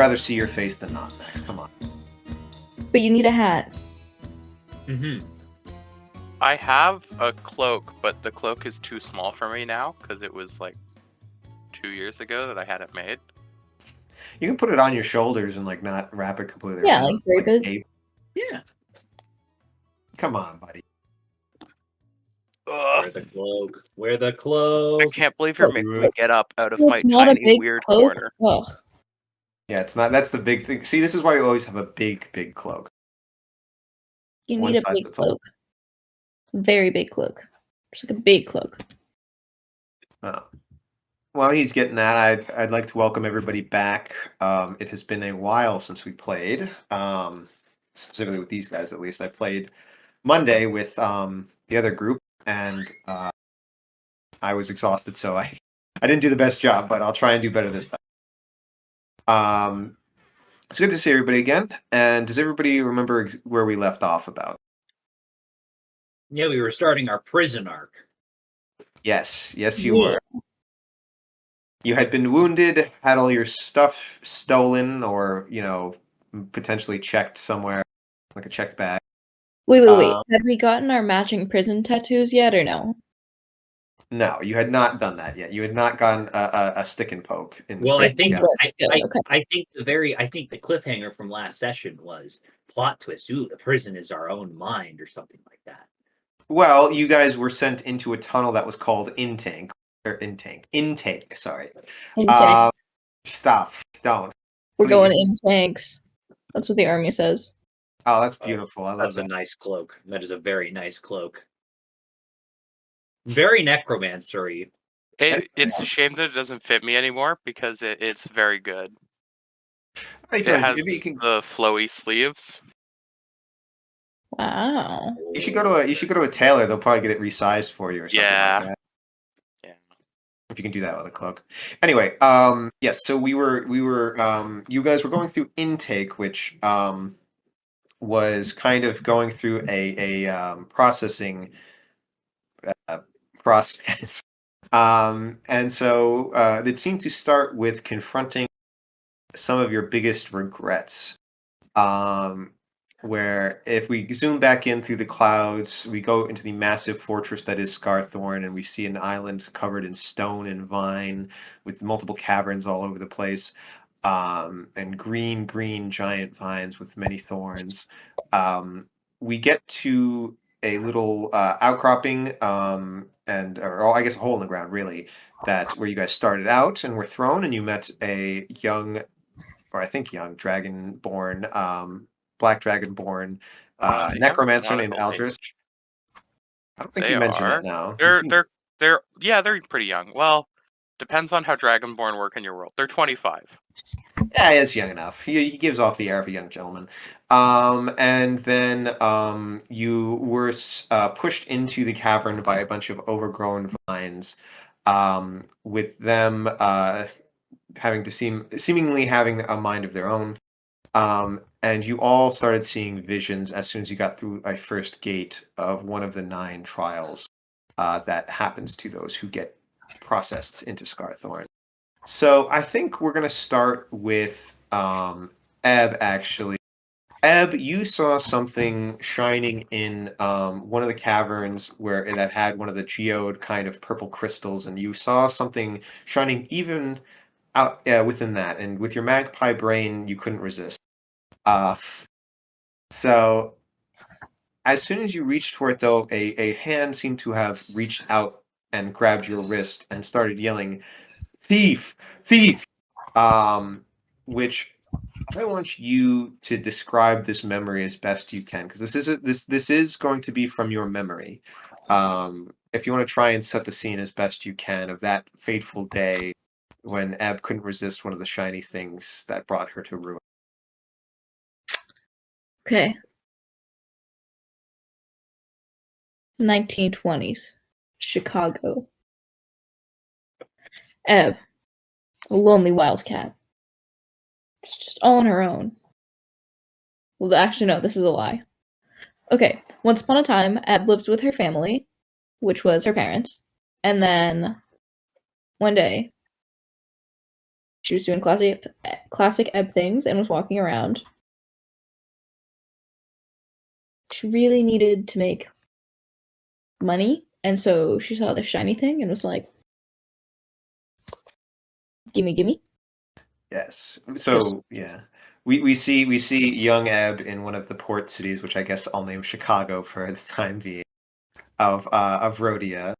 rather see your face than not, Max. Come on. But you need a hat. Mm-hmm. I have a cloak, but the cloak is too small for me now because it was like 2 years ago that I had it made. You can put it on your shoulders and like not wrap it completely Yeah, around. like drape it. cape. Yeah. Come on, buddy. Wear the cloak. Wear the cloak. I can't believe you're making me get up out of Well, my it's not a tiny big weird cloak. corner. Ugh. Yeah, it's not. That's the big thing. See, this is why you always have a big cloak. You One need a size big fits all. cloak. Very big cloak. Just like a big cloak. Oh. While he's getting that, I'd like to welcome everybody back. It has been a while since we played, specifically with these guys at least. I played Monday with the other group, and I was exhausted, so I didn't do the best job, but I'll try and do better this time. It's good to see everybody again, and does everybody remember where we left off about? Yeah, we were starting our prison arc. Yes, you were. You had been wounded, had all your stuff stolen, or potentially checked somewhere, like a checked bag. Wait. Had we gotten our matching prison tattoos yet, or no? No, you had not done that yet. You had not gotten a stick and poke. Well, I think Okay. I think the cliffhanger from last session was plot twist. Ooh, the prison is our own mind, or something like that. Well, you guys were sent into a tunnel that was called intake. Sorry. Intake. Stop. Don't. We're going please. in tanks. That's what the army says. Oh, that's beautiful. I love That's that. a nice cloak. That is a very nice cloak. Very necromancer-y. It's a shame that it doesn't fit me anymore because it's very good. Hey, It George, has maybe you can. the flowy sleeves. Wow. You should go to a tailor. They'll probably get it resized for you or something like that. Yeah. If you can do that with a cloak. Anyway, yes. So we were. You guys were going through intake, which was kind of going through a processing process. And so it seemed to start with confronting some of your biggest regrets. Where if we zoom back in through the clouds, we go into the massive fortress that is Scarthorne, and we see an island covered in stone and vine with multiple caverns all over the place, and green giant vines with many thorns. We get to a little outcropping, or I guess a hole in the ground, really, where you guys started out and were thrown, and you met a young, or I think young, dragonborn, black dragonborn necromancer named Aldrus. I don't think you mentioned that now. They're pretty young. Well, depends on how dragonborn work in your world. They're 25. Yeah, he's young enough. He gives off the air of a young gentleman. And then you were pushed into the cavern by a bunch of overgrown vines, with them seemingly having a mind of their own. And you all started seeing visions as soon as you got through a first gate of one of the 9 trials that happens to those who get processed into Scarthorne. So I think we're going to start with Ebb, actually. Ebb, you saw something shining in one of the caverns where that had one of the geode kind of purple crystals, and you saw something shining even out within that, and with your magpie brain, you couldn't resist. So as soon as you reached for it, though, a hand seemed to have reached out and grabbed your wrist and started yelling, "Thief! Thief!" Which I want you to describe this memory as best you can, because this is going to be from your memory. If you want to try and set the scene as best you can of that fateful day when Ebb couldn't resist one of the shiny things that brought her to ruin. Okay. 1920s. Chicago. Ebb. A lonely wildcat. Just on her own. Well, actually, no, this is a lie. Okay, once upon a time, Ebb lived with her family, which was her parents, and then one day, She was doing classic Ebb things and was walking around. She really needed to make money, and so she saw the shiny thing and was like, "Gimme, gimme." Yes. So yeah, we see young Ebb in one of the port cities, which I guess I'll name Chicago for the time being, of Rhodia.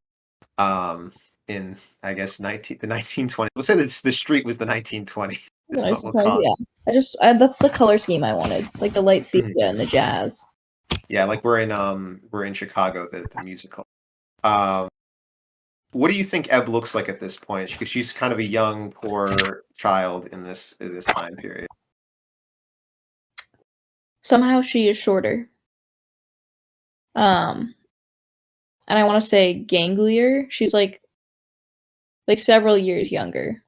In I guess the 1920s. We'll say the street was the 1920s. That's what we'll call it. Yeah. That's the color scheme I wanted, like the light sepia and the jazz. Yeah, like we're in Chicago, the musical. What do you think Ebb looks like at this point? Because she's kind of a young, poor child in this time period. Somehow she is shorter. And I want to say ganglier. She's like several years younger.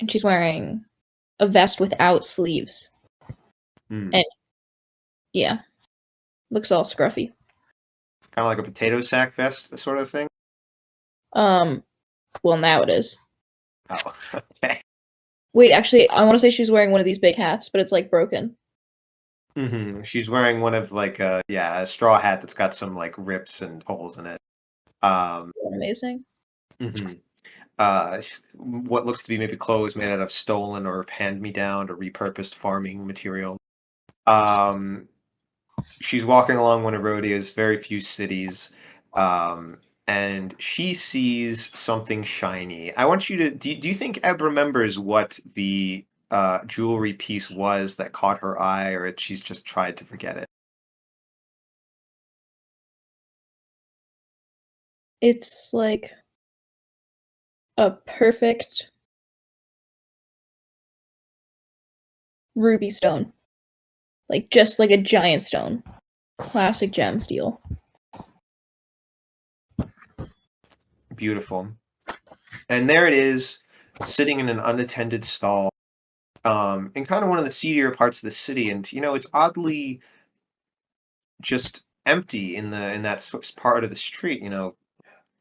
And she's wearing a vest without sleeves. And yeah, looks all scruffy. It's kind of like a potato sack vest, the sort of thing. Well, now it is. Oh, okay. Wait, actually, I want to say she's wearing one of these big hats, but it's like broken. She's wearing one of like a straw hat that's got some like rips and holes in it. Amazing. What looks to be maybe clothes made out of stolen or hand-me-down or repurposed farming material. She's walking along one of Rhodia's very few cities, and she sees something shiny. I want you to do you think Ebb remembers what the jewelry piece was that caught her eye, or she's just tried to forget it? It's like a perfect ruby stone. Like just like a giant stone. Classic gem steel. Beautiful. And there it is, sitting in an unattended stall, in kind of one of the seedier parts of the city, and it's oddly just empty in that part of the street.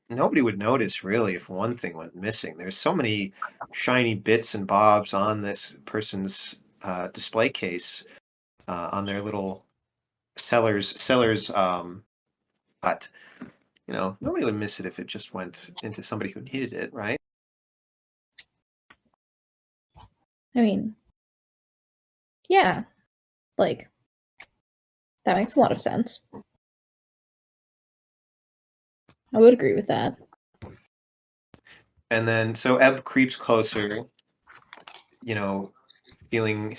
Nobody would notice really if one thing went missing. There's so many shiny bits and bobs on this person's display case, on their little sellers hut. Nobody would miss it if it just went into somebody who needed it, right? I mean, yeah, like that makes a lot of sense. I would agree with that. And then so Ebb creeps closer, feeling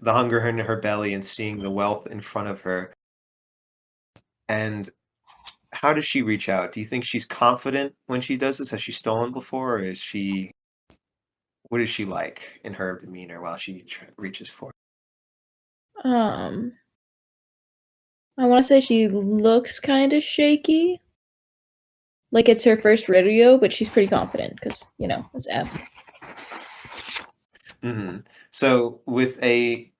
the hunger in her belly and seeing the wealth in front of her. And how does she reach out? Do you think she's confident when she does this? Has she stolen before, or what is she like in her demeanor while she reaches for it? I want to say she looks kind of shaky. Like it's her first rodeo, but she's pretty confident because, it's Ebb. So with a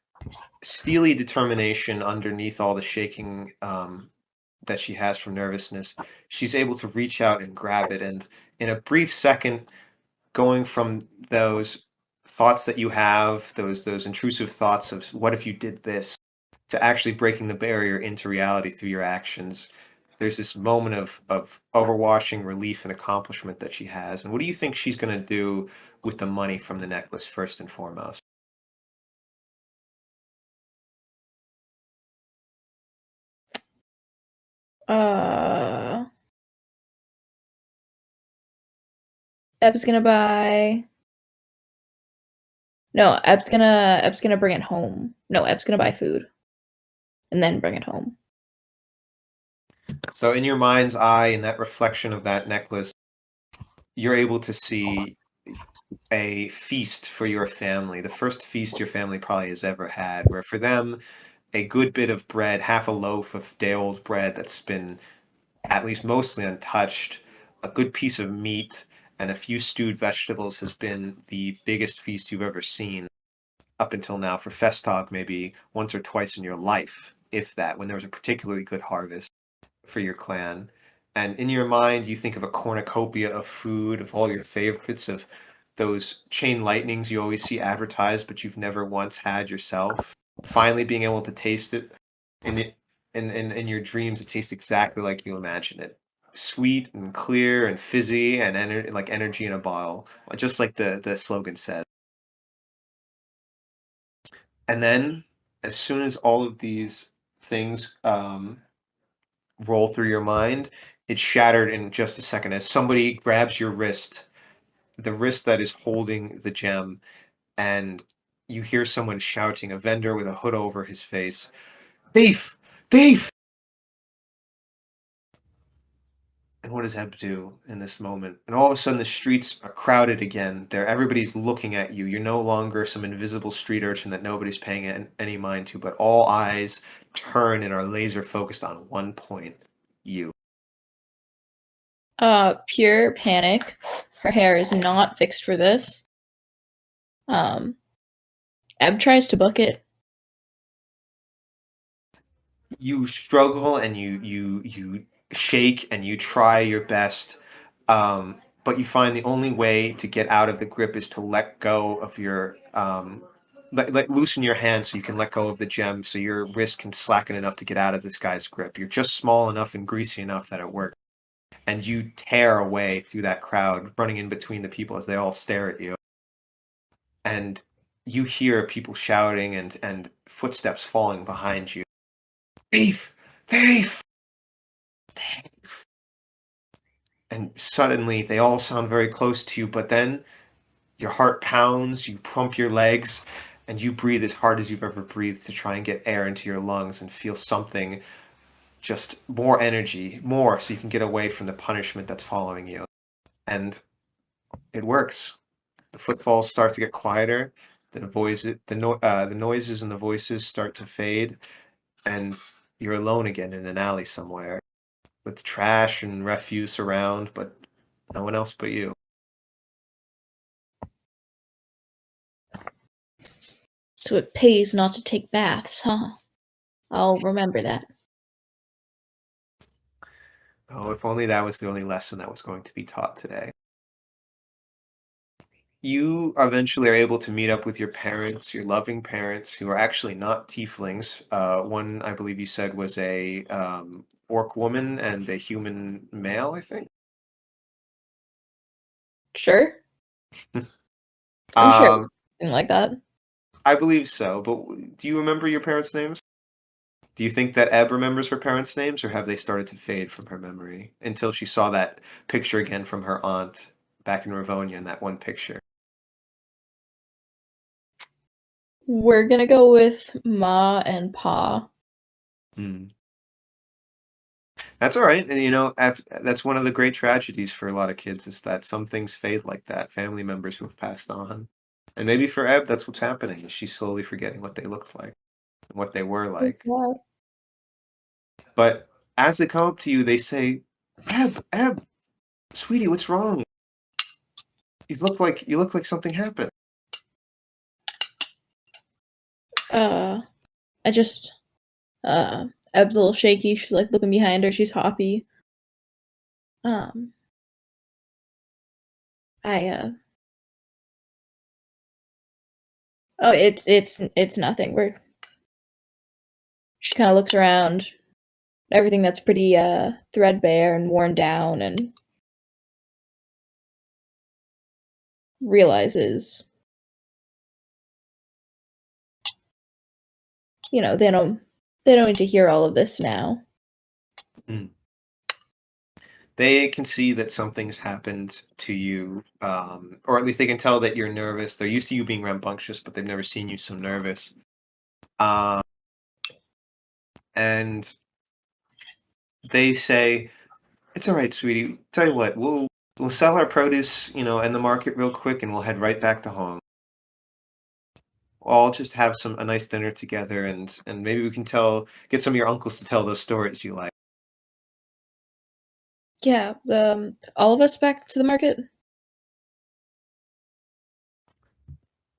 steely determination underneath all the shaking that she has from nervousness, she's able to reach out and grab it. And in a brief second, going from those thoughts that you have, those intrusive thoughts of what if you did this, to actually breaking the barrier into reality through your actions, there's this moment of overwashing relief and accomplishment that she has. And what do you think she's going to do with the money from the necklace first and foremost? Ebb's gonna buy. No, Ebb's gonna bring it home. No, Ebb's gonna buy food, and then bring it home. So in your mind's eye, in that reflection of that necklace, you're able to see a feast for your family, the first feast your family probably has ever had, where for them, a good bit of bread, half a loaf of day-old bread that's been at least mostly untouched, a good piece of meat, and a few stewed vegetables has been the biggest feast you've ever seen up until now. For Festog, maybe once or twice in your life, if that, when there was a particularly good harvest for your clan. And in your mind, you think of a cornucopia of food, of all your favorites, of those chain lightnings you always see advertised, but you've never once had yourself. Finally being able to taste it, and in your dreams, it tastes exactly like you imagine it. Sweet and clear and fizzy and like energy in a bottle, just like the slogan says. And then, as soon as all of these things roll through your mind, it's shattered in just a second as somebody grabs your wrist, the wrist that is holding the gem, and you hear someone shouting, a vendor with a hood over his face, "Thief! Thief!" And what does Eb do in this moment? And all of a sudden, the streets are crowded again. Everybody's looking at you. You're no longer some invisible street urchin that nobody's paying any mind to, but all eyes turn and are laser focused on one point: you. Pure panic. Her hair is not fixed for this. Eb tries to book it. You struggle and you shake and you try your best, but you find the only way to get out of the grip is to let go of your loosen your hand so you can let go of the gem, so your wrist can slacken enough to get out of this guy's grip. You're just small enough and greasy enough that it works, and you tear away through that crowd, running in between the people as they all stare at you, and you hear people shouting and footsteps falling behind you. Thief! Thief! And suddenly they all sound very close to you, but then your heart pounds, you pump your legs, and you breathe as hard as you've ever breathed to try and get air into your lungs and feel something, just more energy, more, so you can get away from the punishment that's following you. And it works. The footfalls start to get quieter, the noises and the voices start to fade, and you're alone again in an alley somewhere, with trash and refuse around, but no one else but you. So it pays not to take baths, huh? I'll remember that. Oh, if only that was the only lesson that was going to be taught today. You eventually are able to meet up with your parents, your loving parents, who are actually not tieflings. One, I believe you said, was a orc woman and a human male, I think. Sure. I'm sure it was Um, something like that. I believe so, but do you remember your parents' names? Do you think that Eb remembers her parents' names, or have they started to fade from her memory until she saw that picture again from her aunt back in Ravonia in that one picture? We're gonna go with Ma and Pa. Hmm. That's all right. And that's one of the great tragedies for a lot of kids, is that some things fade like that, family members who have passed on. And maybe for Eb, that's what's happening, is she's slowly forgetting what they looked like and what they were like. Yeah. But as they come up to you, they say, Eb, sweetie, what's wrong? You look like something happened. I just, Eb's a little shaky. She's like looking behind her. She's hoppy. Um, oh, it's nothing. She kind of looks around, everything that's pretty, threadbare and worn down, and realizes, they don't need to hear all of this now. Mm. They can see that something's happened to you, or at least they can tell that you're nervous. They're used to you being rambunctious, but they've never seen you so nervous. And they say, "It's all right, sweetie. Tell you what, we'll sell our produce, in the market real quick, and we'll head right back to home. We'll all just have a nice dinner together, and maybe we can get some of your uncles to tell those stories you like." Yeah, all of us back to the market?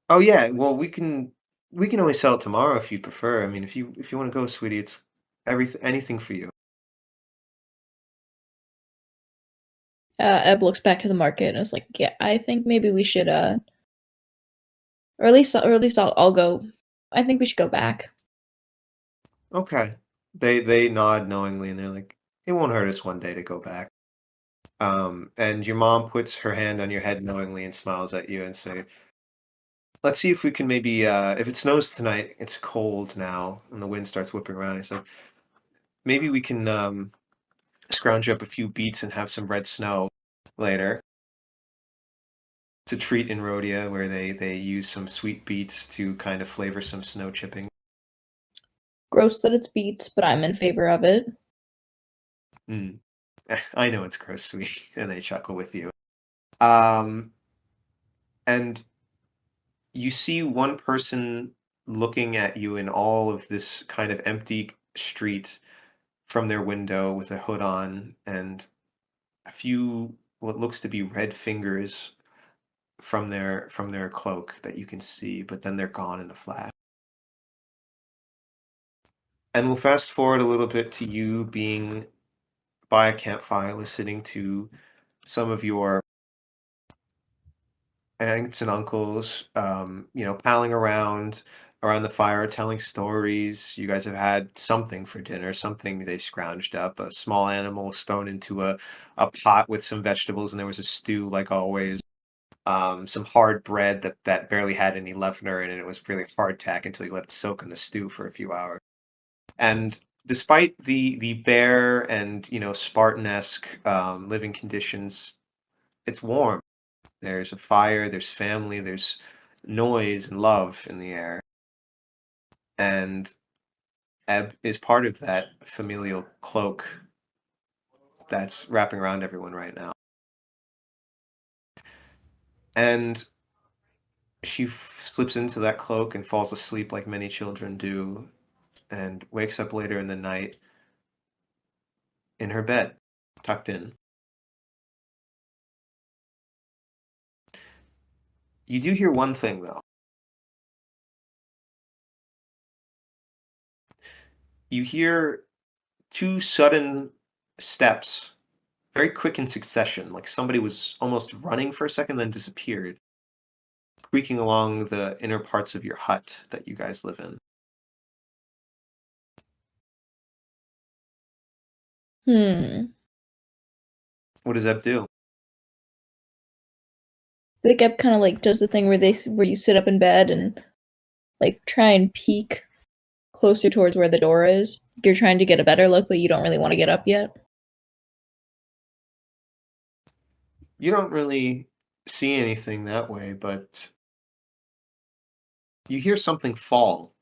Oh yeah, well we can always sell it tomorrow if you prefer. I mean, if you want to go, sweetie, it's anything for you. Eb looks back to the market and is like, "Yeah, I think maybe we should, or at least I'll go. I think we should go back." Okay. They nod knowingly and they're like, it won't hurt us one day to go back. And your mom puts her hand on your head knowingly and smiles at you and say, let's see if we can maybe if it snows tonight, it's cold now and the wind starts whipping around. So maybe we can scrounge up a few beets and have some red snow later. It's a treat in Rhodia where they use some sweet beets to kind of flavor some snow chipping. Gross that it's beets, but I'm in favor of it. I know it's gross, sweet, and they chuckle with you. And you see one person looking at you in all of this kind of empty street from their window with a hood on and a few what looks to be red fingers from their cloak that you can see, but then they're gone in a flash. And we'll fast forward a little bit to you being by a campfire listening to some of your aunts and uncles, palling around the fire, telling stories. You guys have had something for dinner, something they scrounged up, a small animal thrown into a pot with some vegetables, and there was a stew, like always. Some hard bread that barely had any leavener in it. It was really hardtack until you let it soak in the stew for a few hours. And despite the bare and Spartan-esque living conditions, it's warm. There's a fire, there's family, there's noise and love in the air. And Eb is part of that familial cloak that's wrapping around everyone right now. And she slips into that cloak and falls asleep like many children do, and wakes up later in the night in her bed, tucked in. You do hear one thing, though. You hear two sudden steps, very quick in succession, like somebody was almost running for a second, then disappeared, creaking along the inner parts of your hut that you guys live in. What does Eb do? I think Eb kind of like does the thing where you sit up in bed and like try and peek closer towards where the door is. You're trying to get a better look, but you don't really want to get up yet. You don't really see anything that way, but you hear something fall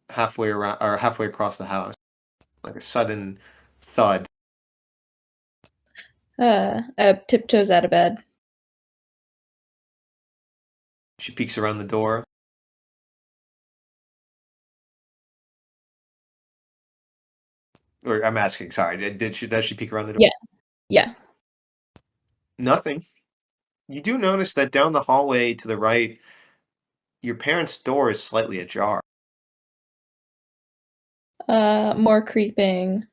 halfway around or halfway across the house, like a sudden thud. Eb tiptoes out of bed. She peeks around the door. Or I'm asking, sorry, does she peek around the door? Yeah. Nothing. You do notice that down the hallway to the right, your parents' door is slightly ajar. More creeping.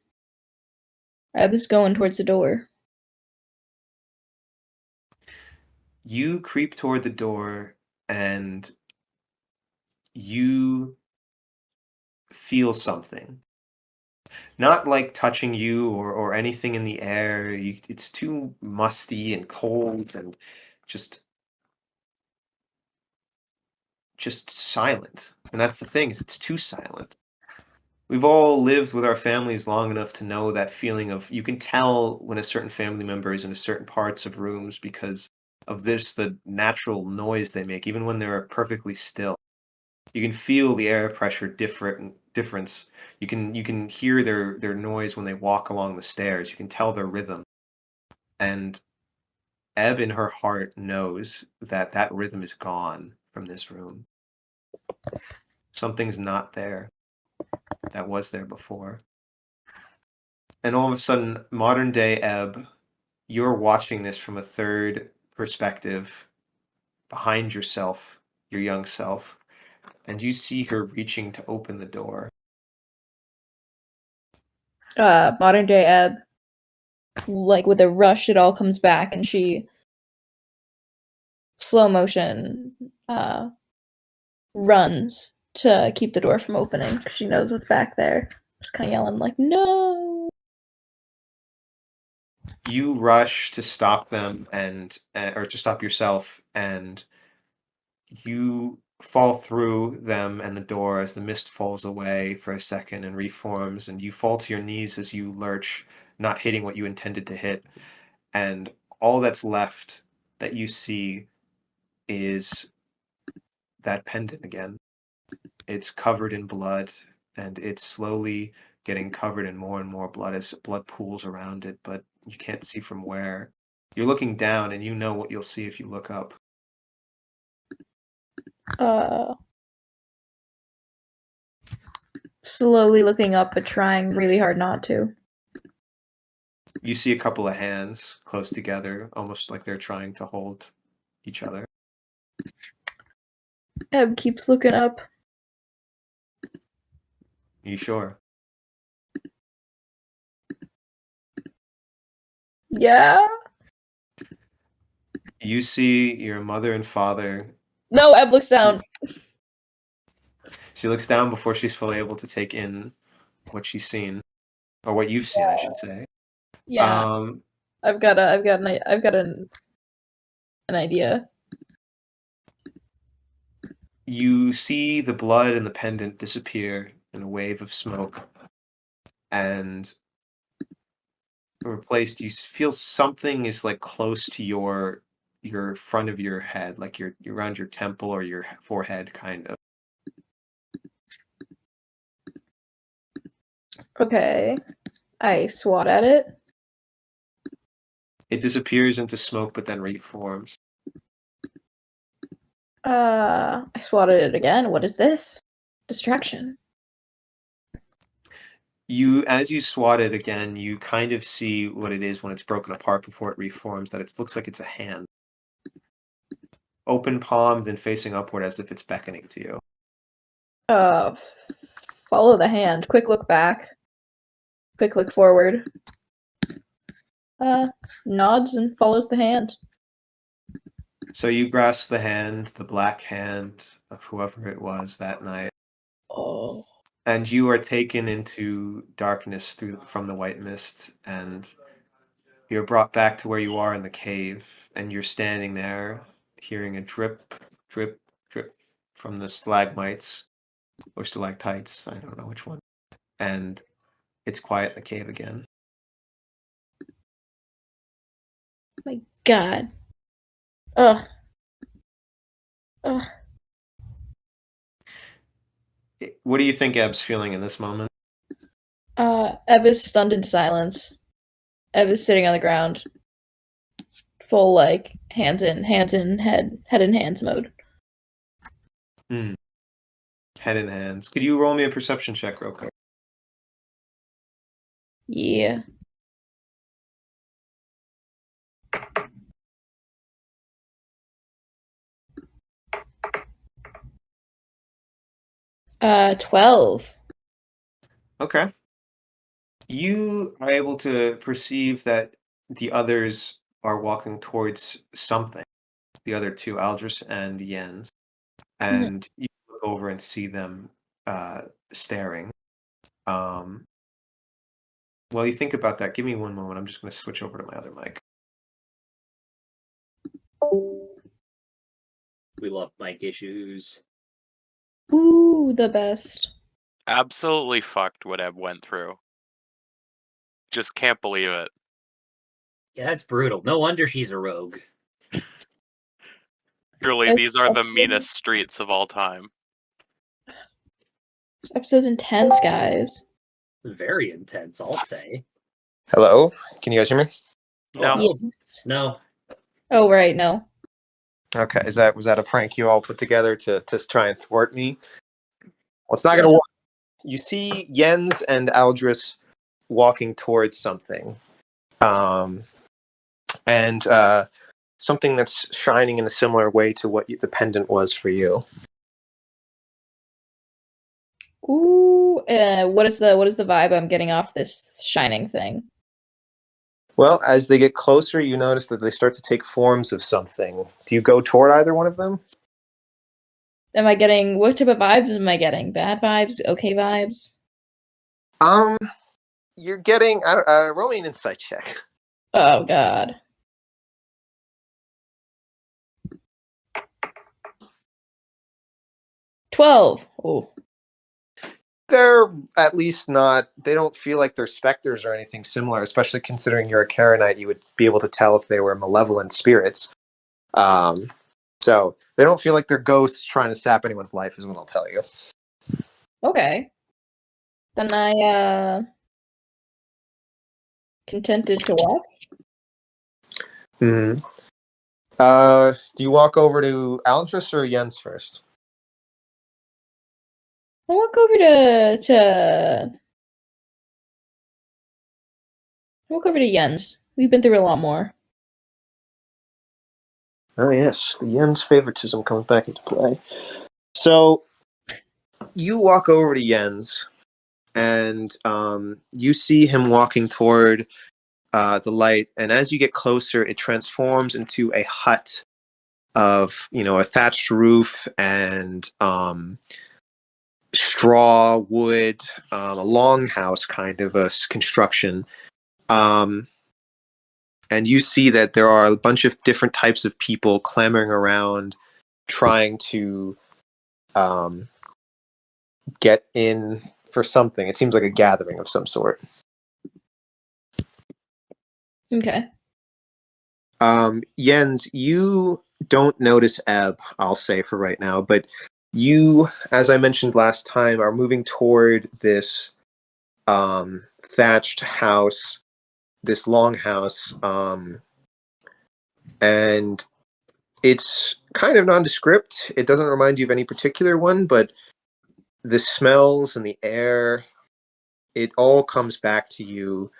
Eb is going towards the door. You creep toward the door and you feel something. Not like touching you or anything in the air. It's too musty and cold and just silent. And that's the thing, is it's too silent. We've all lived with our families long enough to know that feeling of you can tell when a certain family member is in a certain parts of rooms because of the natural noise they make, even when they're perfectly still. You can feel the air pressure difference. You can hear their noise when they walk along the stairs. You can tell their rhythm. And Eb in her heart knows that rhythm is gone from this room. Something's not there that was there before. And all of a sudden, modern day Eb, you're watching this from a third perspective behind yourself, your young self, and you see her reaching to open the door. Modern day Eb like with a rush, it all comes back, and she slow motion runs to keep the door from opening because she knows what's back there. Just kind of yelling like, "No!" You rush to stop them or to stop yourself, and you fall through them and the door as the mist falls away for a second and reforms, and you fall to your knees as you lurch, not hitting what you intended to hit. And all that's left that you see is that pendant again. It's covered in blood, and it's slowly getting covered in more and more blood as blood pools around it, but you can't see from where. You're looking down, and you know what you'll see if you look up. Slowly looking up, but trying really hard not to. You see a couple of hands close together, almost like they're trying to hold each other. Eb keeps looking up. You sure? Yeah. You see your mother and father. No, Eb looks down. She looks down before she's fully able to take in what she's seen, or what you've seen, I should say. Yeah. I've got an idea. You see the blood and the pendant disappear in a wave of smoke, and replaced. You feel something is like close to your front of your head, like you're around your temple or your forehead, kind of. Okay. I swat at it. It disappears into smoke, but then reforms. I swatted it again. What is this? Distraction. As you swat it again, you kind of see what it is when it's broken apart before it reforms, that it looks like it's a hand. Open palmed and facing upward as if it's beckoning to you. Follow the hand. Quick look back. Quick look forward. Nods and follows the hand. So you grasp the hand, the black hand of whoever it was that night. Oh. And you are taken into darkness from the white mist, and you're brought back to where you are in the cave, and you're standing there, hearing a drip, drip, drip from the stalagmites, or stalactites, I don't know which one. And it's quiet in the cave again. My God. Ugh. What do you think Eb's feeling in this moment? Eb is stunned in silence. Eb is sitting on the ground. Full, like, head in hands mode. Head in hands. Could you roll me a perception check real quick? Yeah. Uh, 12. Okay. You are able to perceive that the others are walking towards something. The other two, Aldrus and Yens. And you look over and see them staring. While you think about that, give me one moment. I'm just going to switch over to my other mic. We love mic issues. Ooh, the best. Absolutely fucked what Eb went through. Just can't believe it. Yeah, that's brutal. No wonder she's a rogue. Truly, these are the meanest streets of all time. This episode's intense, guys. Very intense, I'll say. Hello? Can you guys hear me? No. Yes. No. Oh, right, no. Okay, was that a prank you all put together to try and thwart me? Well, it's not going to work. You see Jens and Aldrus walking towards something, and something that's shining in a similar way to what the pendant was for you. Ooh, what is the vibe I'm getting off this shining thing? Well, as they get closer, you notice that they start to take forms of something. Do you go toward either one of them? Am I getting what type of vibes am I getting? Bad vibes? Okay vibes? Um, you're getting roll me an insight check. Oh god. 12. Oh. They're at least not. They don't feel like they're specters or anything similar. Especially considering you're a Karenite, you would be able to tell if they were malevolent spirits. So they don't feel like they're ghosts trying to sap anyone's life, is what I'll tell you. Okay. Then I contented to watch. Hmm. Do you walk over to Aldrus or Jens first? I'll walk over to Jens. We've been through a lot more. Oh yes, the Jens favoritism comes back into play. So you walk over to Jens, and you see him walking toward the light. And as you get closer, it transforms into a hut of a thatched roof and straw, wood, a longhouse kind of a construction. And you see that there are a bunch of different types of people clamoring around, trying to get in for something. It seems like a gathering of some sort. Okay. Jens, you don't notice Ebb, I'll say for right now, but you, as I mentioned last time, are moving toward this thatched house, this longhouse, and it's kind of nondescript. It doesn't remind you of any particular one, but the smells and the air, it all comes back to you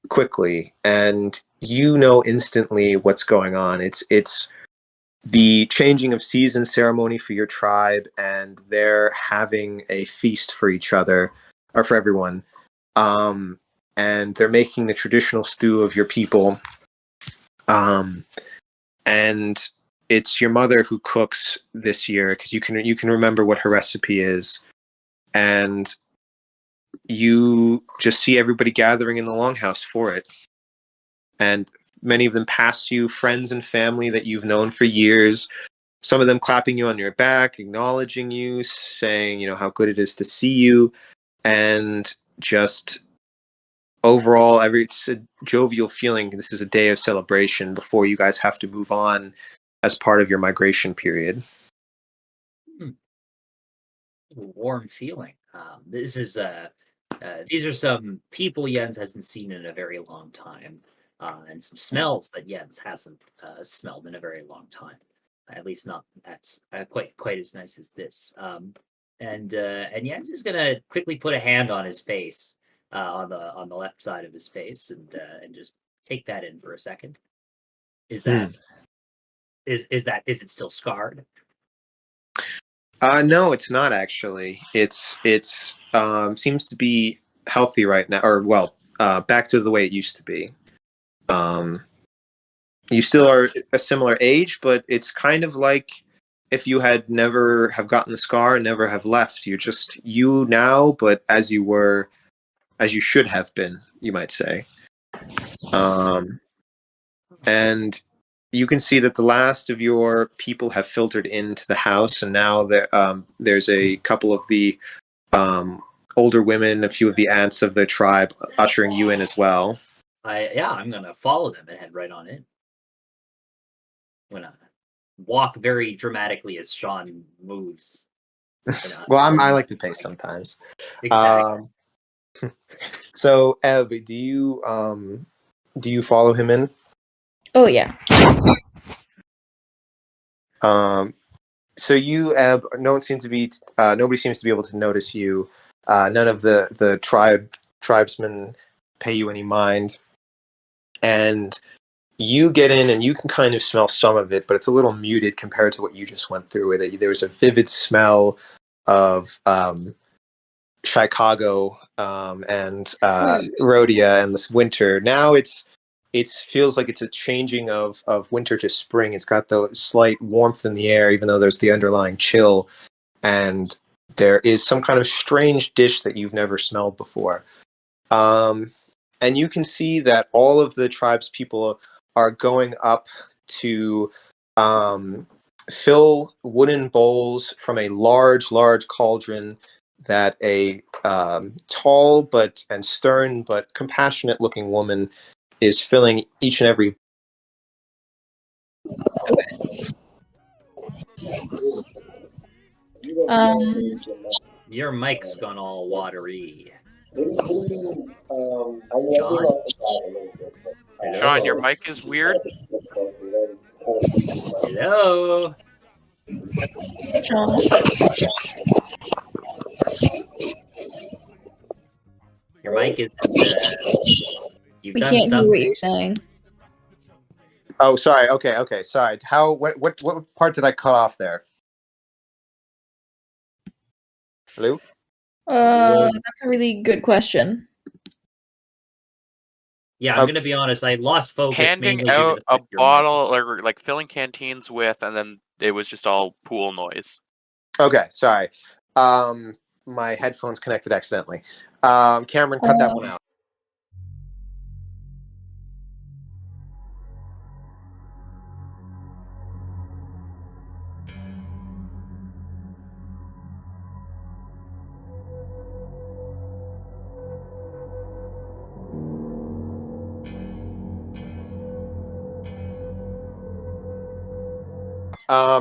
quickly, and you know instantly what's going on. It's the changing of season ceremony for your tribe, and they're having a feast for each other, or for everyone. And they're making the traditional stew of your people. And it's your mother who cooks this year, because you can remember what her recipe is, and you just see everybody gathering in the longhouse for it. And many of them pass you, friends and family that you've known for years. Some of them clapping you on your back, acknowledging you, saying, how good it is to see you. And just overall, it's a jovial feeling. This is a day of celebration before you guys have to move on as part of your migration period. Warm feeling. These are some people Jens hasn't seen in a very long time, and some smells that Jens hasn't smelled in a very long time. At least not quite as nice as this. And Jens is gonna quickly put a hand on his face, on the left side of his face, and just take that in for a second. Is that is it still scarred? No, it's not actually. It's seems to be healthy right now, or back to the way it used to be. You still are a similar age, but it's kind of like if you had never have gotten the scar and never have left. You're just you now, but as you should have been, you might say. And you can see that the last of your people have filtered into the house, and now there's a couple of the older women, a few of the aunts of the tribe ushering you in as well. I'm gonna follow them and head right on in. I'm gonna walk very dramatically as Sean moves. Well, I like to pace sometimes. Exactly. So, Eb, do you follow him in? Oh yeah. So you, Eb, nobody seems to be able to notice you. None of the tribesmen pay you any mind, and you get in and you can kind of smell some of it, but it's a little muted compared to what you just went through with it. There was a vivid smell of Chicago and Rhodia and this winter. Now it feels like it's a changing of winter to spring. It's got the slight warmth in the air, even though there's the underlying chill, and there is some kind of strange dish that you've never smelled before. And you can see that all of the tribe's people are going up to fill wooden bowls from a large cauldron that a tall and stern but compassionate looking woman is filling each and every. Your mic's gone all watery. Sean? Sean, your mic is weird. Hello? Sean? Your mic is... you've We done can't hear something. what you're saying. Oh, sorry. Okay. Sorry. What part did I cut off there? Hello? That's a really good question. Yeah, I'm gonna be honest. I lost focus. Handing mainly due to out the a fact your mic- bottle, or like filling canteens with, and then it was just all pool noise. Okay, sorry. My headphones connected accidentally. Cameron, cut that one out.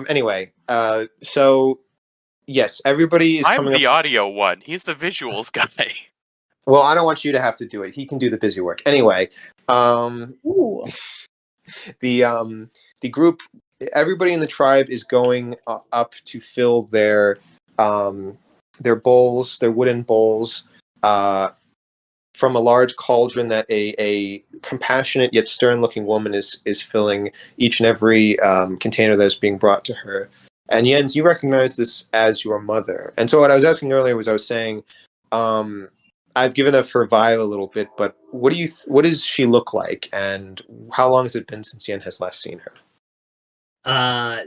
Anyway, so yes, everybody is I'm coming the up. audio one. He's the visuals guy. Well, I don't want you to have to do it. He can do the busy work. Anyway, Ooh. the group, everybody in the tribe is going up to fill their bowls, their wooden bowls, from a large cauldron that a compassionate yet stern-looking woman is filling each and every container that is being brought to her. And Jens, you recognize this as your mother. And so what I was asking earlier was I was saying, I've given up her vibe a little bit, but what does she look like, and how long has it been since Yen has last seen her?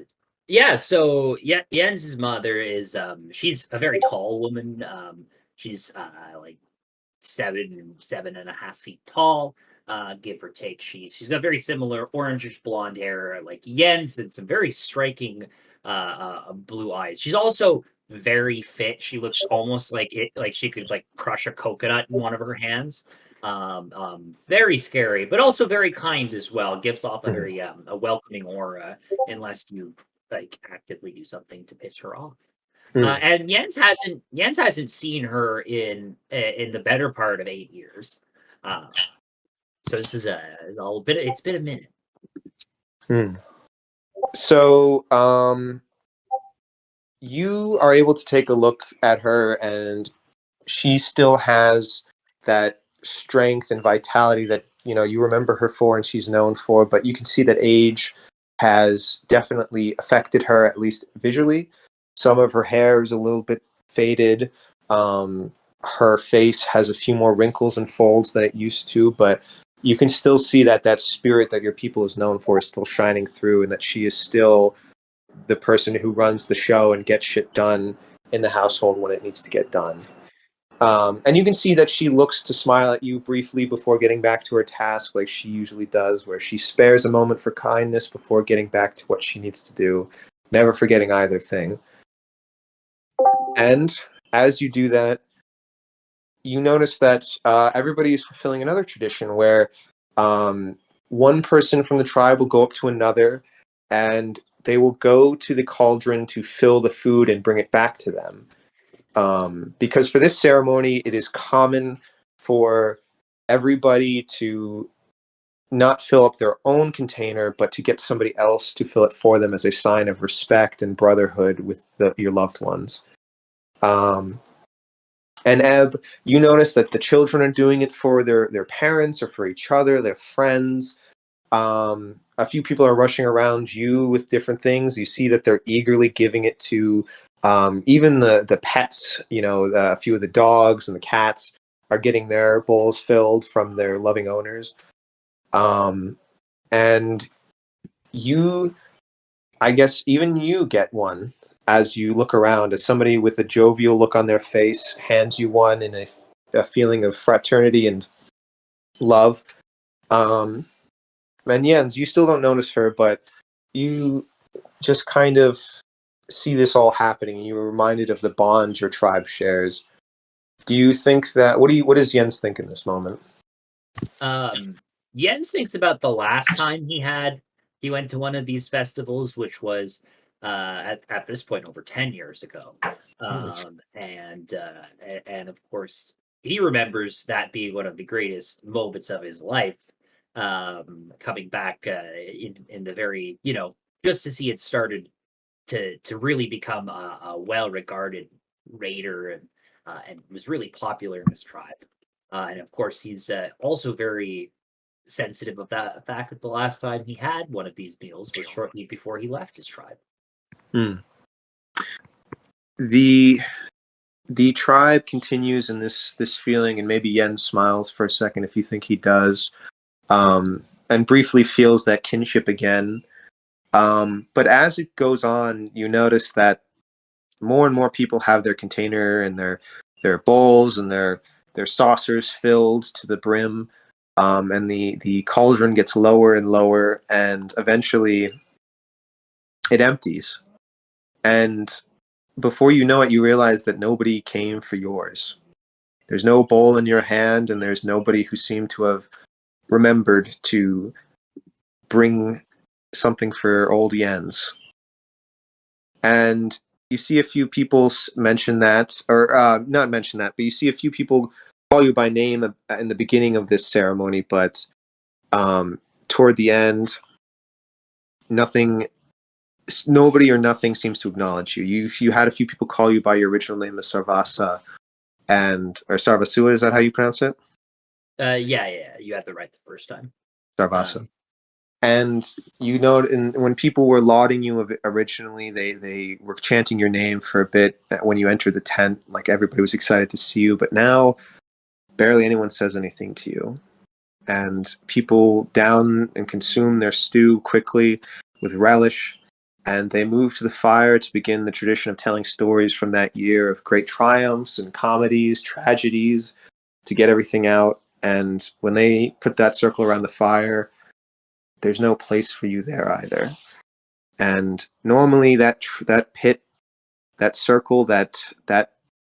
Yeah, so Jens's mother is she's a very tall woman. She's like 7.5 feet tall, give or take. She's got very similar orangish blonde hair like Jens, and some very striking blue eyes. She's also very fit. She looks almost like she could like crush a coconut in one of her hands. Very scary, but also very kind as well. Gives off a very a welcoming aura, unless you like actively do something to piss her off. And Jens hasn't seen her in the better part of 8 years. So this is it's been a minute. So you are able to take a look at her, and she still has that strength and vitality that you remember her for and she's known for, but you can see that age has definitely affected her, at least visually. Some of her hair is a little bit faded. Her face has a few more wrinkles and folds than it used to, but you can still see that spirit that your people is known for is still shining through, and that she is still the person who runs the show and gets shit done in the household when it needs to get done. And you can see that she looks to smile at you briefly before getting back to her task, like she usually does, where she spares a moment for kindness before getting back to what she needs to do, never forgetting either thing. And as you do that, you notice that everybody is fulfilling another tradition where one person from the tribe will go up to another, and they will go to the cauldron to fill the food and bring it back to them. Because for this ceremony, it is common for everybody to not fill up their own container, but to get somebody else to fill it for them as a sign of respect and brotherhood with your loved ones. And Eb, you notice that the children are doing it for their parents or for each other, their friends. A few people are rushing around you with different things. You see that they're eagerly giving it to Even the pets, a few of the dogs and the cats are getting their bowls filled from their loving owners. And I guess even you get one as you look around, as somebody with a jovial look on their face hands you one in a feeling of fraternity and love. And Jens, you still don't notice her, but you just kind of see this all happening. You were reminded of the bond your tribe shares. Do you think that what does Jens think in this moment? Jens thinks about the last time he went to one of these festivals, which was at this point over 10 years ago. And of course he remembers that being one of the greatest moments of his life. Coming back in the very, just as he had started to really become a well-regarded raider and was really popular in his tribe. And of course, he's also very sensitive of that fact that the last time he had one of these meals was shortly before he left his tribe. The tribe continues in this feeling, and maybe Jens smiles for a second if you think he does, and briefly feels that kinship again. But as it goes on, you notice that more and more people have their container and their bowls and their saucers filled to the brim, and the cauldron gets lower and lower, and eventually it empties. And before you know it, you realize that nobody came for yours. There's no bowl in your hand, and there's nobody who seemed to have remembered to bring something for old Jens. And you see a few people mention that, or not mention that, but you see a few people call you by name in the beginning of this ceremony, but toward the end, nobody or nothing seems to acknowledge you. You had a few people call you by your original name as Sarvasa, or Sarvasua, is that how you pronounce it? Yeah, you had the right the first time. Sarvasa. And when people were lauding you originally, they were chanting your name for a bit when you entered the tent, like everybody was excited to see you, but now barely anyone says anything to you. And people down and consume their stew quickly with relish, and they move to the fire to begin the tradition of telling stories from that year of great triumphs and comedies, tragedies, to get everything out. And when they put that circle around the fire, there's no place for you there either. And normally that pit, that circle, that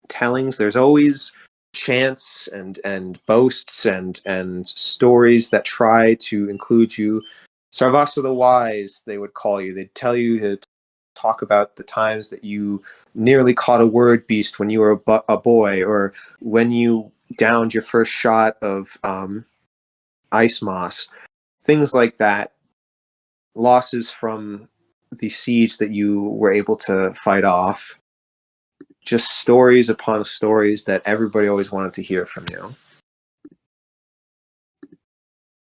tellings, there's always chants and boasts and stories that try to include you. Sarvasa the Wise, they would call you. They'd tell you to talk about the times that you nearly caught a word beast when you were a boy, or when you downed your first shot of ice moss. Things like that. Losses from the siege that you were able to fight off. Just stories upon stories that everybody always wanted to hear from you.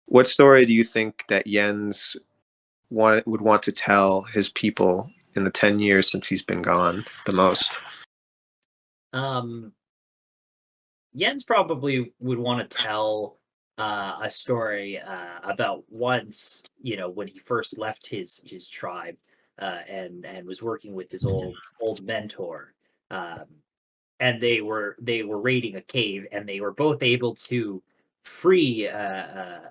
What story do you think that Jens would want to tell his people in the 10 years since he's been gone the most? Jens probably would want to tell a story about once, when he first left his tribe and was working with his old mentor, and they were raiding a cave, and they were both able to free a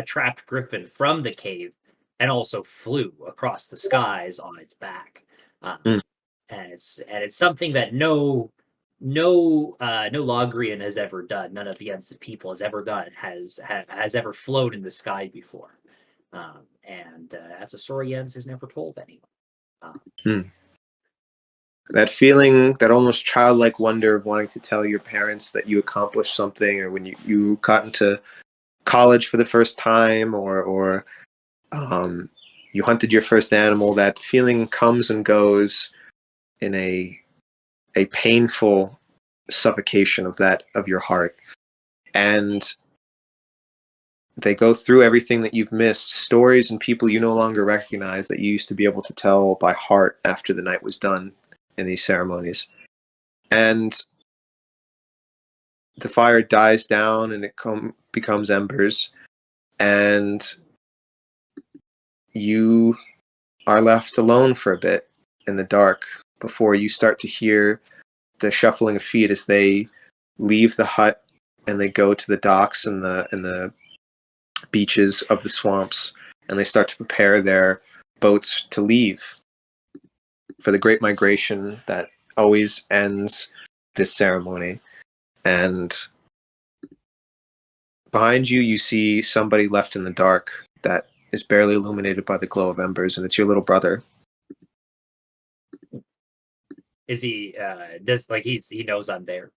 trapped griffin from the cave, and also flew across the skies on its back. And it's something that no Logrian has ever done. None of the Jens people has ever done. Has ever flown in the sky before. And that's a story Jens has never told anyone. That feeling, that almost childlike wonder of wanting to tell your parents that you accomplished something, or when you got into college for the first time, or you hunted your first animal, that feeling comes and goes in a painful suffocation of your heart. And they go through everything that you've missed, stories and people you no longer recognize that you used to be able to tell by heart after the night was done in these ceremonies. And the fire dies down and it becomes embers, and you are left alone for a bit in the dark before you start to hear the shuffling of feet as they leave the hut and they go to the docks and the beaches of the swamps, and they start to prepare their boats to leave for the great migration that always ends this ceremony. And behind you, you see somebody left in the dark that is barely illuminated by the glow of embers, and it's your little brother. Is he he knows I'm there?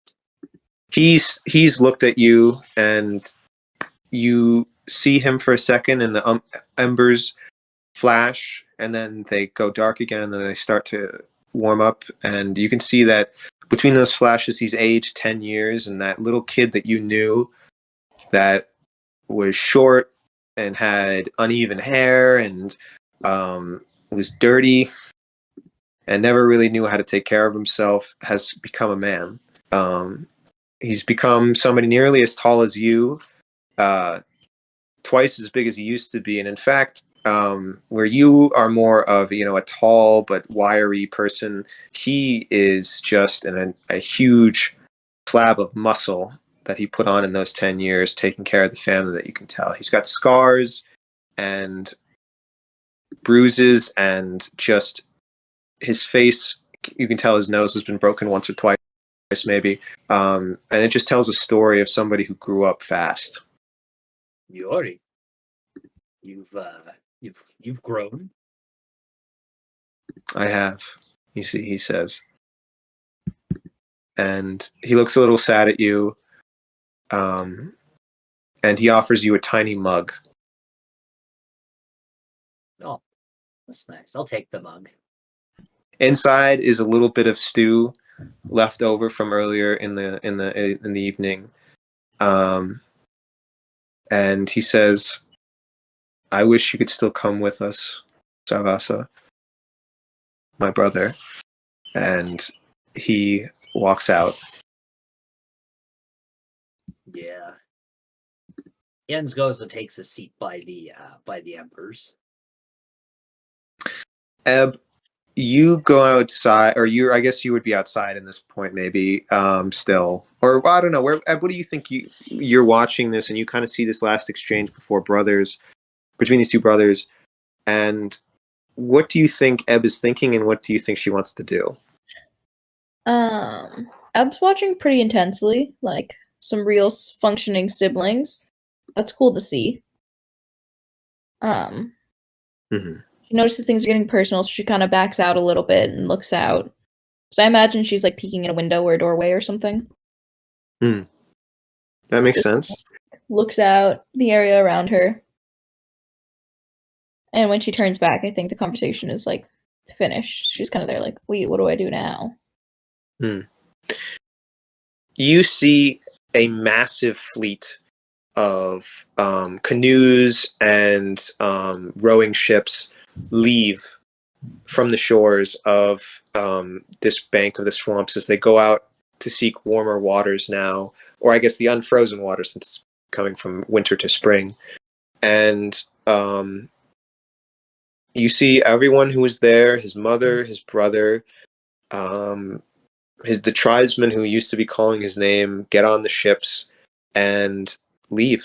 He's looked at you, and you see him for a second, and the embers flash, and then they go dark again, and then they start to warm up, and you can see that between those flashes, he's aged 10 years, and that little kid that you knew that was short and had uneven hair and was dirty and never really knew how to take care of himself has become a man. He's become somebody nearly as tall as you, twice as big as he used to be. And in fact, where you are more of a tall but wiry person, he is just a huge slab of muscle that he put on in those 10 years, taking care of the family. That you can tell he's got scars and bruises, and just his face, you can tell his nose has been broken once or twice maybe, and it just tells a story of somebody who grew up fast. Yori, you've grown. I have, you see, he says, and he looks a little sad at you, and he offers you a tiny mug. Oh, that's nice. I'll take the mug. Inside is a little bit of stew left over from earlier in the evening, and he says, "I wish you could still come with us, Sarvasa, my brother." And he walks out. Yeah. Jens goes and takes a seat by the embers. Eb, you go outside, or I guess you would be outside in this point, maybe, still, or well, I don't know. Eb, what do you think? You're watching this, and you kind of see this last exchange between these two brothers, and what do you think Eb is thinking, and what do you think she wants to do? Eb's watching pretty intensely, like some real functioning siblings. That's cool to see. Mm-hmm. She notices things are getting personal, so she kind of backs out a little bit and looks out. So I imagine she's like peeking in a window or a doorway or something. That makes sense. Looks out the area around her. And when she turns back, I think the conversation is like finished. She's kind of there like, wait, what do I do now? You see a massive fleet of canoes and rowing ships leave from the shores of this bank of the swamps as they go out to seek warmer waters now, or I guess the unfrozen water, since it's coming from winter to spring. And you see everyone who was there, his mother, his brother, the tribesmen who used to be calling his name, get on the ships and leave.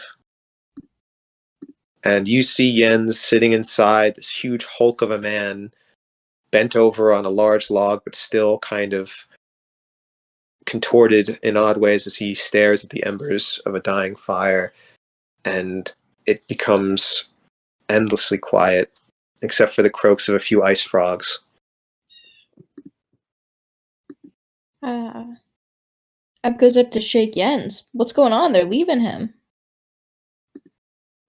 And you see Jens sitting inside, this huge hulk of a man, bent over on a large log, but still kind of contorted in odd ways as he stares at the embers of a dying fire. And it becomes endlessly quiet, except for the croaks of a few ice frogs. Eb goes up to shake Jens. What's going on? They're leaving him.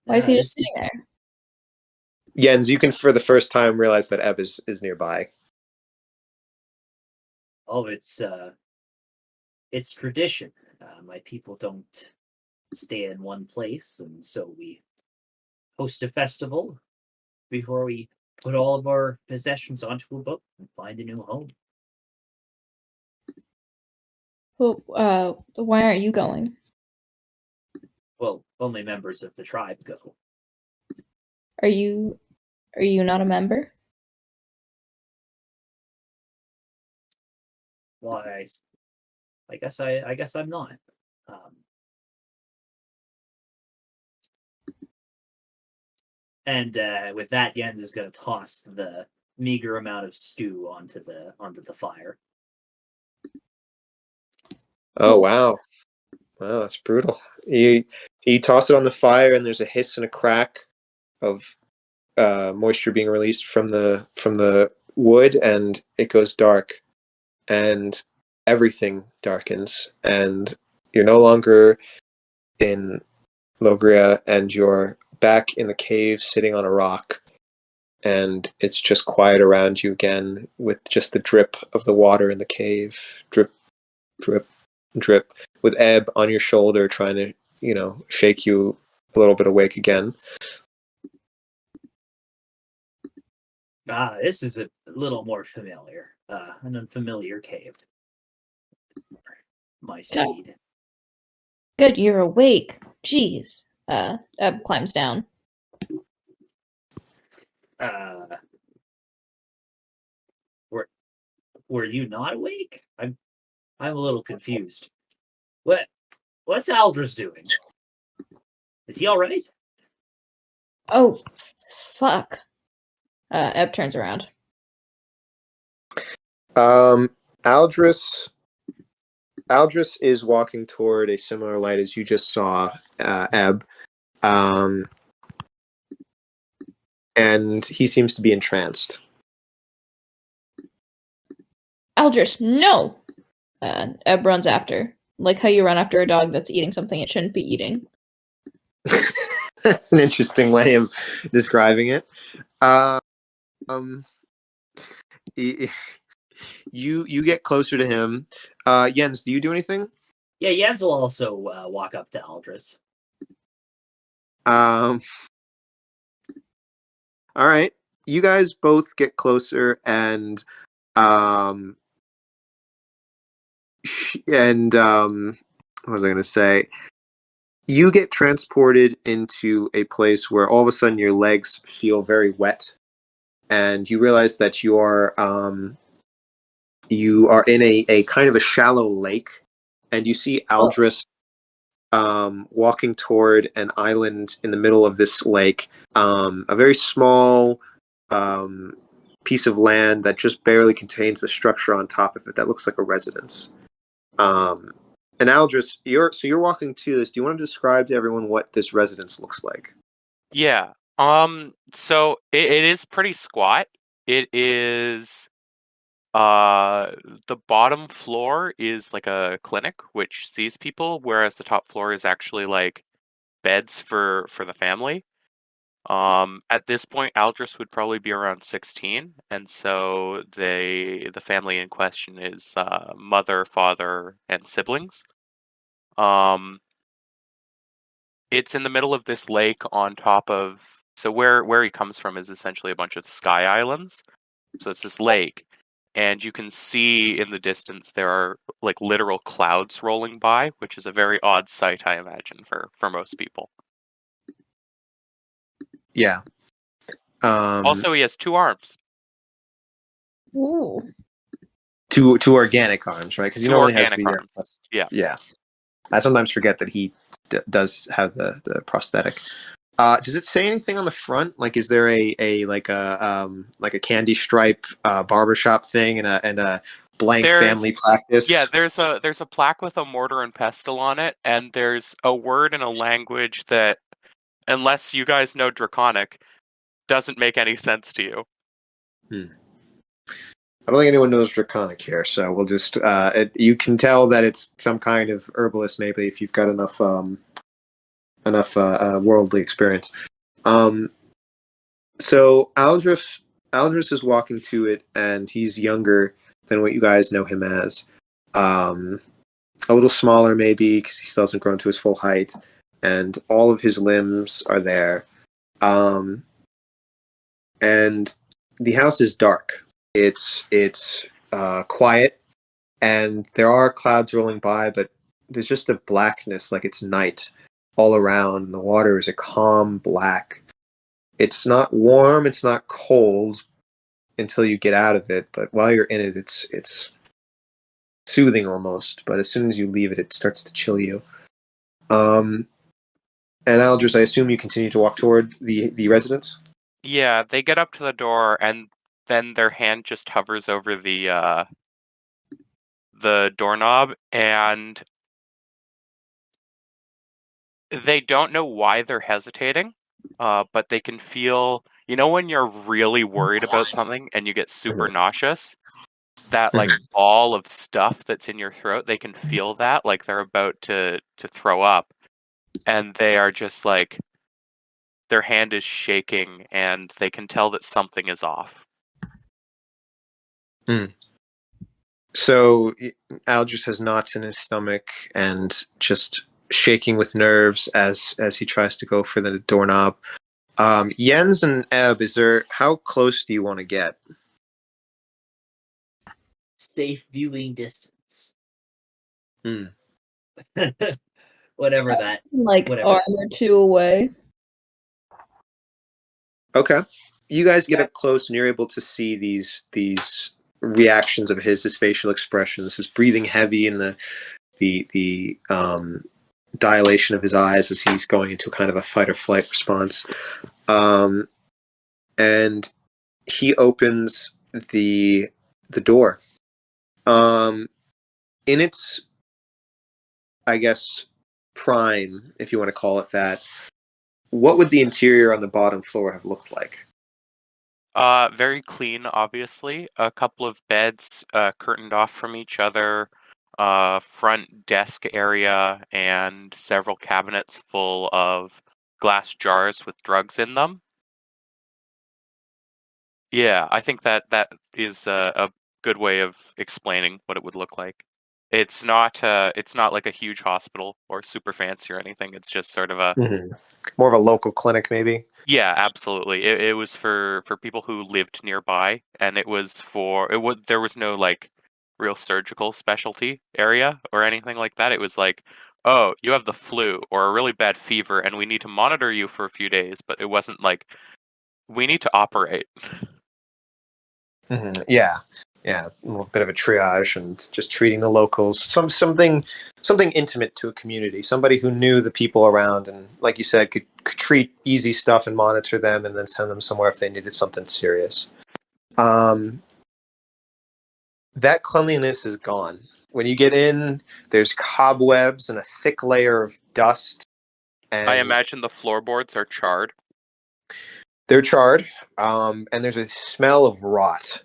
Why is he just sitting there? Jens, you can for the first time realize that Eb is nearby. Oh, it's tradition. My people don't stay in one place, and so we host a festival before we put all of our possessions onto a boat and find a new home. Well, why aren't you going? Well, only members of the tribe go. Are you not a member? Why? I guess I'm not. Um, and with that, Jens is going to toss the meager amount of stew onto the fire. Oh Cool. wow, wow, that's brutal. He tossed it on the fire, and there's a hiss and a crack of moisture being released from the wood, and it goes dark, and everything darkens, and you're no longer in Logria, and you're back in the cave, sitting on a rock, and it's just quiet around you again, with just the drip of the water in the cave, drip, drip, drip, with Ebb on your shoulder, trying to shake you a little bit awake again. This is a little more familiar. An unfamiliar cave. My speed. Good, you're awake. Jeez. Ebb climbs down. Were you not awake? I'm a little confused. What's Aldrus doing? Is he all right? Oh, fuck. Ebb turns around. Aldrus is walking toward a similar light as you just saw, Ebb, and he seems to be entranced. Aldrus, no! Ebb runs after. Like how you run after a dog that's eating something it shouldn't be eating. That's an interesting way of describing it. You get closer to him. Jens, do you do anything? Yeah, Jens will also walk up to Aldrus. All right. You guys both get closer, and what was I going to say? You get transported into a place where all of a sudden your legs feel very wet, and you realize that you are in a kind of a shallow lake, and you see Aldrus walking toward an island in the middle of this lake, a very small piece of land that just barely contains the structure on top of it that looks like a residence. And Aldrus, you're walking to this. Do you want to describe to everyone what this residence looks like? Yeah. So it is pretty squat. It is the bottom floor is like a clinic which sees people, whereas the top floor is actually like beds for the family. At this point, Aldrus would probably be around 16, and so the family in question is mother, father, and siblings. It's in the middle of this lake on top of. So where he comes from is essentially a bunch of sky islands. So it's this lake, and you can see in the distance there are like literal clouds rolling by, which is a very odd sight, I imagine, for most people. Yeah. Also, he has 2 arms. Ooh. Two organic arms, right? Because he 2 normally has organic the arms. Yeah. Yeah. I sometimes forget that he does have the prosthetic. Does it say anything on the front? Like, is there a candy stripe barbershop thing and a blank family practice? Yeah, there's a plaque with a mortar and pestle on it, and there's a word in a language that, unless you guys know Draconic, doesn't make any sense to you. I don't think anyone knows Draconic here, so we'll just you can tell that it's some kind of herbalist, maybe, if you've got enough worldly experience. So Aldrus is walking to it, and he's younger than what you guys know him as. A little smaller, maybe, because he still hasn't grown to his full height, and all of his limbs are there. And the house is dark. It's quiet. and there are clouds rolling by, but there's just a blackness, like it's night all around. The water is a calm black. It's not warm, it's not cold until you get out of it, but while you're in it, it's soothing almost. But as soon as you leave it, it starts to chill you. And Aldrus, I assume you continue to walk toward the residence? Yeah, they get up to the door, and then their hand just hovers over the doorknob, and they don't know why they're hesitating, but they can feel, when you're really worried about something and you get super nauseous, that like ball of stuff that's in your throat, they can feel that, like they're about to throw up, and they are just like, their hand is shaking, and they can tell that something is off. So Aldrus has knots in his stomach and just shaking with nerves as he tries to go for the doorknob. Jens and Ebb, how close do you want to get? Safe viewing distance. Hmm. Whatever that. Like Whatever. arm or two away. Okay. You guys get up close and you're able to see these reactions of his facial expressions, his breathing heavy and the dilation of his eyes as he's going into kind of a fight or flight response. And he opens the door. In its, I guess, prime, if you want to call it that, what would the interior on the bottom floor have looked like? Very clean, obviously. A couple of beds curtained off from each other, front desk area, and several cabinets full of glass jars with drugs in them. Yeah, I think that is a good way of explaining what it would look like. It's not like a huge hospital or super fancy or anything. It's just sort of a more of a local clinic, maybe. Yeah, absolutely. It was for people who lived nearby, and there was no like real surgical specialty area or anything like that. It was like, oh, you have the flu or a really bad fever, and we need to monitor you for a few days. But it wasn't like we need to operate. Yeah, a little bit of a triage and just treating the locals. Something intimate to a community. Somebody who knew the people around and, like you said, could treat easy stuff and monitor them, and then send them somewhere if they needed something serious. That cleanliness is gone. When you get in, there's cobwebs and a thick layer of dust. And I imagine the floorboards are charred. They're charred, and there's a smell of rot,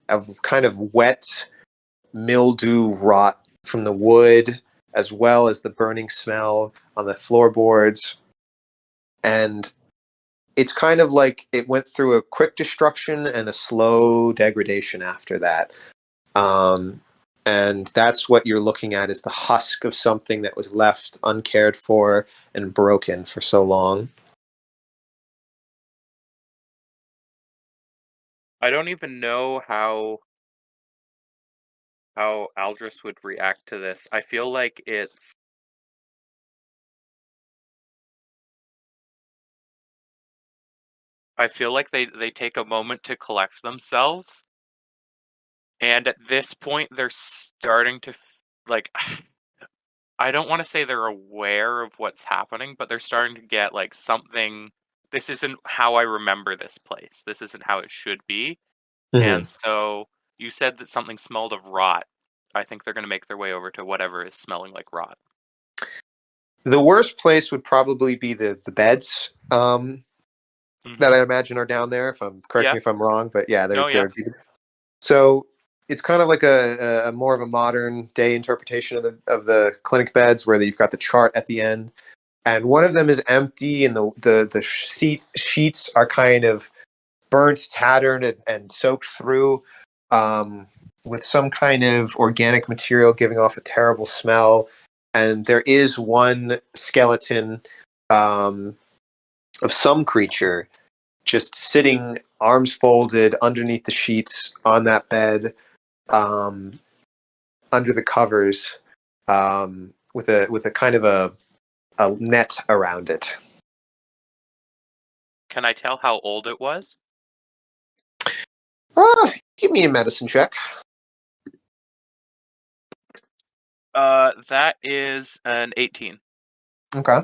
of kind of wet mildew rot from the wood, as well as the burning smell on the floorboards. And it's kind of like it went through a quick destruction and a slow degradation after that. And that's what you're looking at, is the husk of something that was left uncared for and broken for so long. I don't even know how Aldrus would react to this. I feel like they take a moment to collect themselves. And at this point, they're starting to, I don't want to say they're aware of what's happening, but they're starting to get, like, something, this isn't how I remember this place. This isn't how it should be. And so, you said that something smelled of rot. I think they're going to make their way over to whatever is smelling like rot. The worst place would probably be the beds that I imagine are down there. Correct me if I'm wrong, but yeah, they're so it's kind of like a more of a modern day interpretation of the clinic beds, where you've got the chart at the end, and one of them is empty, and the sheets are kind of burnt, tattered, and soaked through with some kind of organic material giving off a terrible smell. And there is one skeleton of some creature just sitting, arms folded, underneath the sheets on that bed. under the covers, with a kind of a net around it. Can I tell how old it was? Give me a medicine check. That is an 18. Okay.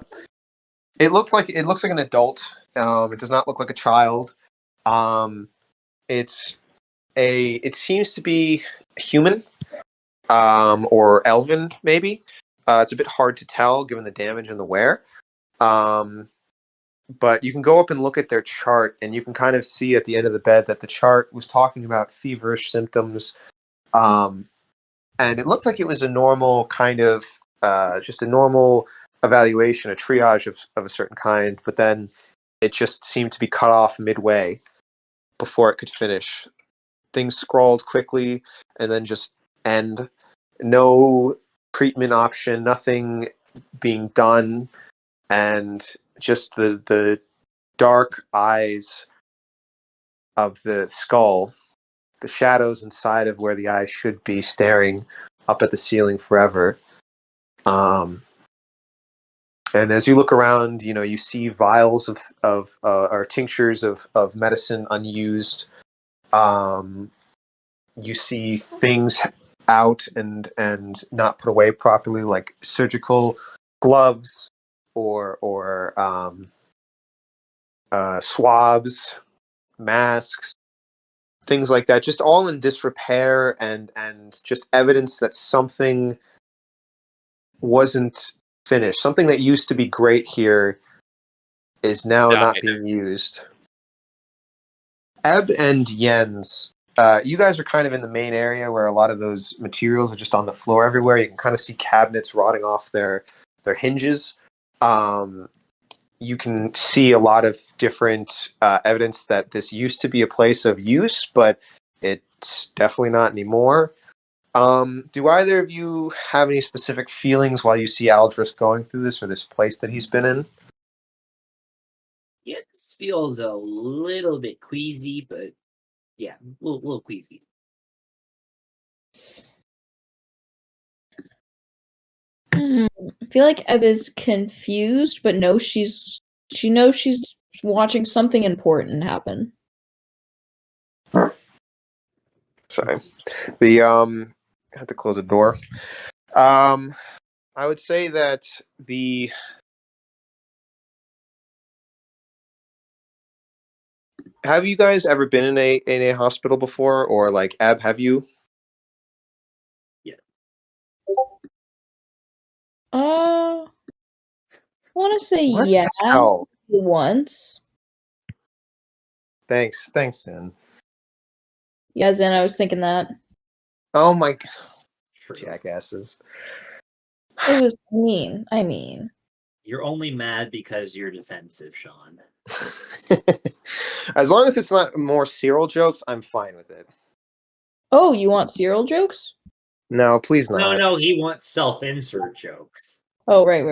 It looks like an adult. It does not look like a child. It seems to be human, or elven, maybe. It's a bit hard to tell given the damage and the wear. But you can go up and look at their chart, and you can kind of see at the end of the bed that the chart was talking about feverish symptoms. And it looked like it was a normal kind of, just a normal evaluation, a triage of a certain kind, but then it just seemed to be cut off midway before it could finish. Things scrawled quickly and then just end. No treatment option, nothing being done, and just the dark eyes of the skull, the shadows inside of where the eyes should be, staring up at the ceiling forever. And as you look around, you see vials of or tinctures of medicine unused. You see things out and not put away properly, like surgical gloves or swabs, masks, things like that, just all in disrepair and just evidence that something wasn't finished. Something that used to be great here is now Died. not being used. Ebb and Yens, you guys are kind of in the main area where a lot of those materials are just on the floor everywhere. You can kind of see cabinets rotting off their hinges. You can see a lot of different evidence that this used to be a place of use, but it's definitely not anymore. Do either of you have any specific feelings while you see Aldrus going through this, or this place that he's been in? Yeah, this feels a little bit queasy, but yeah, a little queasy. I feel like Eb is confused, but she knows she's watching something important happen. Sorry. I had to close the door. I would say that have you guys ever been in a hospital before, or like Ab, have you? I want to say What yeah, the hell? once. Thanks, Zen. Yeah, Zen, I was thinking that. Oh my god, True. jackasses. It was mean. I mean, You're only mad because you're defensive, Sean. As long as it's not more Cyril jokes, I'm fine with it. oh, you want Cyril jokes? No, please not. No, he wants self-insert jokes. Oh, right.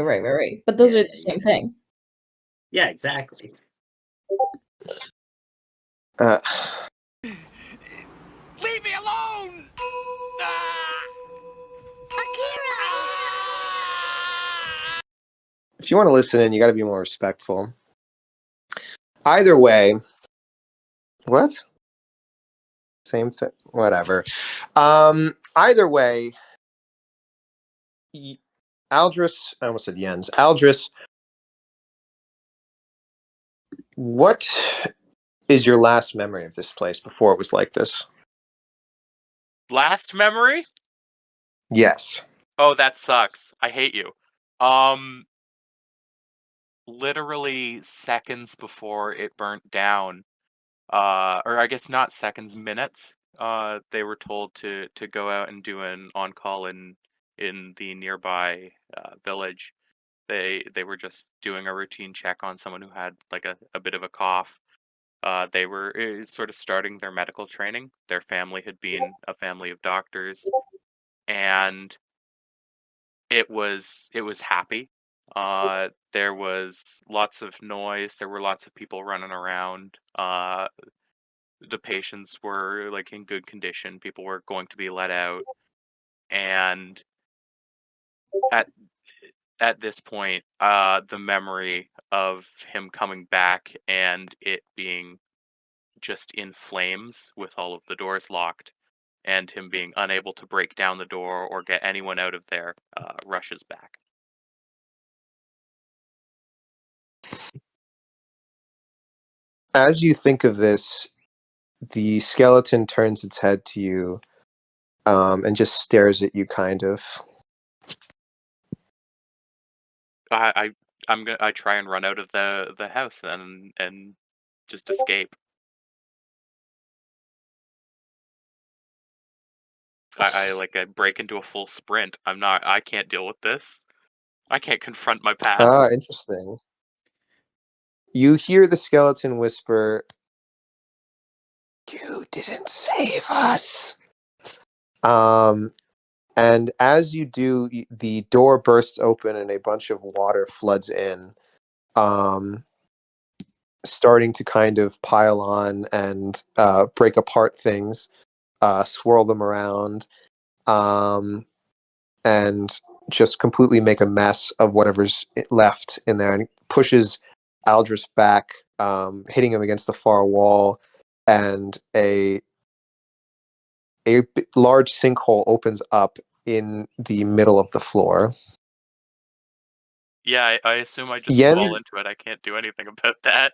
But those Yeah, are the same thing. Yeah, exactly. Leave me alone! If you want to listen in, you got to be more respectful. Either way, what? Same thing. Whatever. Either way, Aldrus. I almost said Jens. Aldrus. What is your last memory of this place before it was like this? Last memory? Yes. Oh, that sucks. I hate you. Literally seconds before it burnt down, or I guess not seconds, minutes. They were told to go out and do an on call in the nearby village. They were just doing a routine check on someone who had like a bit of a cough. They were sort of starting their medical training. Their family had been a family of doctors, and it was happy. There was lots of noise. There were lots of people running around. The patients were like in good condition. People were going to be let out. and at this point, the memory of him coming back and it being just in flames with all of the doors locked, and him being unable to break down the door or get anyone out of there, rushes back. As you think of this, the skeleton turns its head to you and just stares at you, kind of. I try and run out of the house and just escape. I break into a full sprint. I can't deal with this. I can't confront my past. Ah, interesting. You hear the skeleton whisper, "You didn't save us." And as you do, the door bursts open and a bunch of water floods in, starting to kind of pile on and break apart things, swirl them around, and just completely make a mess of whatever's left in there, and pushes Aldrus back, hitting him against the far wall, and a large sinkhole opens up in the middle of the floor. Yeah, I assume I just Jens, fall into it. I can't do anything about that.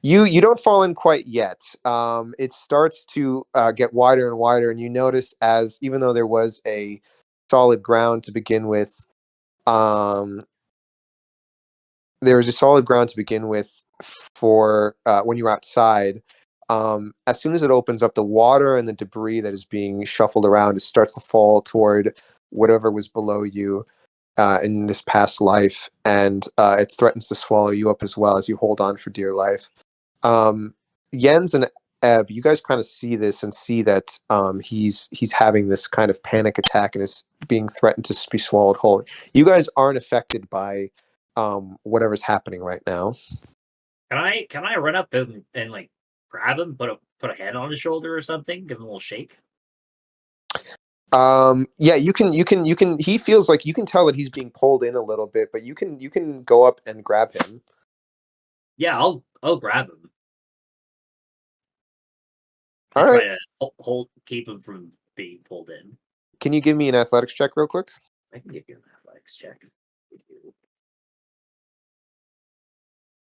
you don't fall in quite yet. It starts to get wider and wider, and you notice, as even though there was a solid ground to begin with, there was a solid ground to begin with for when you're outside. As soon as it opens up, the water and the debris that is being shuffled around, it starts to fall toward whatever was below you in this past life, and it threatens to swallow you up as well as you hold on for dear life. Jens and Ebb, you guys kind of see this and see that he's having this kind of panic attack and is being threatened to be swallowed whole. You guys aren't affected by whatever's happening right now. Can I run up and like grab him, put a hand on his shoulder or something, give him a little shake? Yeah, you can he feels like you can tell that he's being pulled in a little bit, but you can go up and grab him. Yeah, I'll grab him. All Try right. to keep him from being pulled in. Can you give me an athletics check real quick? I can give you an athletics check.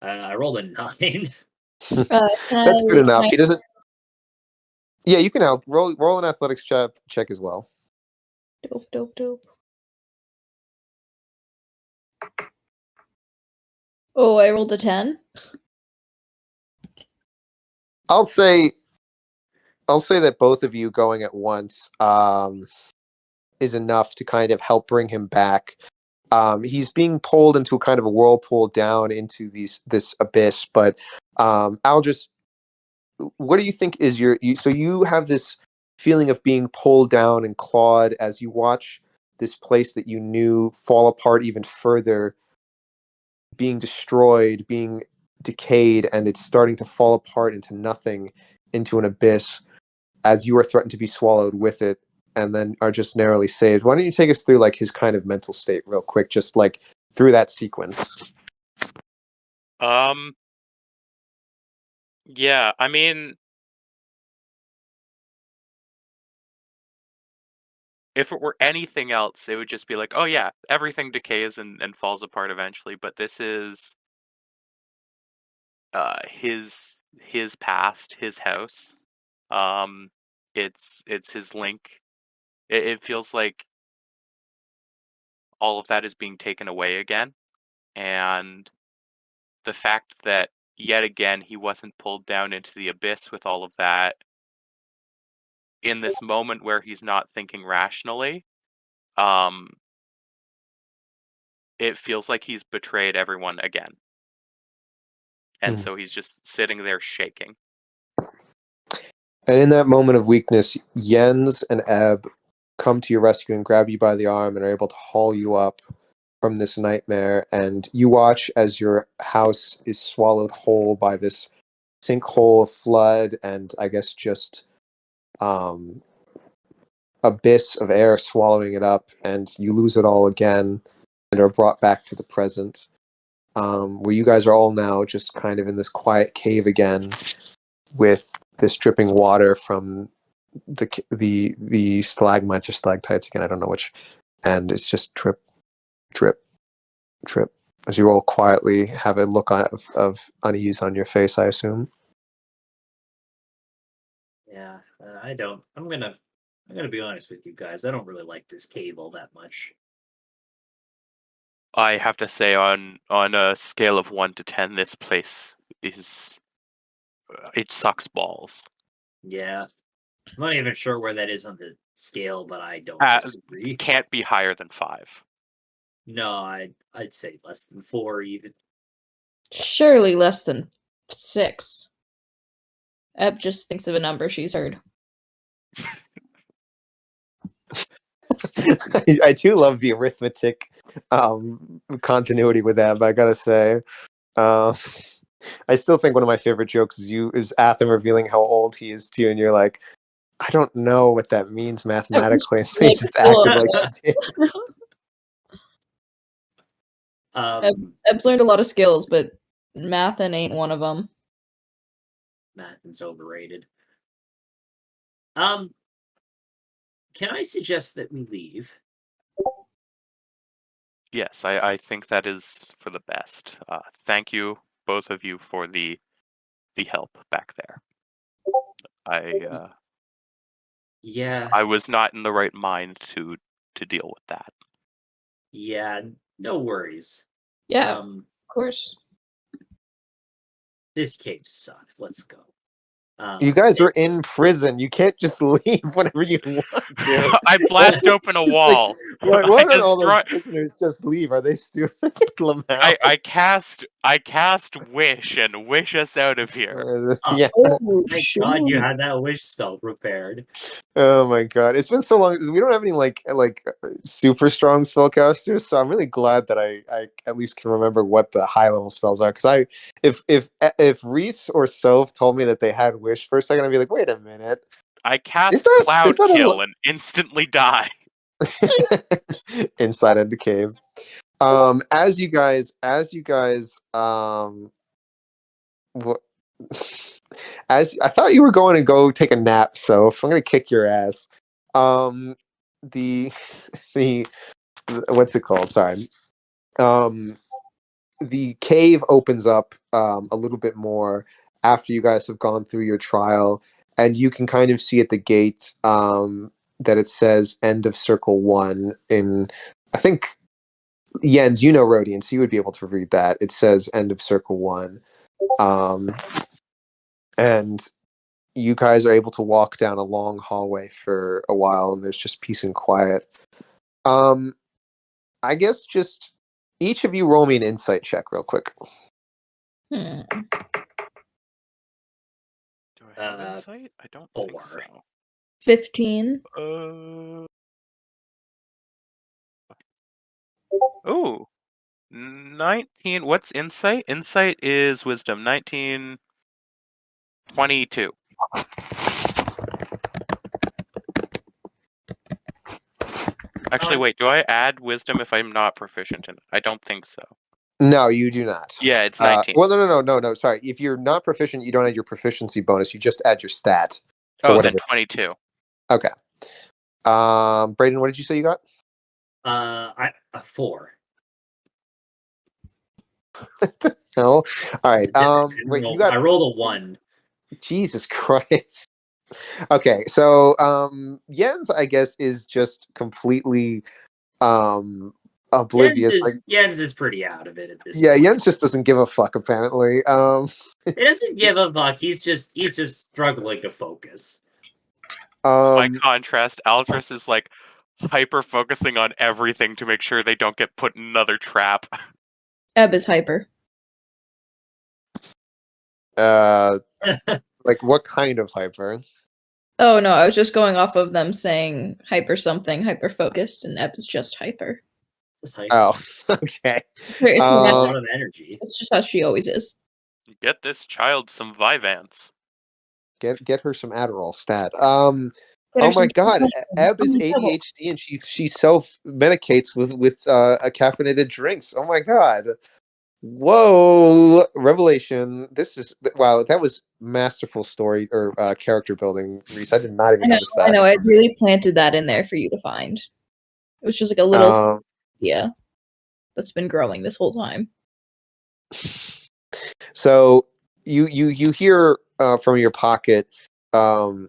I rolled a 9. That's good enough. He doesn't. Yeah, you can help. Roll an athletics check as well. Dope. Oh, I rolled a 10. I'll say that both of you going at once is enough to kind of help bring him back. He's being pulled into a kind of a whirlpool down into this abyss. But Aldrus, what do you think is so you have this feeling of being pulled down and clawed as you watch this place that you knew fall apart even further, being destroyed, being decayed, and it's starting to fall apart into nothing, into an abyss, as you are threatened to be swallowed with it, and then are just narrowly saved. Why don't you take us through like his kind of mental state real quick, just like through that sequence? Yeah, I mean, if it were anything else, it would just be like, oh yeah, everything decays and falls apart eventually. But this is his past, his house. It's his link. It feels like all of that is being taken away again, and the fact that yet again he wasn't pulled down into the abyss with all of that in this moment where he's not thinking rationally. It feels like he's betrayed everyone again. And so he's just sitting there shaking. And in that moment of weakness, Jens and Ebb come to your rescue and grab you by the arm and are able to haul you up from this nightmare. And you watch as your house is swallowed whole by this sinkhole of flood and I guess just abyss of air swallowing it up, and you lose it all again and are brought back to the present, where you guys are all now just kind of in this quiet cave again with this dripping water from the stalagmites or stalactites again, I don't know which, and it's just drip, drip, drip, as you all quietly have a look of unease on your face, I assume. Yeah, I'm gonna be honest with you guys. I don't really like this cave all that much. I have to say, on a scale of 1 to 10, this place is it sucks balls. Yeah, I'm not even sure where that is on the scale, but I don't disagree. Can't be higher than 5. No, I'd say less than 4 even. Surely less than 6. Eb just thinks of a number she's heard. I do love the arithmetic continuity with that, but I gotta say, I still think one of my favorite jokes is Atham revealing how old he is to you, and you're like, I don't know what that means mathematically, and so you just acted like you did. Eb's learned a lot of skills, but mathin' ain't one of them. Mathin's overrated. Can I suggest that we leave? Yes, I think that is for the best. Thank you, both of you, for the help back there. Yeah. I was not in the right mind to deal with that. Yeah, no worries. Yeah, of course. This cave sucks. Let's go. You guys are in prison. You can't just leave whenever you want to. I blast open a wall. Why don't all destroy- those prisoners just leave? Are they stupid? I cast wish and wish us out of here. Yeah. Oh, Thank God you had that wish spell prepared. Oh my god, it's been so long. We don't have any like super strong spellcasters, so I'm really glad that I at least can remember what the high level spells are. Because if Reese or Soph told me that they had wish for a second, I'd be like, wait a minute. I cast Cloud Kill and instantly die. Inside of the cave. As you guys, what? As I thought you were going to go take a nap, so if I'm going to kick your ass. The what's it called? Sorry. The cave opens up a little bit more after you guys have gone through your trial, and you can kind of see at the gate that it says "End of Circle 1" in, I think, Jens, you know Rodian, so you would be able to read that. It says "End of Circle 1." And you guys are able to walk down a long hallway for a while, and there's just peace and quiet. I guess just each of you roll me an insight check real quick. Do I have insight? I don't think so. 15. Oh, 19. What's insight? Insight is wisdom. 19. 22. Actually, wait, do I add wisdom if I'm not proficient in it? I don't think so. No, you do not. Yeah, it's 19. Well, no. Sorry. If you're not proficient, you don't add your proficiency bonus. You just add your stat. Oh, then 22. Okay. Brayden, what did you say you got? A 4. No. All right. Wait, you got. I rolled a 1. Jesus Christ. Okay, so Jens, I guess, is just completely oblivious. Jens is pretty out of it at this point. Yeah, Jens just doesn't give a fuck, apparently. He doesn't give a fuck. He's just struggling to focus. By contrast, Aldrus is like hyper focusing on everything to make sure they don't get put in another trap. Eb is hyper. Like what kind of hyper? Oh no, I was just going off of them saying hyper something, hyper focused, and Eb is just hyper. Oh, okay. It's a lot of energy. It's just how she always is. Get this child some Vyvanse. Get her some Adderall stat. Oh my god, Eb is I'm in trouble. ADHD and she self medicates with caffeinated drinks. Oh my god. Whoa, revelation. This is wow, that was masterful story or character building, Reese. I did not even notice I that. know. I really planted that in there for you to find. It was just like a little Um, idea that's been growing this whole time. so you hear from your pocket, wow,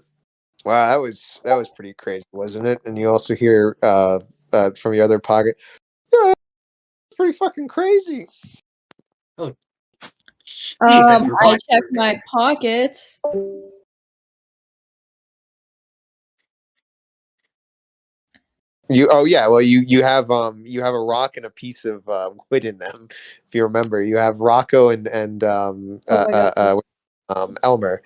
that was pretty crazy, wasn't it? And you also hear from your other pocket, yeah, it's pretty fucking crazy. Jeez, I forgot I you checked were my there. pockets. You have a rock and a piece of wood in them. If you remember, you have Rocco and Oh my god. Elmer.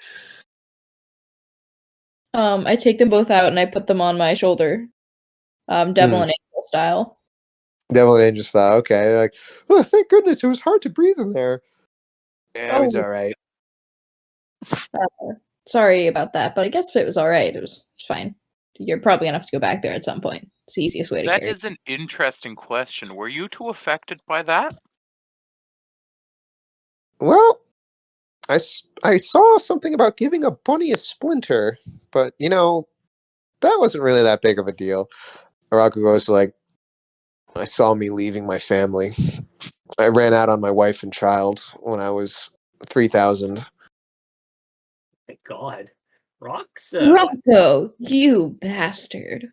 I take them both out and I put them on my shoulder. Devil and angel style. Devil and Angel style. Okay, they're like, oh, thank goodness, it was hard to breathe in there. Yeah, it was all right. Sorry about that, but I guess it was alright. It was fine. You're probably gonna have to go back there at some point. It's the easiest way to That carry. is an interesting question. Were you two affected by that? Well, I saw something about giving a bunny a splinter, but that wasn't really that big of a deal. Rocco goes like, I saw me leaving my family. I ran out on my wife and child when I was 3,000. My God, Rocks Rocco, you bastard.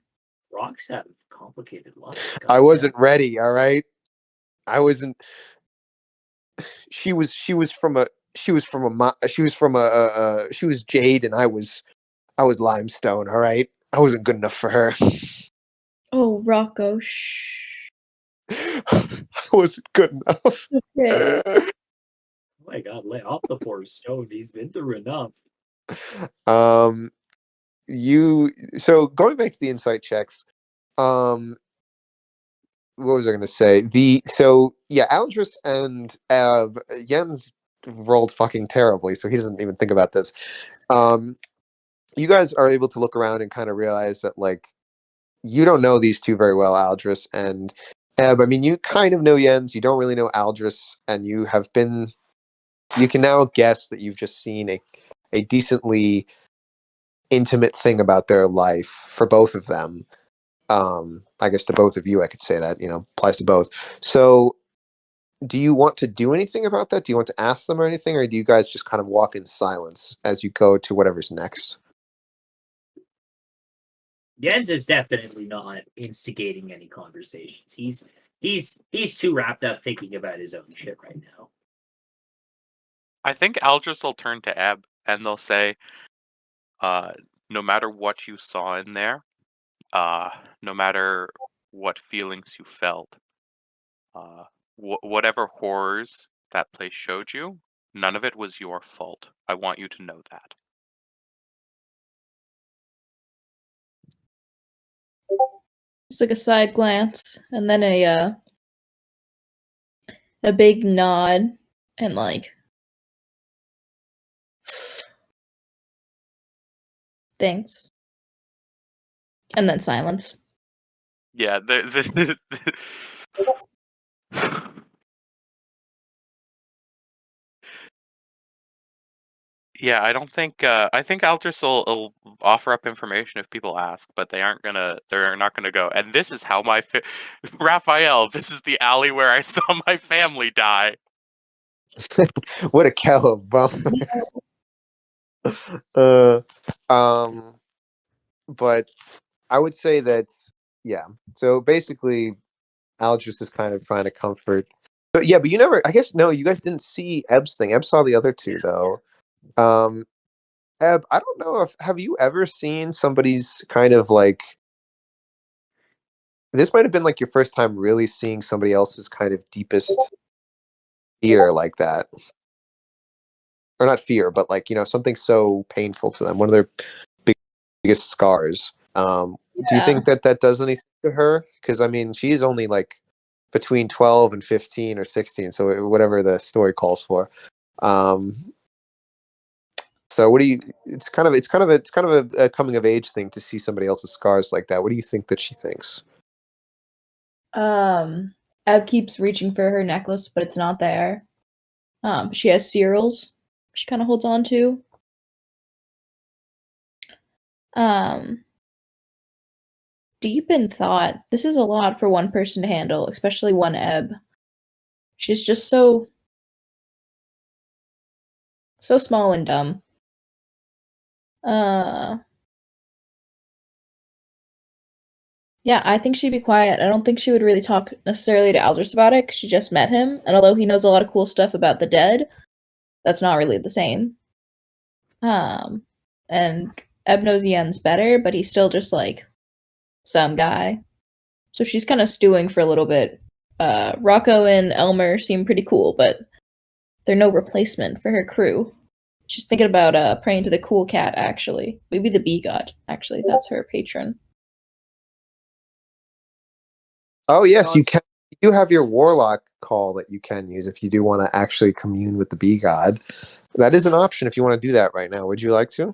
have complicated life. I God wasn't ready, all right? I wasn't she was she was jade and I was limestone, all right? I wasn't good enough for her. Oh, Rocco, shh. I wasn't good enough. Okay. Oh my God, lay off the poor stone. He's been through enough. So going back to the insight checks, what was I going to say? Aldrus and Jens rolled fucking terribly, so he doesn't even think about this. You guys are able to look around and kind of realize that, like, you don't know these two very well, Aldrus and Eb. I mean, you kind of know Jens, you don't really know Aldrus, and you can now guess that you've just seen a decently intimate thing about their life for both of them. I guess to both of you, I could say that, applies to both. So do you want to do anything about that? Do you want to ask them or anything? Or do you guys just kind of walk in silence as you go to whatever's next? Jens is definitely not instigating any conversations. He's too wrapped up thinking about his own shit right now. I think Aldrus will turn to Eb and they'll say, no matter what you saw in there, no matter what feelings you felt, whatever horrors that place showed you, none of it was your fault. I want you to know that. Just like a side glance, and then a big nod, and like, thanks, and then silence. Yeah, yeah, I don't think. I think Aldrus will offer up information if people ask, but they're not gonna go. And this is how Raphael. This is the alley where I saw my family die. What a cowabunga. But I would say that, yeah. So basically, Aldrus is kind of trying to comfort. But yeah, but I guess, no, you guys didn't see Eb's thing. Eb saw the other two, though. Eb, I don't know have you ever seen somebody's kind of like, this might have been like your first time really seeing somebody else's kind of deepest fear like that. Or not fear, but like, something so painful to them. One of their biggest scars. Do you think that does anything to her? Because, I mean, she's only like between 12 and 15 or 16, so whatever the story calls for. So So what do you? It's kind of a coming of age thing to see somebody else's scars like that. What do you think that she thinks? Eb keeps reaching for her necklace, but it's not there. She has cereals she kind of holds on to. Deep in thought. This is a lot for one person to handle, especially one Eb. She's just so small and dumb. Yeah, I think she'd be quiet. I don't think she would really talk necessarily to Aldrus about it, 'cause she just met him, and although he knows a lot of cool stuff about the dead, that's not really the same. And Eb knows Jens better, but he's still just like some guy. So she's kind of stewing for a little bit. Rocco and Elmer seem pretty cool, but they're no replacement for her crew. She's thinking about praying to the cool cat, actually. Maybe the bee god, actually. That's her patron. Oh yes, you can. You have your warlock call that you can use if you do want to actually commune with the bee god. That is an option if you want to do that right now. Would you like to?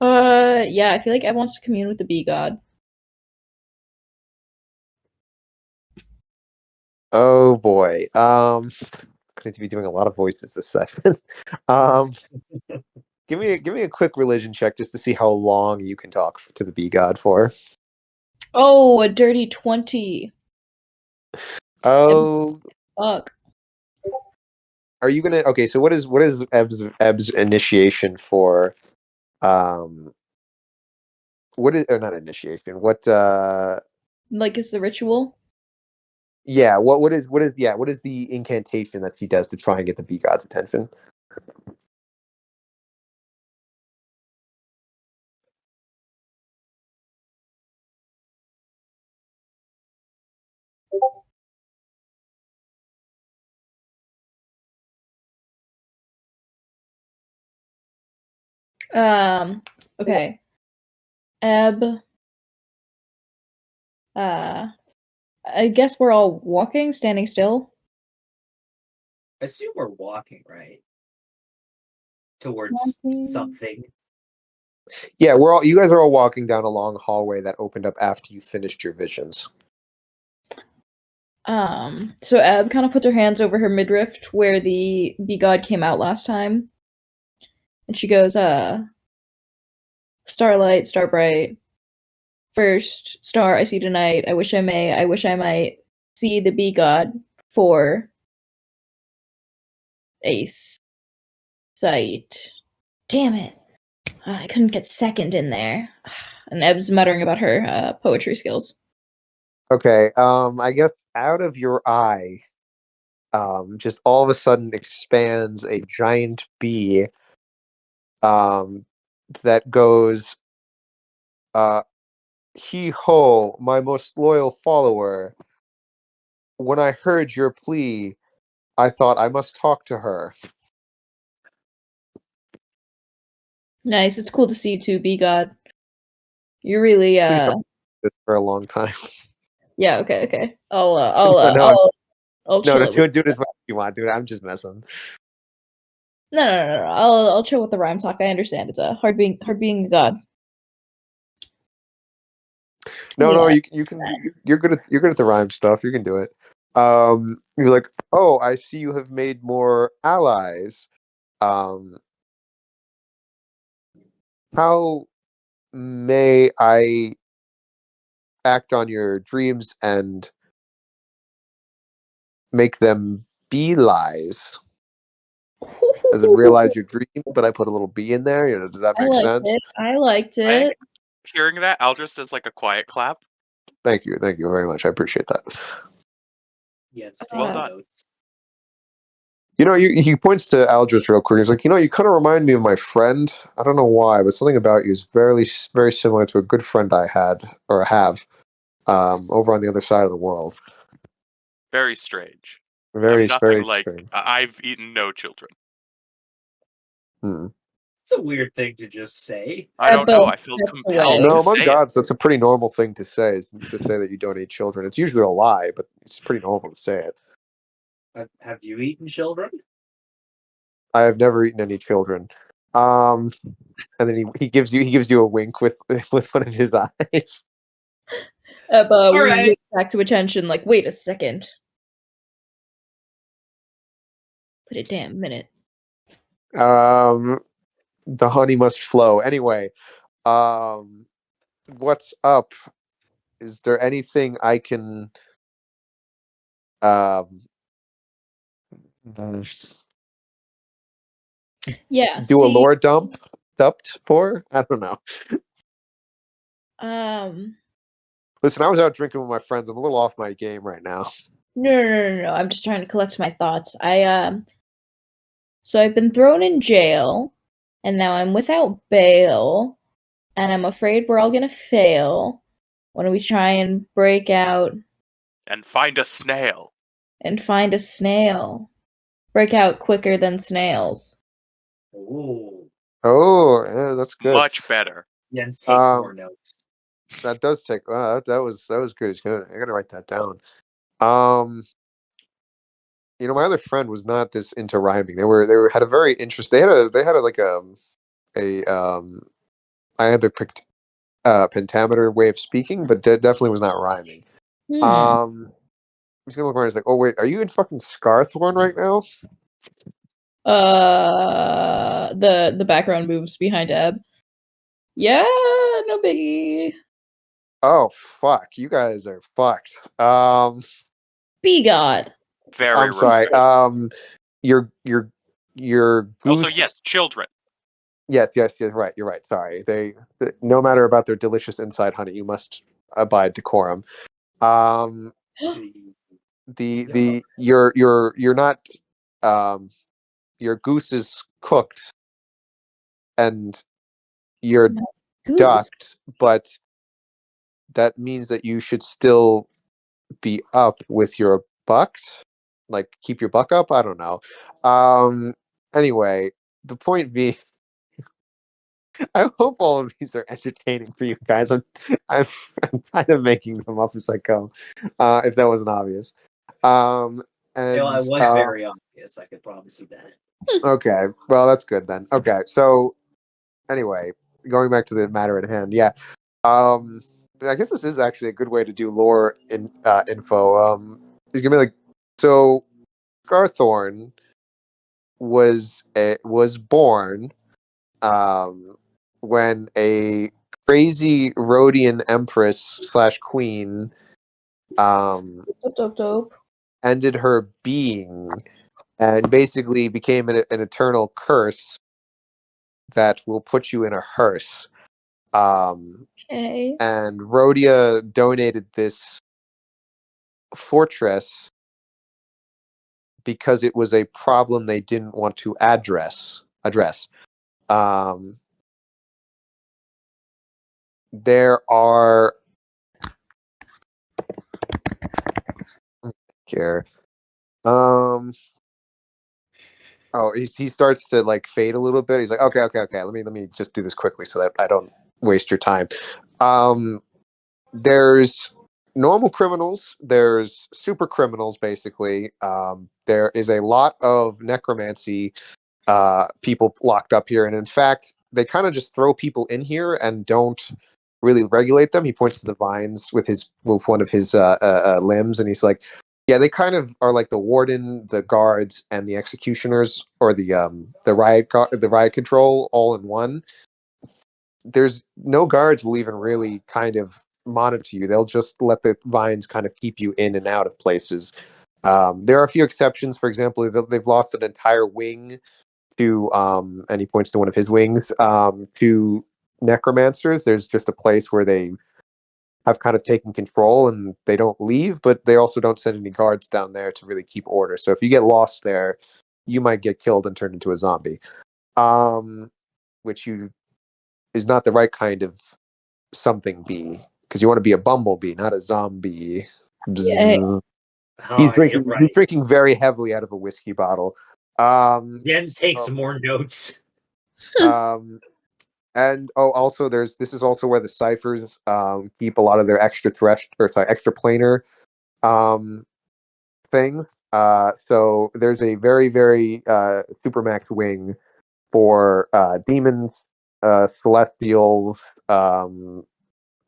Yeah, I feel like Eb wants to commune with the bee god. Oh boy. I'm going to be doing a lot of voices this session. Give me a quick religion check just to see how long you can talk to the bee god for. Oh, a dirty 20. Oh, Fuck. are you gonna? Okay, so what is Eb's initiation for? What is or not initiation? What? Like, it's the ritual? Yeah. What is the incantation that she does to try and get the bee god's attention? Okay. Eb. I guess we're all walking, standing still. I assume we're walking, right? Towards Walking. something. Yeah, you guys are all walking down a long hallway that opened up after you finished your visions. So Eb kind of puts her hands over her midriff where the bee god came out last time. And she goes, Starlight, star bright. First star I see tonight, I wish I may, I wish I might see the bee god for a sight. Damn it. I couldn't get second in there. And Eb's muttering about her poetry skills. Okay, I guess out of your eye, just all of a sudden expands a giant bee, that goes, "He ho, my most loyal follower. When I heard your plea, I thought I must talk to her." Nice. It's cool to see you too, bee god. You're really Please don't do this for a long time. Yeah. Okay. I'll No, chill no, it with. do it as much as you want, dude. I'm just messing. No. I'll chill with the rhyme talk. I understand. It's a hard being a god. No, Yeah. you can. You're good at the rhyme stuff. You can do it. You're like, oh, I see you have made more allies. How may I act on your dreams and make them be lies? As in realize your dream, but I put a little B in there. Does that make sense? I liked it. Hearing that, Aldrus does like a quiet clap. Thank you very much. I appreciate that. Yeah, it's Well done. notes. He points to Aldrich real quick. He's like, you kind of remind me of my friend. I don't know why, but something about you is very, very similar to a good friend I had or have, over on the other side of the world. Very strange. Very, Nothing very like strange. I've eaten no children. It's a weird thing to just say. I don't know. I feel That's compelled away. to No, among say it. gods, that's a pretty normal thing to say. Is to say that you don't eat children. It's usually a lie, but it's pretty normal to say it. Have you eaten children? I have never eaten any children. And then he gives you a wink with one of his eyes. Ebba All right. wakes back to attention, like, wait a second. Put a damn minute. The honey must flow. Anyway, what's up? Is there anything I can Yeah, do a see, lore dumped for? I don't know. Listen, I was out drinking with my friends. I'm a little off my game right now. no. I'm just trying to collect my thoughts. So I've been thrown in jail, and now I'm without bail, and I'm afraid we're all gonna fail when we try and break out And find a snail. and find a snail. Break out quicker than snails. Ooh. Oh, yeah, that's good. Much better. Jens takes more notes. That does take. That was good. It's good. I gotta write that down. My other friend was not this into rhyming. They had a very interest. They had a iambic pentameter way of speaking, but definitely was not rhyming. He's gonna look around. He's like, "Oh wait, are you in fucking Scarthorne right now?" The background moves behind Eb. Yeah, no biggie. Oh fuck, you guys are fucked. Be God. Very I'm sorry. refreshing. Your goose. Also, yes, children. Yes, right. You're right. Sorry. No matter about their delicious inside honey, you must abide decorum. You're not your goose is cooked and you're Goose. ducked, but that means that you should still be up with your buck, like keep your buck up. I don't know. Anyway, the point being, I hope all of these are entertaining for you guys. I'm kind of making them up as I go, if that wasn't obvious. And I was very obvious. I could promise you that. Okay, well that's good then. Okay, so anyway, going back to the matter at hand, yeah. I guess this is actually a good way to do lore info. He's gonna be like, so Scarthorne was born when a crazy Rhodian empress / queen Dope. ended her being and basically became an eternal curse that will put you in a hearse. Okay. And Rhodia donated this fortress because it was a problem they didn't want to address. There are here. Oh, he starts to like fade a little bit. He's like, okay. Let me just do this quickly so that I don't waste your time. There's normal criminals. There's super criminals. Basically, there is a lot of necromancy people locked up here, and in fact, they kind of just throw people in here and don't really regulate them. He points to the vines with one of his limbs, and he's like, "Yeah, they kind of are like the warden, the guards, and the executioners, or the riot control all in one." There's no guards will even really kind of monitor you. They'll just let the vines kind of keep you in and out of places. There are a few exceptions. For example, they've lost an entire wing to and he points to one of his wings to necromancers. There's just a place where they have kind of taken control and they don't leave, but they also don't send any guards down there to really keep order. So if you get lost there, you might get killed and turned into a zombie, which is not the right kind of something bee, because you want to be a bumblebee, not a zombie. Yeah. He's drinking very heavily out of a whiskey bottle. Jens takes more notes. And also this is also where the ciphers keep a lot of their extra planar things. So there's a very, very supermax wing for demons, celestials,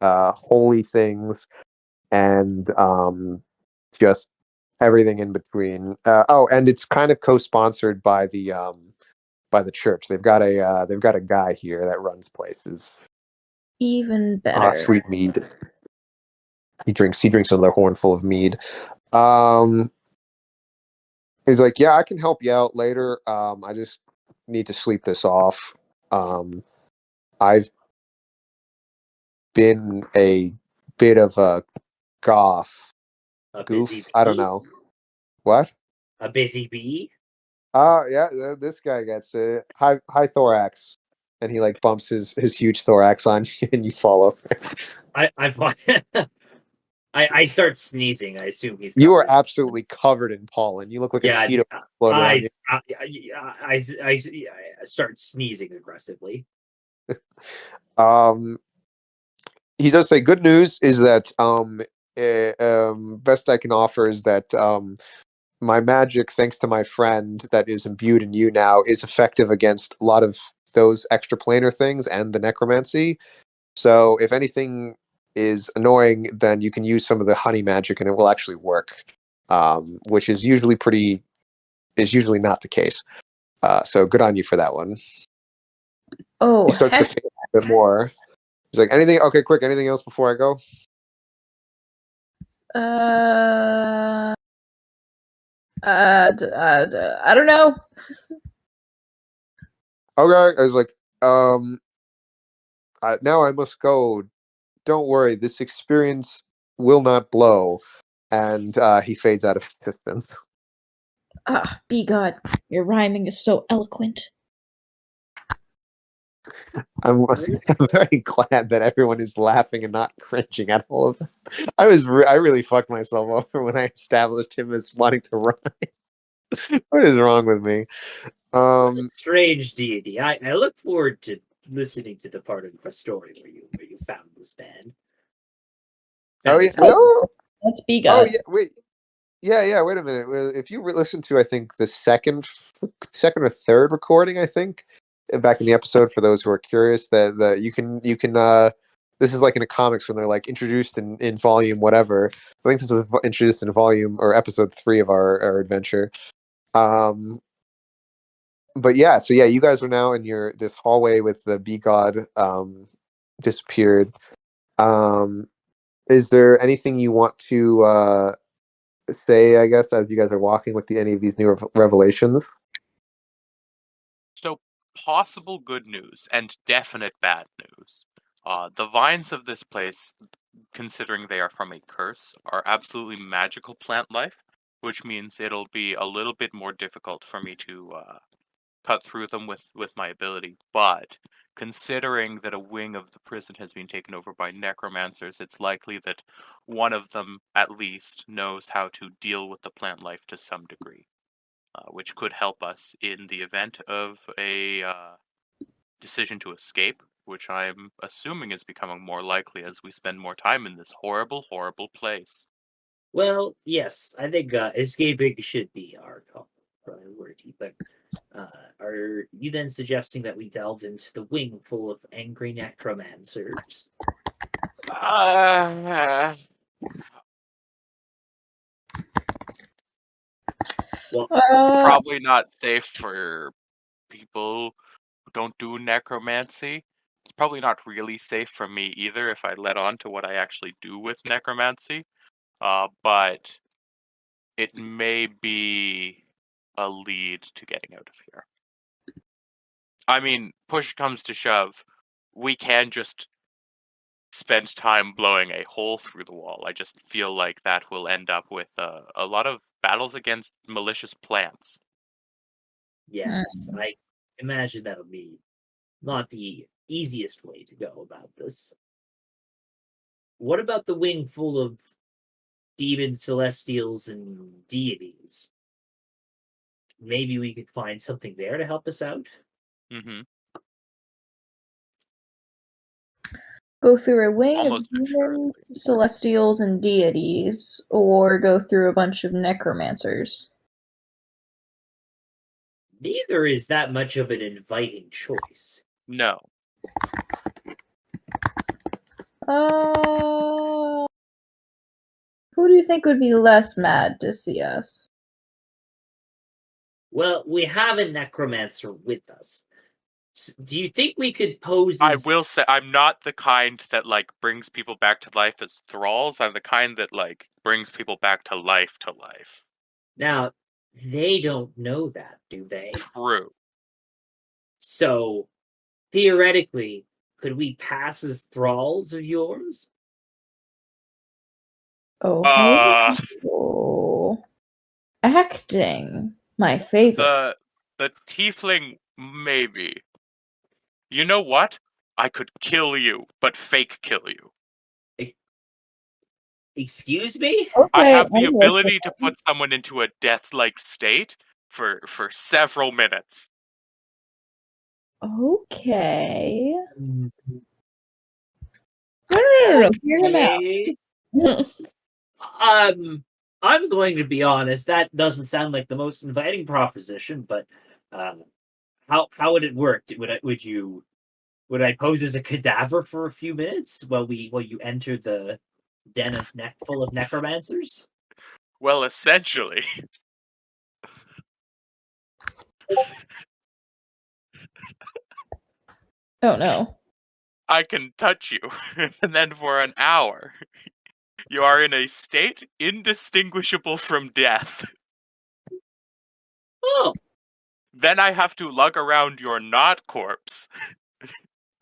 holy things, and just everything in between. And it's kind of co-sponsored by the church. They've got a guy here that runs places. Even better. Sweet mead. He drinks another hornful of mead. He's like, yeah, I can help you out later. I just need to sleep this off. I've been a bit of a goth. A Goof. busy I don't bee? know. What? A busy bee? Yeah, this guy gets it. High thorax. And he like bumps his huge thorax on you and you follow. I start sneezing. I assume he's You are covered. absolutely covered in pollen. You look like Yeah, a Cheeto floating around you. I start sneezing aggressively. He does say good news is that best I can offer is that my magic, thanks to my friend that is imbued in you now, is effective against a lot of those extraplanar things and the necromancy. So if anything is annoying, then you can use some of the honey magic and it will actually work, which is usually not the case. So good on you for that one. Oh, He starts to heck. fade a bit more. He's like, anything? Okay, quick. Anything else before I go? I don't know. Okay. I was like, now I must go. Don't worry, this experience will not blow. And he fades out of existence. Ah, be God, your rhyming is so eloquent. I'm very glad that everyone is laughing and not cringing at all of that. I really fucked myself over when I established him as wanting to rhyme. What is wrong with me? Strange deity. I look forward to listening to the part of the story where you found this band. Oh yeah, Let's be oh God. yeah, wait, yeah. Wait a minute. If you listen to, I think the second or third recording, I think back in the episode, for those who are curious, that you can this is like in the comics when they're like introduced in volume whatever. I think this was introduced in volume or episode 3 of our adventure. But yeah, so yeah, you guys are now in this hallway with the bee god disappeared. Is there anything you want to say, I guess, as you guys are walking with any of these new revelations? So, possible good news and definite bad news. The vines of this place, considering they are from a curse, are absolutely magical plant life, which means it'll be a little bit more difficult for me to cut through them with my ability. But considering that a wing of the prison has been taken over by necromancers, it's likely that one of them at least knows how to deal with the plant life to some degree, which could help us in the event of a decision to escape, which I'm assuming is becoming more likely as we spend more time in this horrible, horrible place. Well, yes, I think escaping should be our top priority, but are you then suggesting that we delve into the wing full of angry necromancers? Well, Probably not safe for people who don't do necromancy. It's probably not really safe for me either if I let on to what I actually do with necromancy. But it may be a lead to getting out of here. I mean, push comes to shove, we can just spend time blowing a hole through the wall. I just feel like that will end up with a lot of battles against malicious plants. yes, I imagine that'll be not the easiest way to go about this. What about the wing full of demons, celestials, and deities? Maybe we could find something there to help us out? Mm-hmm. Go through a wing Almost of assuredly. demons, celestials, and deities, or go through a bunch of necromancers. neither is that much of an inviting choice. No. Who do you think would be less mad to see us? Well, we have a necromancer with us. Do you think we could pose I as... will say I'm not the kind that like brings people back to life as thralls. I'm the kind that like brings people back to life to life. Now, they don't know that, do they? True. So, theoretically, could we pass as thralls of yours? Oh, acting, my favorite. The tiefling maybe. You know what? I could kill you, but fake kill you. Excuse me? I Okay, have the I'm ability to listening. put someone into a death-like state for several minutes. Okay. Mm, No. Hear him out. okay. I'm going to be honest. That doesn't sound like the most inviting proposition, but how would it work? Would I pose as a cadaver for a few minutes while you enter the den of full of necromancers? Well, essentially. Oh no. I can touch you, and then for an hour, you are in a state indistinguishable from death. Oh, Then I have to lug around your not corpse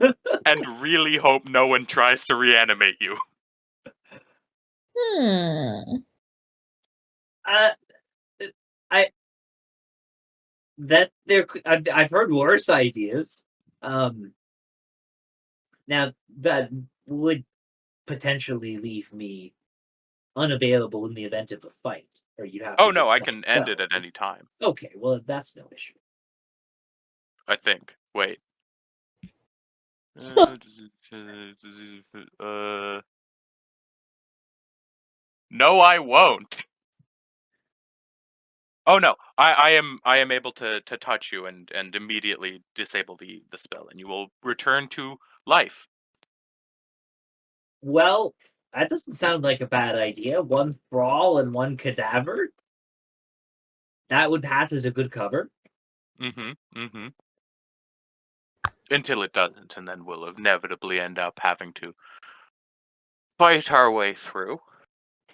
and really hope no one tries to reanimate you. I that there. I've heard worse ideas. Now that would potentially leave me unavailable in the event of a fight, or you'd have to Oh no, I dispel can the end it spell. at any time, Okay, well that's no issue. I think. Wait. No, I won't. Oh no, I am able to touch you and immediately disable the spell, and you will return to life. Well, that doesn't sound like a bad idea. One thrall and one cadaver. That would pass as a good cover. Mm-hmm. Until it doesn't, and then we'll inevitably end up having to fight our way through,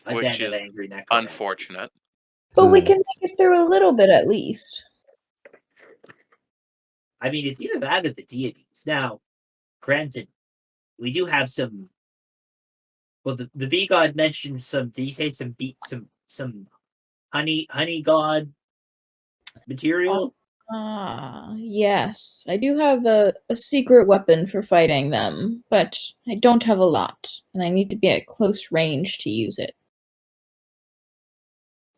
A which den of is angry necromancers. unfortunate. But we can make it through a little bit at least. I mean, it's either that or the deities. Now, granted, we do have some. Well, the bee god mentioned some. Did he say some honey god material? Yes. I do have a secret weapon for fighting them, but I don't have a lot, and I need to be at close range to use it.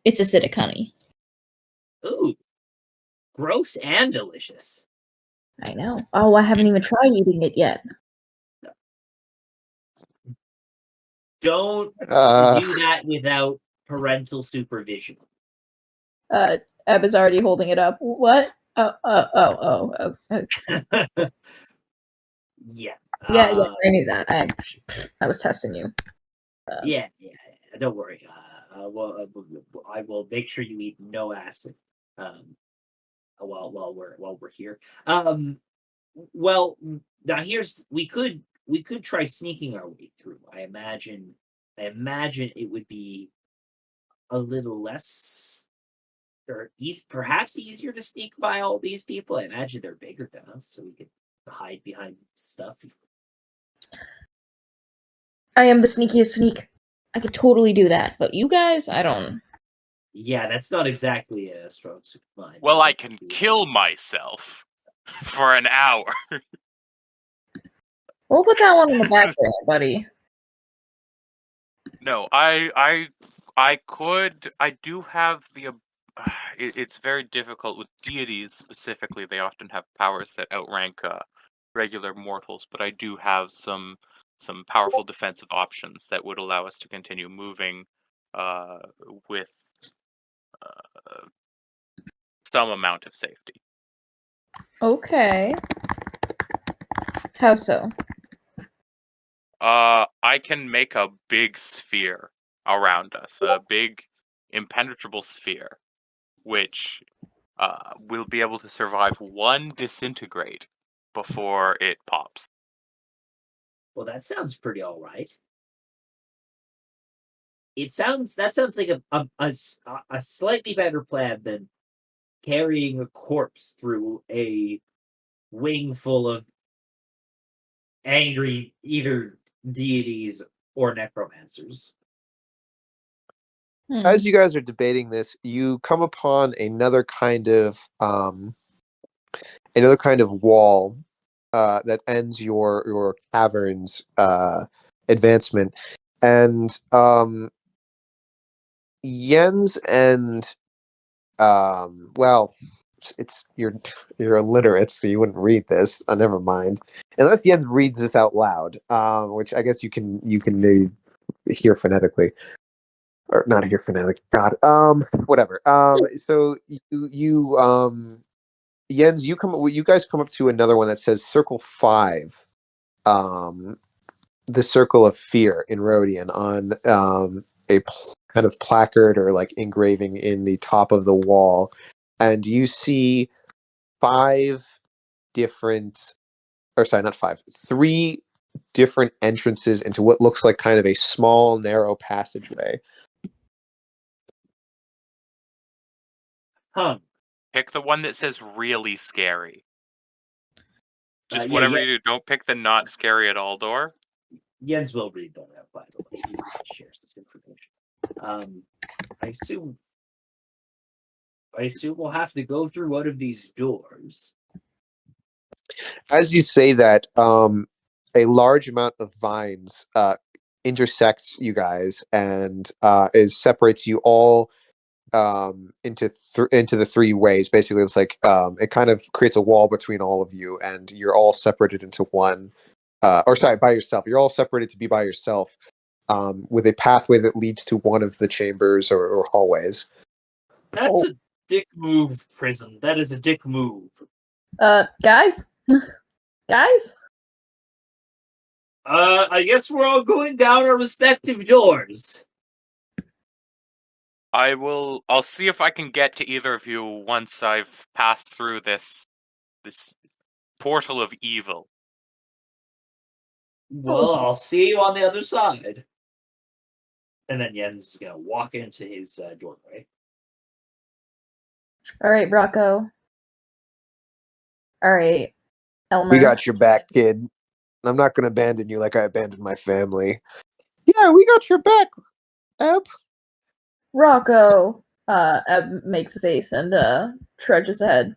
It's acidic honey. Ooh, gross and delicious. I know. Oh, I haven't even tried eating it yet. Don't do that without parental supervision. Eb is already holding it up. What? Oh. Yeah. Yeah, I knew that. I was testing you. Yeah. Don't worry. I will make sure you eat no acid. While we're here. Well, now we could try sneaking our way through. I imagine it would be a little less, or perhaps easier to sneak by all these people. I imagine they're bigger than us, so we could hide behind stuff. I am the sneakiest sneak. I could totally do that, but you guys, I don't. Yeah, that's not exactly a strong suit of mine. Well, I can kill myself for an hour. We'll put that one in the back burner, buddy. No, I could. I do have the. It's very difficult with deities specifically. They often have powers that outrank regular mortals, but I do have some powerful defensive options that would allow us to continue moving with some amount of safety. Okay. How so? I can make a big sphere around us, a big impenetrable sphere, which will be able to survive one disintegrate before it pops. Well, that sounds pretty all right. That sounds like a slightly better plan than carrying a corpse through a wing full of angry either deities or necromancers. As you guys are debating this, you come upon another kind of wall that ends your cavern's advancement, and Jens and well, it's you're illiterate, so you wouldn't read this. Never mind. Unless Jens reads this out loud, which I guess you can maybe hear phonetically. Or not here phonetic. God. Whatever. So Jens, you guys come up to another one that says Circle 5. The Circle of Fear in Rhodian on kind of placard or like engraving in the top of the wall, and you see 5 different, or sorry, not 5, 3 different entrances into what looks like kind of a small, narrow passageway. Huh. Pick the one that says really scary. Just Yeah, whatever you do, don't pick the not scary at all door. Jens will read that, by the way. He shares this information. I assume we'll have to go through one of these doors. As you say that, a large amount of vines intersects you guys and separates you all into the 3 ways. Basically, it's like it kind of creates a wall between all of you, and you're all separated into one. Or sorry, by yourself. You're all separated to be by yourself, with a pathway that leads to one of the chambers or hallways. That's a dick move, Prism. That is a dick move. Guys? Guys? I guess we're all going down our respective doors. I'll see if I can get to either of you once I've passed through this portal of evil. Well, I'll see you on the other side. And then Jens is gonna walk into his doorway. Alright, Brocco. Alright, Elmer. We got your back, kid. I'm not going to abandon you like I abandoned my family. Yeah, we got your back, Eb. Rocco. Eb makes a face and trudges ahead.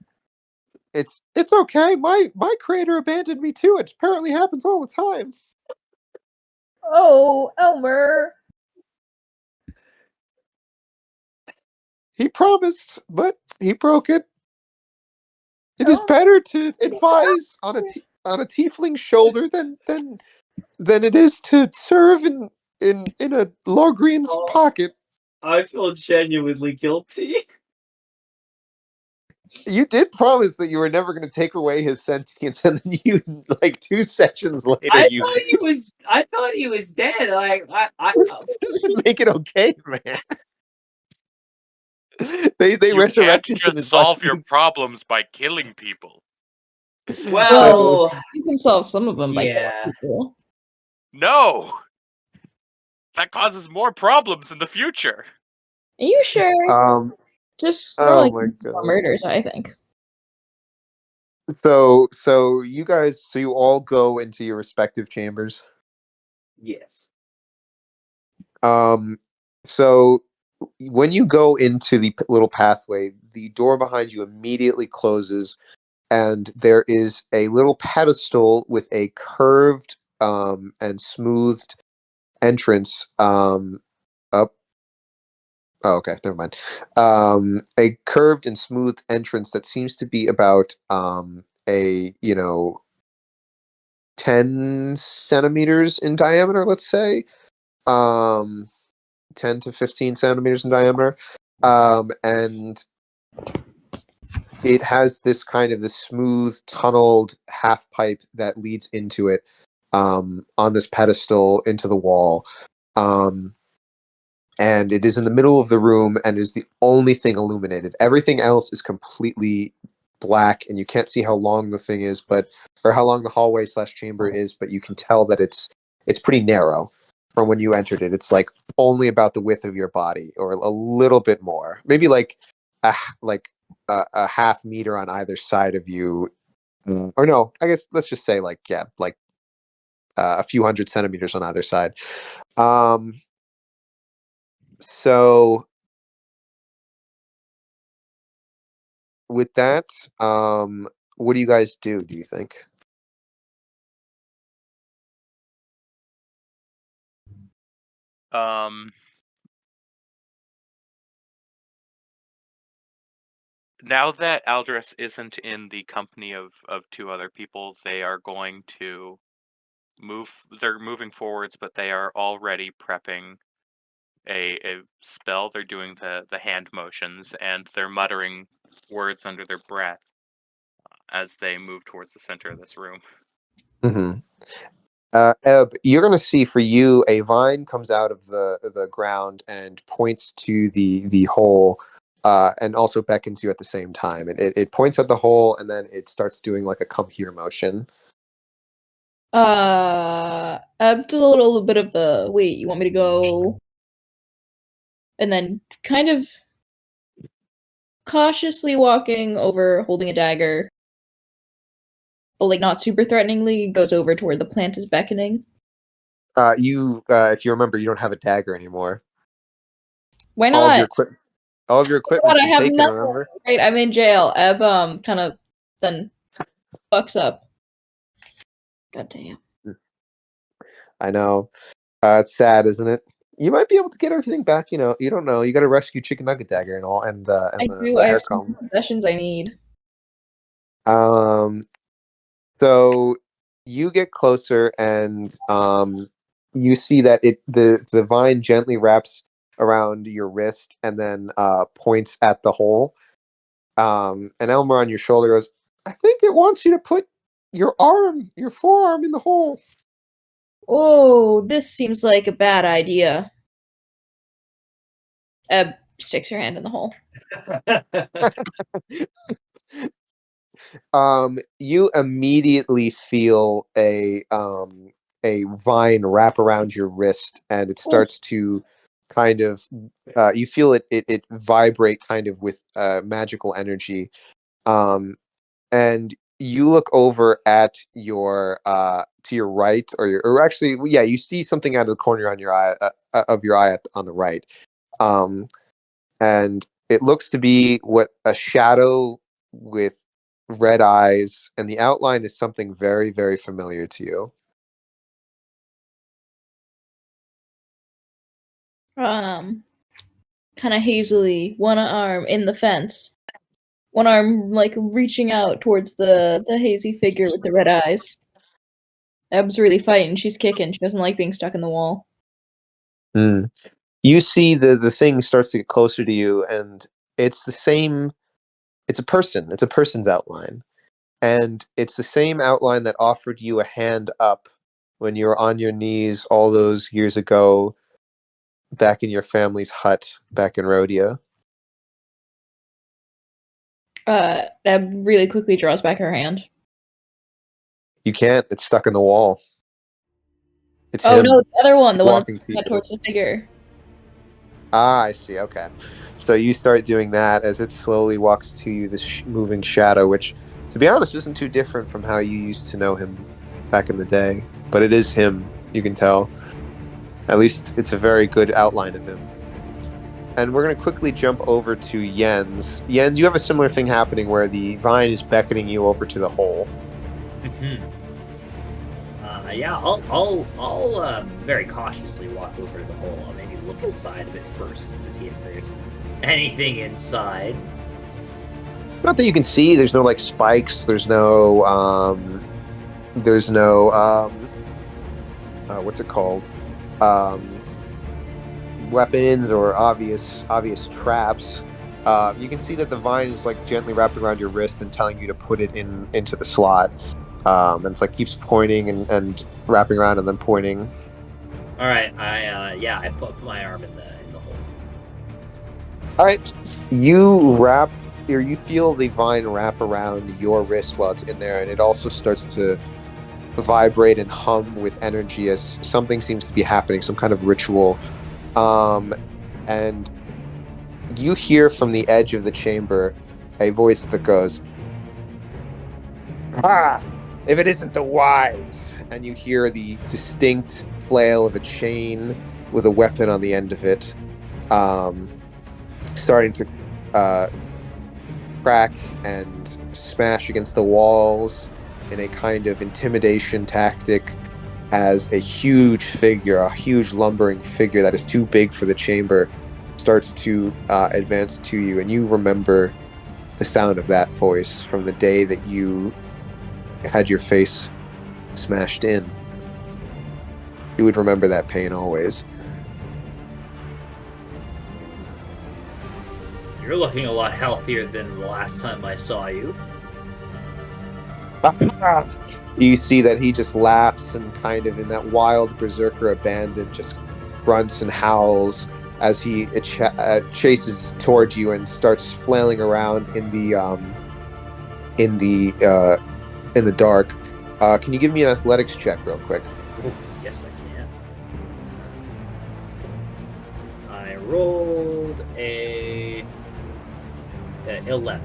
It's okay. My creator abandoned me too. It apparently happens all the time. Oh, Elmer. He promised, but he broke it. It is better to advise on a tiefling's shoulder than it is to serve in a Logrian's pocket. I feel genuinely guilty. You did promise that you were never going to take away his sentience, and then you, like 2 sessions later, I thought he was dead. Like doesn't make it okay, man. They You resurrected can't him. just solve your problems by killing people. Well, You can solve some of them by killing yeah. people. No! That causes more problems in the future. Are you sure? Just more Oh like my God. murders, I think. So you all go into your respective chambers. Yes. So when you go into the little pathway, the door behind you immediately closes, and there is a little pedestal with a curved and smoothed entrance up. Oh, okay, never mind. A curved and smooth entrance that seems to be about 10 centimeters in diameter, let's say. 10 to 15 centimeters in diameter. And it has this kind of this smooth, tunneled half pipe that leads into it on this pedestal into the wall. And it is in the middle of the room and is the only thing illuminated. Everything else is completely black, and you can't see how long the thing is, or how long the hallway / chamber is, but you can tell that it's pretty narrow from when you entered it. It's like only about the width of your body, or a little bit more, maybe like a half meter on either side of you, or no, I guess let's just say like a few hundred centimeters on either side. So with that, what do you guys do you think? Now that Aldrus isn't in the company of two other people, they are going to they're moving forwards, but they are already prepping a spell. They're doing the hand motions, and they're muttering words under their breath as they move towards the center of this room. Mm-hmm. Ebb, you're going to see, for you, a vine comes out of the ground and points to the hole, and also beckons you at the same time. It points at the hole, and then it starts doing like a come here motion. Ebb does a little bit of the, wait, you want me to go? And then kind of cautiously walking over, holding a dagger, but like not super threateningly, goes over to where the plant is beckoning. If you remember, you don't have a dagger anymore. Why not? All of your equipment's been taken, nothing. remember? Right, I'm in jail. Ebb kind of then fucks up. God damn. I know. It's sad, isn't it? You might be able to get everything back. You don't know. You got to rescue Chicken Nugget Dagger and all, and I the have hair some comb. possessions I need. So you get closer, and you see that the vine gently wraps around your wrist and then points at the hole. And Elmer on your shoulder goes, "I think it wants you to put your forearm in the hole." Oh, this seems like a bad idea. Ebb sticks her hand in the hole. You immediately feel a vine wrap around your wrist, and it starts to kind of you feel it vibrate kind of with magical energy, and you look over at your to your right, or actually, yeah, you see something out of the corner on your eye of your eye on the right, and it looks to be a shadow with red eyes, and the outline is something very, very familiar to you. Kind of hazily, one arm in the fence, one arm like reaching out towards the hazy figure with the red eyes. Ebb's really fighting. She's kicking. She doesn't like being stuck in the wall. You see the thing starts to get closer to you, and it's the same. It's a person. It's a person's outline, and it's the same outline that offered you a hand up when you were on your knees all those years ago, back in your family's hut back in Rhodia. Ebb really quickly draws back her hand. You can't. It's stuck in the wall. It's oh him no, the other one, the one walking that's towards the figure. Ah, I see. Okay, so you start doing that as it slowly walks to you, this moving shadow, which, to be honest, isn't too different from how you used to know him back in the day. But it is him, you can tell. At least it's a very good outline of him. And we're going to quickly jump over to Yens. Yens, you have a similar thing happening where the vine is beckoning you over to the hole. Yeah, I'll very cautiously walk over to the hole. I'll maybe look inside of it first to see if there's anything inside. Not that you can see. There's no like spikes. There's no what's it called? Weapons or obvious traps. You can see that the vine is like gently wrapping around your wrist and telling you to put it into the slot. And it's like keeps pointing and wrapping around and then pointing. All right, I put my arm in the hole. All right, you feel the vine wrap around your wrist while it's in there, and it also starts to vibrate and hum with energy as something seems to be happening, some kind of ritual. And you hear from the edge of the chamber a voice that goes, "Ah, if it isn't the wise!" And you hear the distinct flail of a chain with a weapon on the end of it, starting to crack and smash against the walls in a kind of intimidation tactic, as a huge lumbering figure that is too big for the chamber starts to advance to you, and you remember the sound of that voice from the day that you had your face smashed in. You would remember that pain always. You're looking a lot healthier than the last time I saw you. You see that he just laughs and kind of in that wild berserker abandon just grunts and howls as he chases towards you and starts flailing around in the dark. Can you give me an athletics check real quick? Yes, I can. I rolled a 11.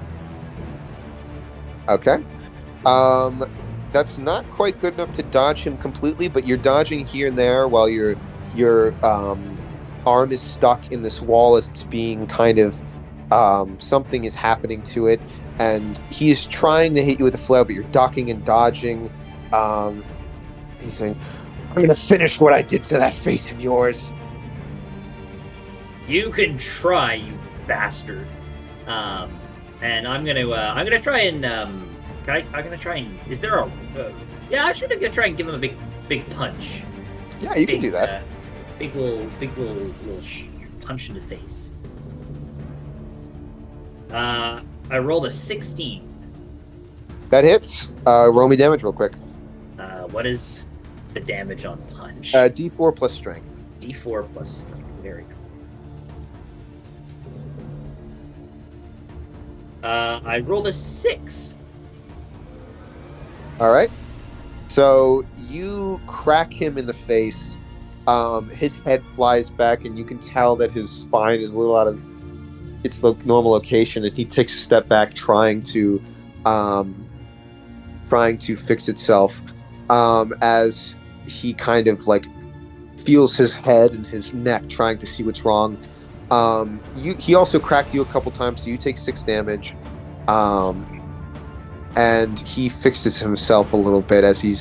Okay. That's not quite good enough to dodge him completely, but you're dodging here and there while your arm is stuck in this wall as it's being kind of something is happening to it, and he is trying to hit you with a flail, but you're ducking and dodging. He's saying, "I'm gonna finish what I did to that face of yours." You can try, you bastard. And I'm gonna try and I'm gonna try and. Is there a? Yeah, I'm gonna try and give him a big punch. Yeah, you can do that. Big little punch in the face. I rolled a 16. That hits. Roll me damage real quick. What is the damage on punch? D4 plus strength. D4 plus strength. Very cool. I rolled a 6. All right. So you crack him in the face. His head flies back, and you can tell that his spine is a little out of its normal location, and he takes a step back, trying to fix itself. As he kind of like feels his head and his neck, trying to see what's wrong. He also cracked you a couple times, so you take 6 damage. And he fixes himself a little bit as he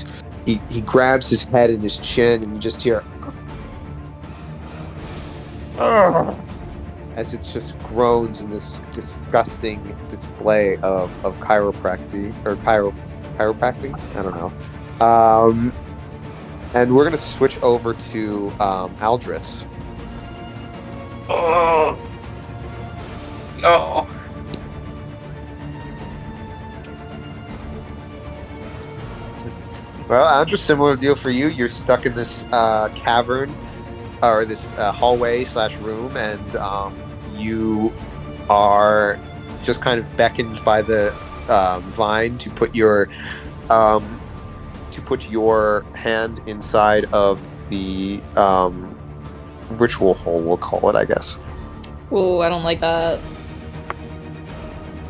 grabs his head and his chin, and you just hear as it just groans in this disgusting display of chiropractic. I don't know. And we're gonna switch over to Aldrus. Oh no. Well, Aldrus, similar deal for you. You're stuck in this cavern or this hallway / room, and you are just kind of beckoned by the vine to put your hand inside of the ritual hole, we'll call it, I guess. Oh, I don't like that.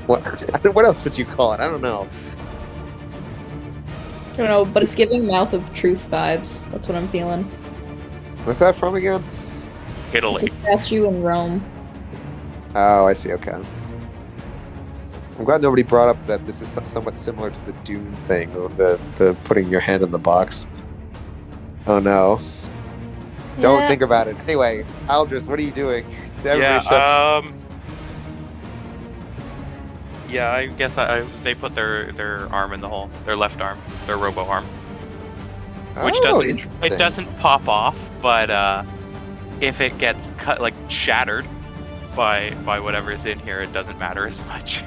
What else would you call it? I don't know. I don't know, but it's giving Mouth of Truth vibes. That's what I'm feeling. What's that from again? It's Italy. a statue in Rome. Oh, I see. Okay. I'm glad nobody brought up that this is somewhat similar to the Dune thing of the putting your hand in the box. Oh no. Don't think about it. Anyway, Aldrus, what are you doing? Yeah, I guess they put their arm in the hole. Their left arm, their robo arm, which doesn't pop off, but if it gets cut, like shattered, by whatever's in here, it doesn't matter as much.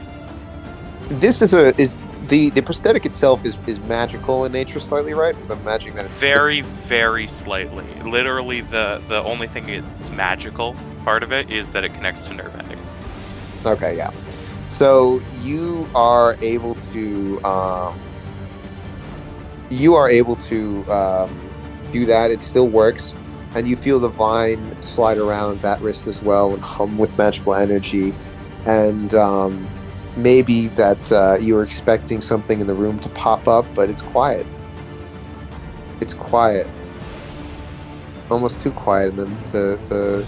This is the prosthetic itself is magical in nature slightly, right? Because I'm imagining that it's Very slightly. Literally, the only thing it's magical part of it is that it connects to nerve endings. Okay, yeah. So you are able to do that. It still works, and you feel the vine slide around that wrist as well and hum with magical energy, and maybe that you were expecting something in the room to pop up, but it's quiet. It's quiet, almost too quiet, and then the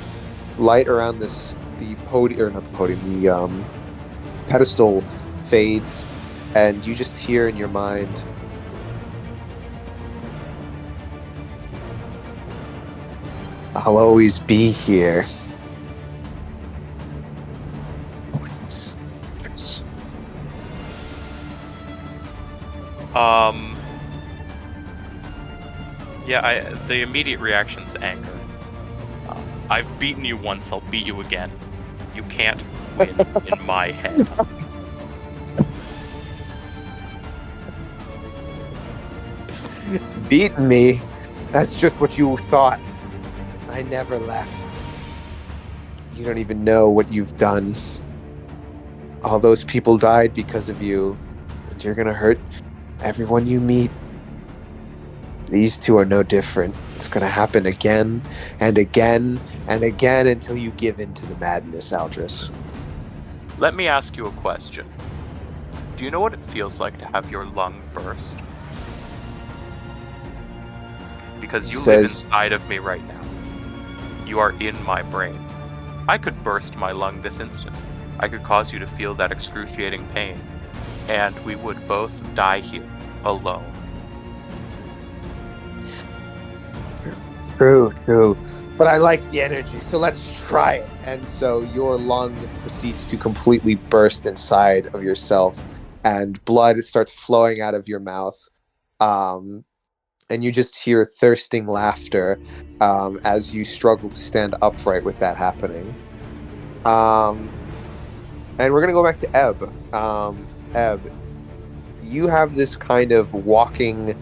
light around the pedestal fades, and you just hear in your mind, "I'll always be here." Always. Yes. Yeah, the immediate reaction's anger. I've beaten you once, I'll beat you again. You can't win in my head. Beaten me? That's just what you thought. I never left. You don't even know what you've done. All those people died because of you, and you're gonna hurt everyone you meet. These two are no different. It's gonna happen again and again and again until you give in to the madness, Aldrus. Let me ask you a question. Do you know what it feels like to have your lung burst? Because you live inside of me right now. You are in my brain. I could burst my lung this instant. I could cause you to feel that excruciating pain. And we would both die here, alone. True. But I like the energy, so let's try it. And so your lung proceeds to completely burst inside of yourself, and blood starts flowing out of your mouth. And you just hear thirsting laughter as you struggle to stand upright with that happening. And we're going to go back to Ebb. Ebb, you have this kind of walking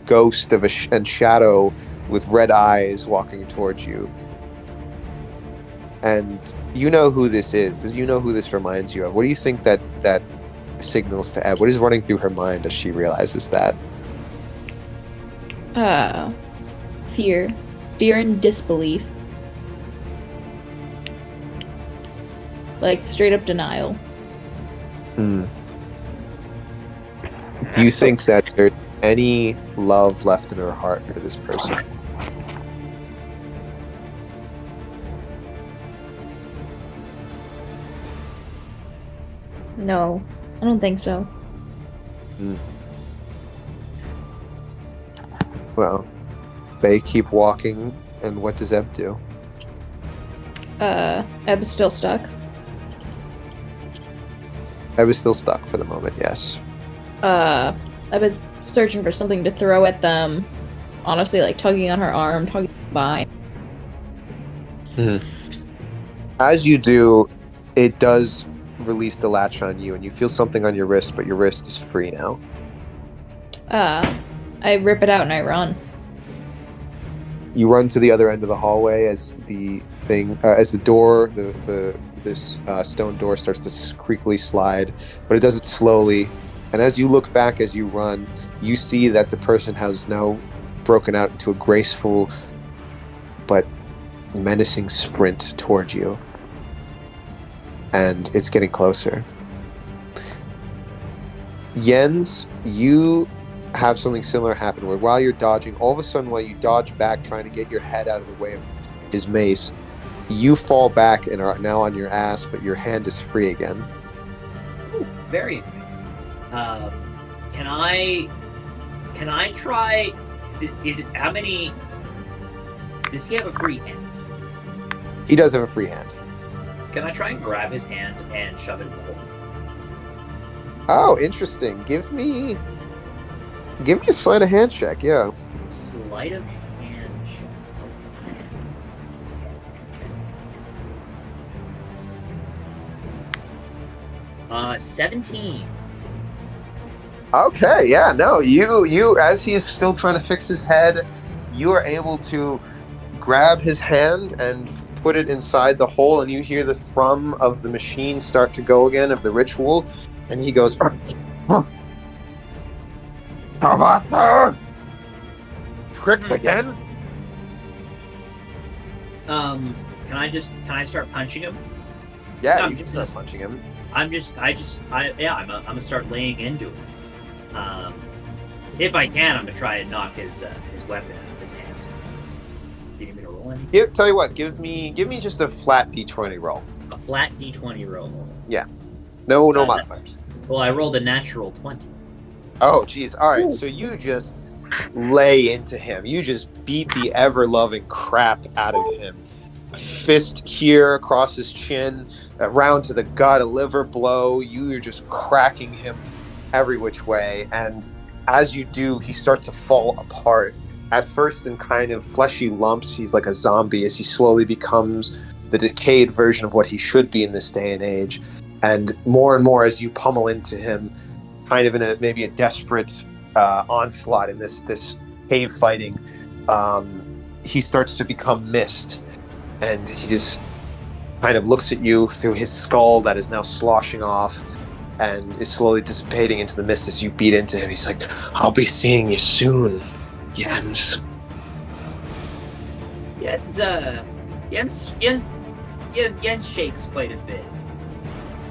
ghost of and shadow with red eyes walking towards you. And you know who this is. You know who this reminds you of. What do you think that signals to Ebb? What is running through her mind as she realizes that? Fear and disbelief, like straight up denial. Do you think that there's any love left in her heart for this person? No, I don't think so. Well, they keep walking, and what does Ebb do? Ebb is still stuck. Ebb is still stuck for the moment, yes. Ebb is searching for something to throw at them. Honestly, like tugging on her arm, tugging by. As you do, it does release the latch on you, and you feel something on your wrist, but your wrist is free now. I rip it out and I run. You run to the other end of the hallway as the thing, as the door, this stone door starts to creakily slide, but it does it slowly. And as you look back as you run, you see that the person has now broken out into a graceful but menacing sprint toward you. And it's getting closer. Yens, you have something similar happen where while you're dodging, all of a sudden while you dodge back trying to get your head out of the way of his mace, you fall back and are now on your ass, but your hand is free again. Ooh, very nice. Can I try? Is it how many? Does he have a free hand? He does have a free hand. Can I try and grab his hand and shove it in the hole? Oh, interesting. Give me a sleight of hand check. Yeah. Sleight of hand check. 17. Okay, yeah, no, you as he is still trying to fix his head, you are able to grab his hand and put it inside the hole, and you hear the thrum of the machine start to go again of the ritual, and he goes, tricked again? Can I start punching him? Yeah, No, you can start punching him. I'm gonna start laying into him. If I can, I'm gonna try and knock his weapon out of his hand. Do you need me to roll any? Tell you what, give me just a flat d20 roll. A flat d20 roll. No modifiers. Well, I rolled a natural 20. Oh, geez. All right, so you just lay into him. You just beat the ever-loving crap out of him. A fist here across his chin, around to the gut, a liver blow. You're just cracking him every which way, and as you do, he starts to fall apart. At first in kind of fleshy lumps, he's like a zombie as he slowly becomes the decayed version of what he should be in this day and age. And more as you pummel into him, kind of in maybe a desperate onslaught in this cave fighting, he starts to become mist, and he just kind of looks at you through his skull that is now sloshing off and is slowly dissipating into the mist as you beat into him. He's like, "I'll be seeing you soon, Jens." Jens shakes quite a bit.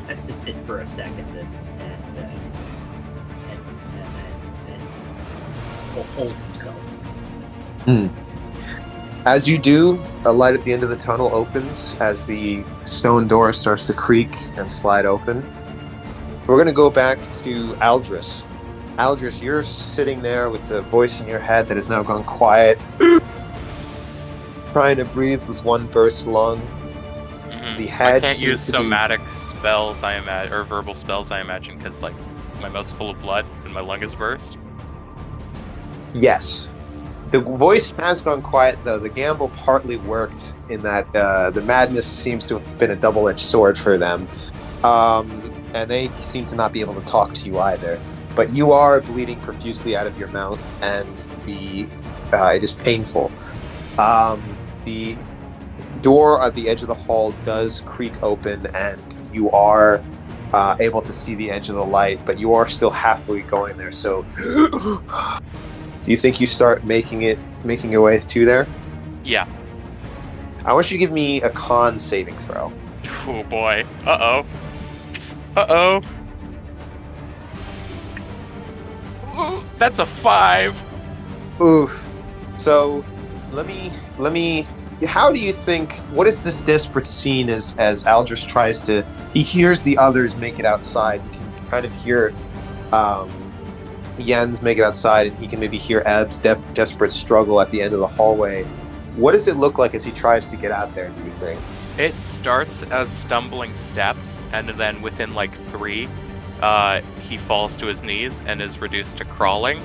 Has to sit for a second and hold himself. As you do, a light at the end of the tunnel opens as the stone door starts to creak and slide open. We're going to go back to Aldrus. Aldrus, you're sitting there with the voice in your head that has now gone quiet, trying to breathe with one burst lung. The head I can't use somatic spells, I imagine, or verbal spells, I imagine, because like my mouth's full of blood and my lung is burst. Yes. The voice has gone quiet, though. The gamble partly worked in that the madness seems to have been a double-edged sword for them. And they seem to not be able to talk to you either. But you are bleeding profusely out of your mouth, and it is painful. The door at the edge of the hall does creak open, and you are able to see the edge of the light, but you are still halfway going there. So, do you think you start making your way to there? Yeah. I want you to give me a con saving throw. Oh boy. Uh-oh. Ooh, that's a 5. Oof. So, let me. How do you think? What is this desperate scene as Aldrus tries to? He hears the others make it outside. You can kind of hear Jens make it outside, and he can maybe hear Ebb's desperate struggle at the end of the hallway. What does it look like as he tries to get out there, do you think? It starts as stumbling steps, and then within like 3, he falls to his knees and is reduced to crawling,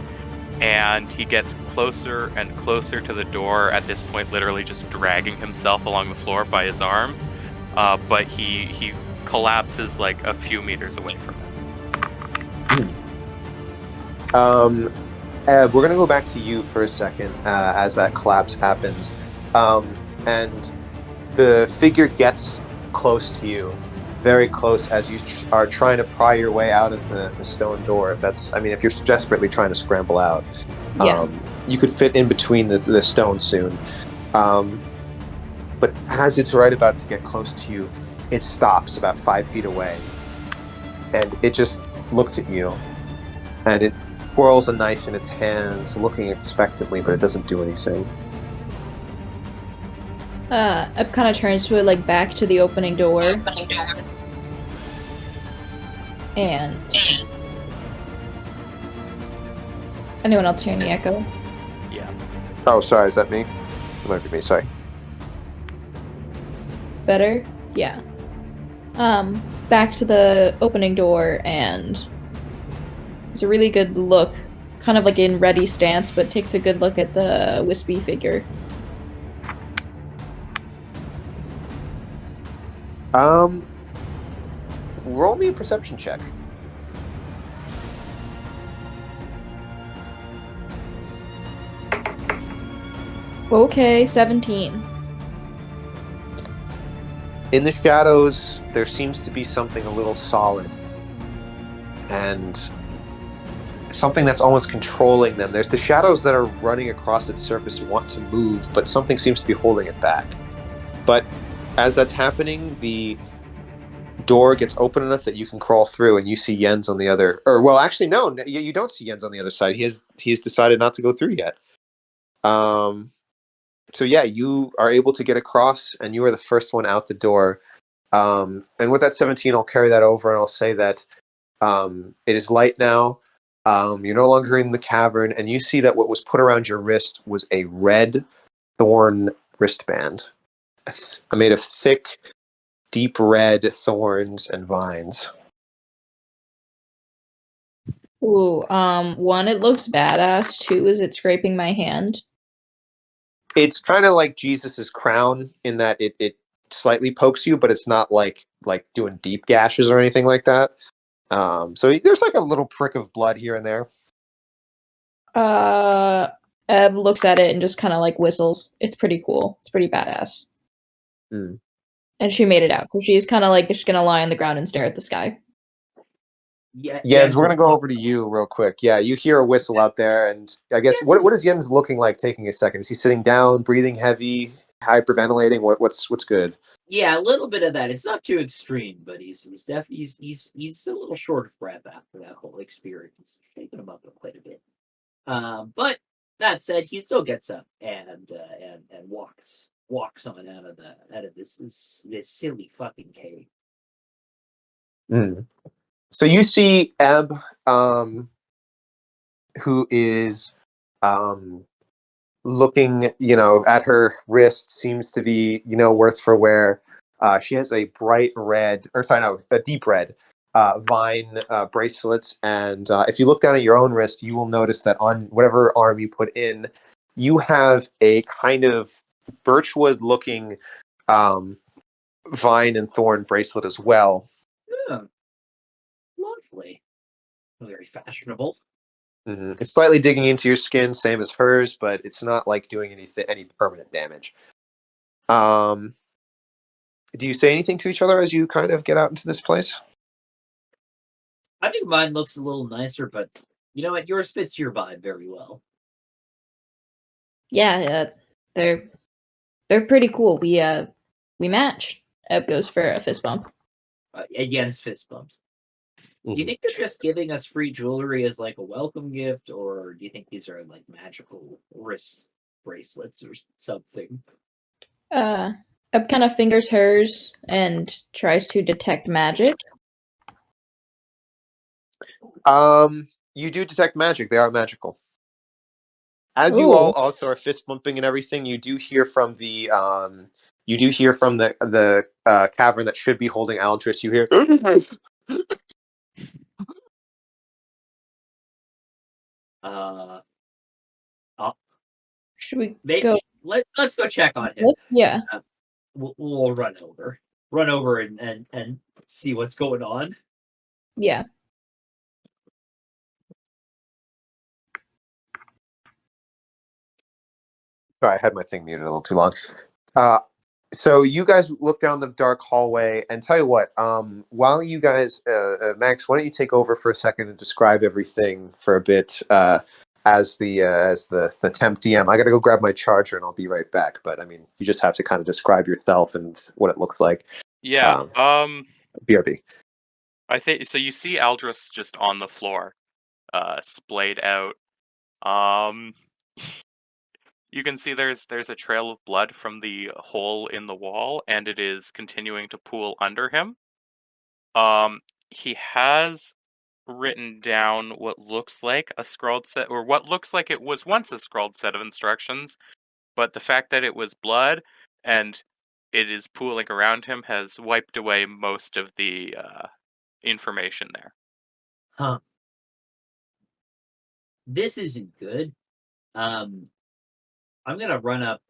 and he gets closer and closer to the door, at this point literally just dragging himself along the floor by his arms, but he collapses like a few meters away from it. Eb, we're going to go back to you for a second as that collapse happens. And the figure gets close to you, very close, as you are trying to pry your way out of the stone door. If you're desperately trying to scramble out, you could fit in between the stone soon. But as it's right about to get close to you, it stops about 5 feet away. And it just looks at you. And it twirls a knife in its hands, looking expectantly, but it doesn't do anything. Ep kind of turns to it, like, back to the opening door. And... anyone else hearing the echo? Yeah. Oh, sorry, is that me? It might be me, sorry. Better? Yeah. Back to the opening door, and it's a really good look, kind of like in ready stance, but takes a good look at the wispy figure. roll me a perception check. Okay, 17. In the shadows, there seems to be something a little solid. And something that's almost controlling them. There's the shadows that are running across its surface want to move, but something seems to be holding it back. But as that's happening, the door gets open enough that you can crawl through, and you see Jens on the other. Or well, actually, no, you don't see Jens on the other side. He's decided not to go through yet. So yeah, you are able to get across, and you are the first one out the door. And with that 17, I'll carry that over, and I'll say that it is light now. You're no longer in the cavern, and you see that what was put around your wrist was a red thorn wristband, made of thick, deep red thorns and vines. Ooh, one, it looks badass. Two, is it scraping my hand? It's kind of like Jesus's crown in that it slightly pokes you, but it's not like doing deep gashes or anything like that. So there's like a little prick of blood here and there. Eb looks at it and just kind of like whistles. It's pretty cool. It's pretty badass. Mm. And she made it out. So she's kind of like just gonna lie on the ground and stare at the sky. Yeah, Jens, we're gonna go over to you real quick. Yeah, you hear a whistle out there, and I guess what is Jens looking like taking a second? Is he sitting down, breathing heavy, hyperventilating? What's good? Yeah, a little bit of that. It's not too extreme, but he's definitely he's a little short of breath after that whole experience, shaking him up quite a bit. But that said, he still gets up and walks on out of this silly fucking cave. Mm. So you see Eb, who is looking, at her wrist, seems to be, worth for wear. She has a bright red, or sorry, no, a deep red vine bracelets. And if you look down at your own wrist, you will notice that on whatever arm you put in, you have a kind of birchwood-looking vine and thorn bracelet as well. Yeah, lovely, very fashionable. Mm-hmm. It's slightly digging into your skin, same as hers, but it's not like doing any permanent damage. Do you say anything to each other as you kind of get out into this place? I think mine looks a little nicer, but you know what? Yours fits your vibe very well. Yeah, they're pretty cool. We match. Eb goes for a fist bump. Against fist bumps. Do you think they're just giving us free jewelry as like a welcome gift, or do you think these are like magical wrist bracelets or something? Eb kind of fingers hers and tries to detect magic. You do detect magic. They are magical. As you Ooh. all also are fist bumping and everything, you do hear from the cavern that should be holding Aldrus. You hear. Should we Maybe go? let's go check on him. Yeah. We'll run over and see what's going on. Yeah. Sorry, I had my thing muted a little too long. So you guys look down the dark hallway, and tell you what. While you guys, Max, why don't you take over for a second and describe everything for a bit as the temp DM. I got to go grab my charger, and I'll be right back. But I mean, you just have to kind of describe yourself and what it looks like. Yeah. BRB. I think so. You see Aldrus just on the floor, splayed out. You can see there's a trail of blood from the hole in the wall, and it is continuing to pool under him. He has written down what looks like a scrawled set, or what looks like it was once a scrawled set of instructions, but the fact that it was blood and it is pooling around him has wiped away most of the information there. Huh. This isn't good. I'm gonna run up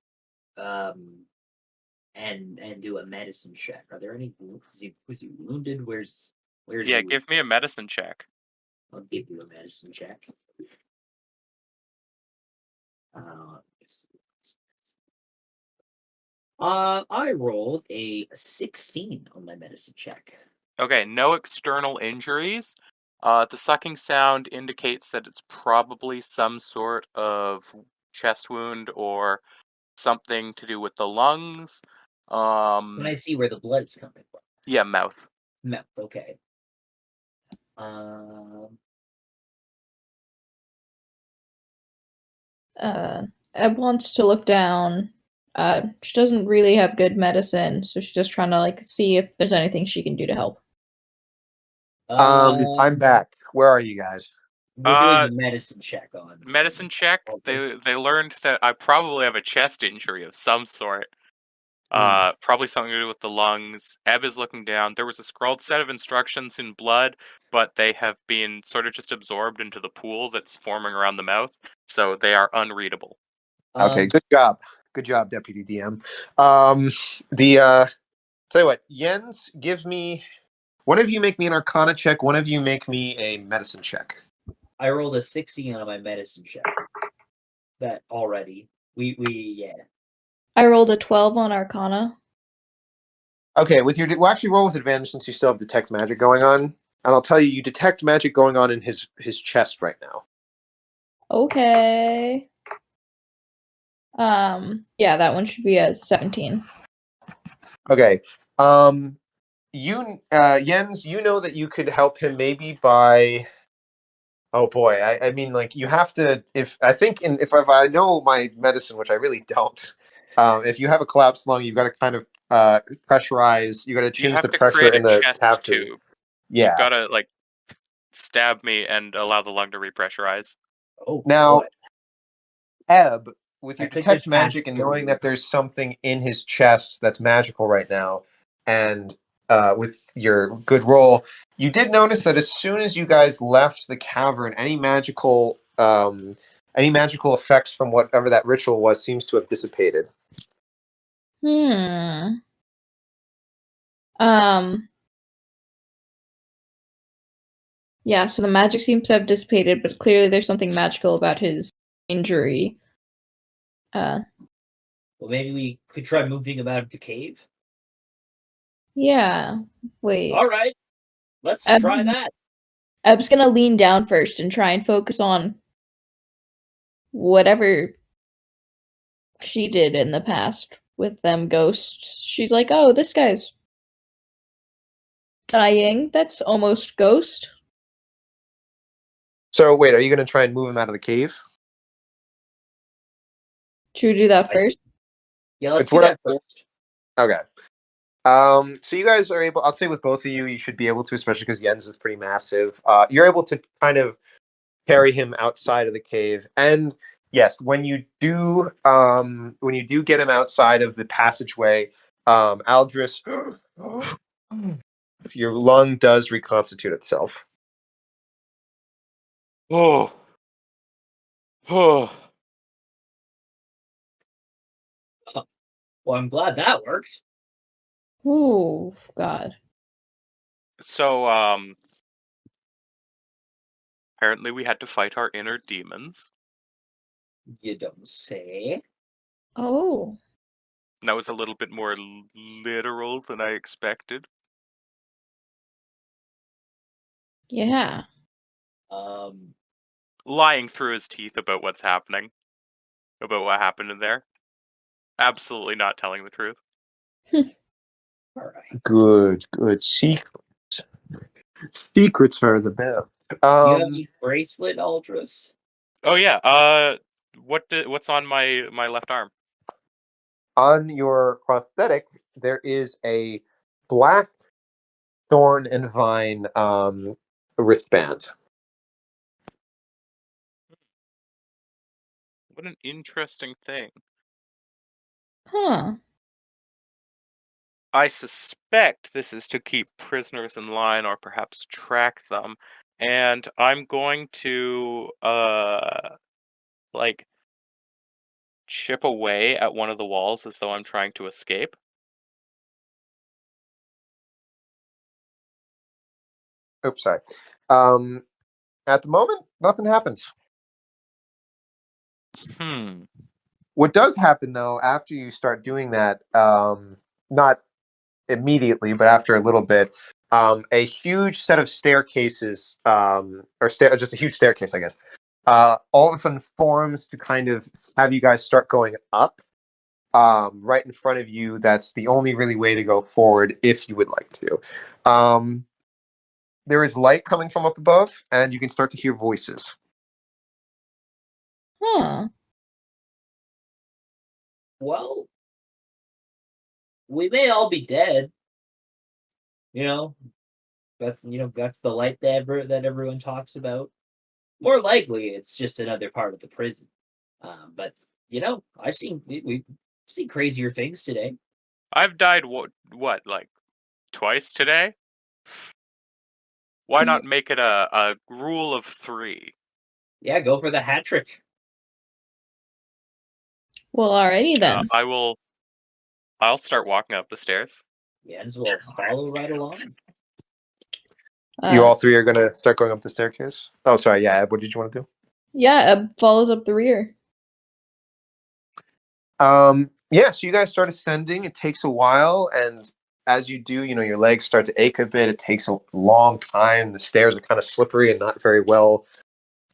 and do a medicine check. Are there any wounds? Was he wounded? Where's Where do Yeah, you? give me a medicine check. I'll give you a medicine check. Let's see. I rolled a 16 on my medicine check. Okay, no external injuries. The sucking sound indicates that it's probably some sort of chest wound or something to do with the lungs. Can I see where the blood's coming from? Yeah, mouth. Mouth. Okay. Um. Eb wants to look down. She doesn't really have good medicine, so she's just trying to like see if there's anything she can do to help. I'm back. Where are you guys? We're doing a medicine check on. Medicine check. They learned that I probably have a chest injury of some sort. Probably something to do with the lungs. Eb is looking down. There was a scrawled set of instructions in blood, but they have been sort of just absorbed into the pool that's forming around the mouth, so they are unreadable. Okay, good job. Good job, Deputy DM. Tell you what, Jens, give me one of you make me an Arcana check, one of you make me a medicine check. I rolled a 16 on my medicine check. That already. Yeah. I rolled a 12 on Arcana. Okay, we'll actually roll with advantage since you still have detect magic going on. And I'll tell you, you detect magic going on in his chest right now. Okay. Yeah, that one should be a 17. Okay. Jens, you know that you could help him maybe by. Oh boy, I mean, like you have to. If I know my medicine, which I really don't, if you have a collapsed lung, you've got to kind of pressurize. You got to change the to pressure create in a the chest cavity. tube. Yeah. You've got to like stab me and allow the lung to repressurize. Oh, now, boy. Eb, with I your could detect just pass magic and through. knowing that there's something in his chest that's magical right now, and with your good roll, you did notice that as soon as you guys left the cavern, any magical effects from whatever that ritual was seems to have dissipated. Yeah, so the magic seems to have dissipated, but clearly there's something magical about his injury. Well, maybe we could try moving him out of the cave. Yeah. Wait. All right. Let's try that. Eb's gonna lean down first and try and focus on whatever she did in the past with them ghosts. She's like, oh, this guy's dying. That's almost ghost. So wait, are you going to try and move him out of the cave? Should we do that first? Yeah, let's do that first. Okay. So you guys are able, I'll say with both of you, you should be able to, especially because Jens is pretty massive. You're able to kind of carry him outside of the cave. And yes, when you do get him outside of the passageway, Aldrus, your lung does reconstitute itself. Oh. Well, I'm glad that worked. Oh, God. So, apparently we had to fight our inner demons. You don't say. Oh. That was a little bit more literal than I expected. Yeah. Lying through his teeth about what's happening. About what happened in there. Absolutely not telling the truth. All right. Good. Secrets. Secrets are the best. Do you have a bracelet, Aldrus? Oh yeah. What's on my left arm? On your prosthetic, there is a black thorn and vine wristband. What an interesting thing. Huh. I suspect this is to keep prisoners in line or perhaps track them. And I'm going to like chip away at one of the walls as though I'm trying to escape. Oops, sorry. At the moment, nothing happens. What does happen though, after you start doing that, not immediately, but after a little bit, a huge set of staircases, just a huge staircase, I guess, all of a sudden forms to kind of have you guys start going up. Right in front of you. That's the only really way to go forward if you would like to. There is light coming from up above, and you can start to hear voices. Huh. Well, we may all be dead. That's the light that everyone talks about. More likely, it's just another part of the prison. But we've seen crazier things today. I've died what like twice today? Why not make it a rule of 3? Yeah, go for the hat trick. Well, alrighty then. I'll start walking up the stairs. Jens will follow right along. You all three are going to start going up the staircase? Oh, sorry. Yeah, Eb, what did you want to do? Yeah, Eb follows up the rear. So you guys start ascending. It takes a while, and as you do, your legs start to ache a bit. It takes a long time. The stairs are kind of slippery and not very well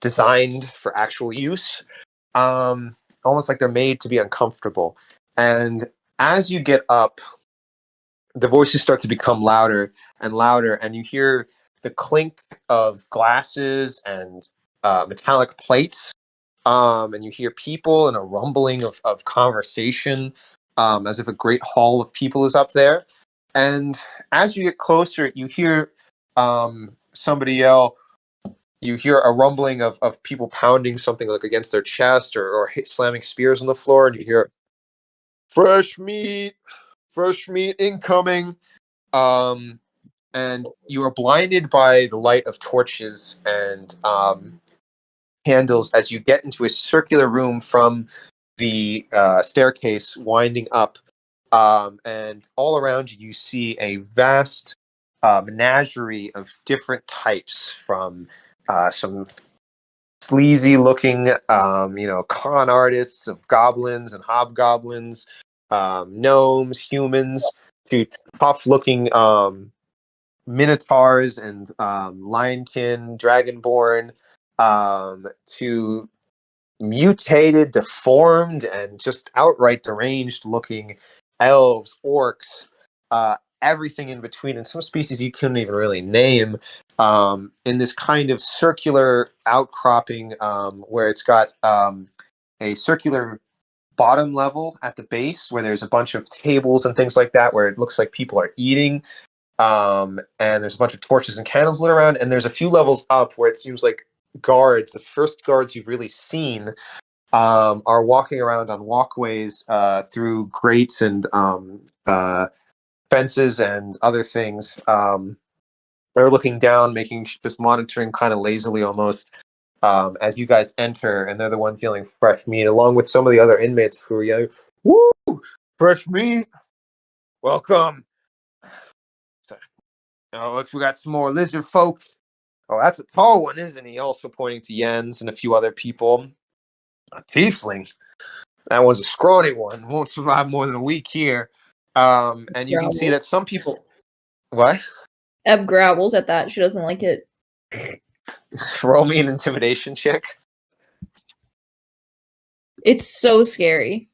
designed for actual use. Almost like they're made to be uncomfortable. And as you get up, the voices start to become louder and louder, and you hear the clink of glasses and metallic plates. And you hear people and a rumbling of conversation, as if a great hall of people is up there. And as you get closer, you hear somebody yell. You hear a rumbling of people pounding something like against their chest or slamming spears on the floor, and you hear fresh meat incoming. And you are blinded by the light of torches and candles as you get into a circular room from the staircase winding up. And all around you, you see a vast menagerie of different types, from some sleazy-looking, con artists of goblins and hobgoblins, gnomes, humans, to tough-looking minotaurs and lionkin, dragonborn, to mutated, deformed, and just outright deranged-looking elves, orcs, everything in between, and some species you couldn't even really name, in this kind of circular outcropping, where it's got a circular bottom level at the base where there's a bunch of tables and things like that where it looks like people are eating. And there's a bunch of torches and candles lit around, and there's a few levels up where it seems like guards, the first guards you've really seen, are walking around on walkways through grates and fences and other things. They're looking down, just monitoring kind of lazily almost, as you guys enter, and they're the ones yelling fresh meat, along with some of the other inmates who are yelling, "Woo! Fresh meat! Welcome!" Oh, look, we got some more lizard folks. Oh, that's a tall one, isn't he? Also pointing to Jens and a few other people. A tiefling. That one's a scrawny one. Won't survive more than a week here. And you can see that some people... What? Eb growls at that. She doesn't like it. Roll me an intimidation check. It's so scary.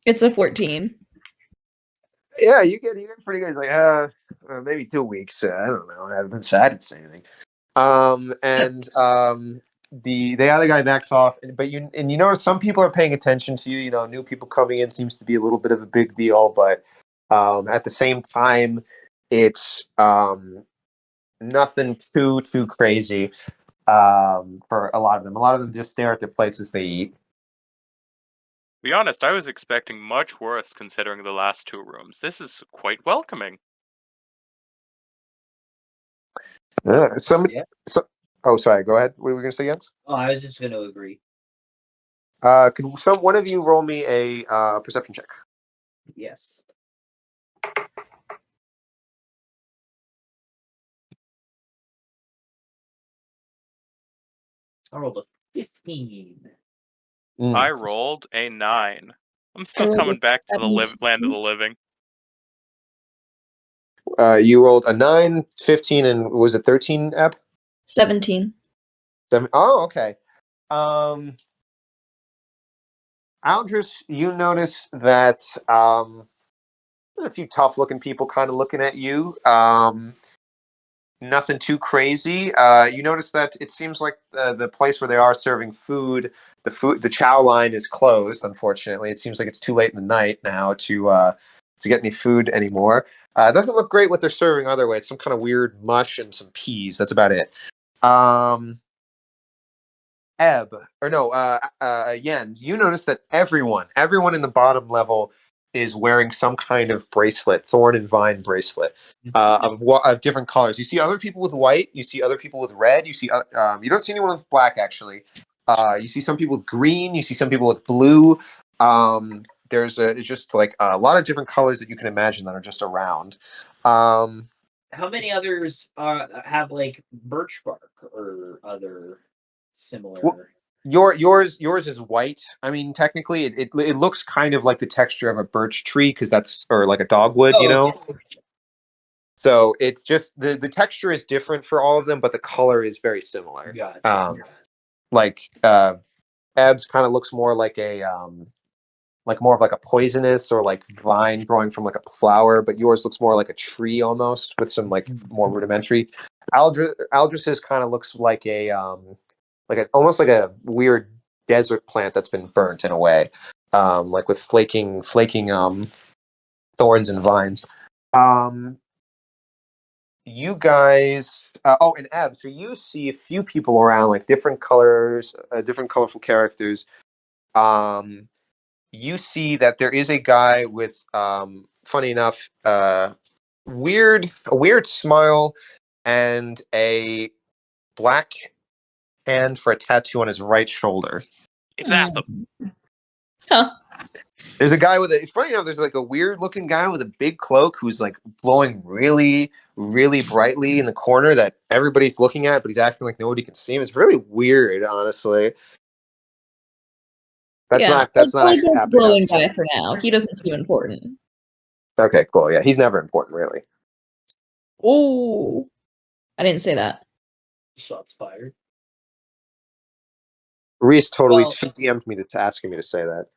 It's a 14. Yeah, you get pretty good. Like, maybe 2 weeks. I don't know. I haven't been sad to say anything. The other guy backs off, but you notice some people are paying attention to you. New people coming in seems to be a little bit of a big deal, but at the same time, it's nothing too crazy for a lot of them. A lot of them just stare at their plates as they eat. Be honest, I was expecting much worse considering the last 2 rooms. This is quite welcoming. Oh, sorry. Go ahead. What were we going to say, Jens? Oh, I was just going to agree. Could one of you roll me a perception check? Yes. I rolled a 15. I rolled a 9. I'm still rolled coming back to the 17. land of the living. You rolled a 9, 15, and was it 13, Eb? 17. 7. Oh, okay. Aldrus, you notice that there's a few tough-looking people kind of looking at you. Nothing too crazy. You notice that it seems like the place where they are serving food, the chow line is closed. Unfortunately, it seems like it's too late in the night now to get any food anymore. It doesn't look great what they're serving other way. It's some kind of weird mush and some peas. That's about it. Yens, you notice that everyone in the bottom level is wearing some kind of bracelet, thorn and vine bracelet, of different colors. You see other people with white, you see other people with red, you don't see anyone with black actually. You see some people with green, you see some people with blue. It's just like a lot of different colors that you can imagine that are just around. How many others have like birch bark or other similar? Yours is white. I mean, technically, it looks kind of like the texture of a birch tree or like a dogwood, you know. Okay. So it's just the texture is different for all of them, but the color is very similar. Gotcha. Like Ebbs kind of looks more like more of like a poisonous or like vine growing from like a flower, but yours looks more like a tree almost with some like more rudimentary. Aldris's kind of looks like almost like a weird desert plant that's been burnt in a way, like with flaking thorns and vines. You guys, and Eb, so you see a few people around, like different colors, different colorful characters. You see that there is a guy with, funny enough, a weird smile and a black hand for a tattoo on his right shoulder. It's Atham. Huh. There's a guy funny enough, there's like a weird looking guy with a big cloak who's like glowing really, really brightly in the corner that everybody's looking at, but he's acting like nobody can see him. It's really weird, honestly. That's not actually happening. Glowing guy for now. He doesn't seem important. Okay, cool. Yeah, he's never important, really. Oh, I didn't say that. Shots fired. Reese totally DM'd me to asking me to say that.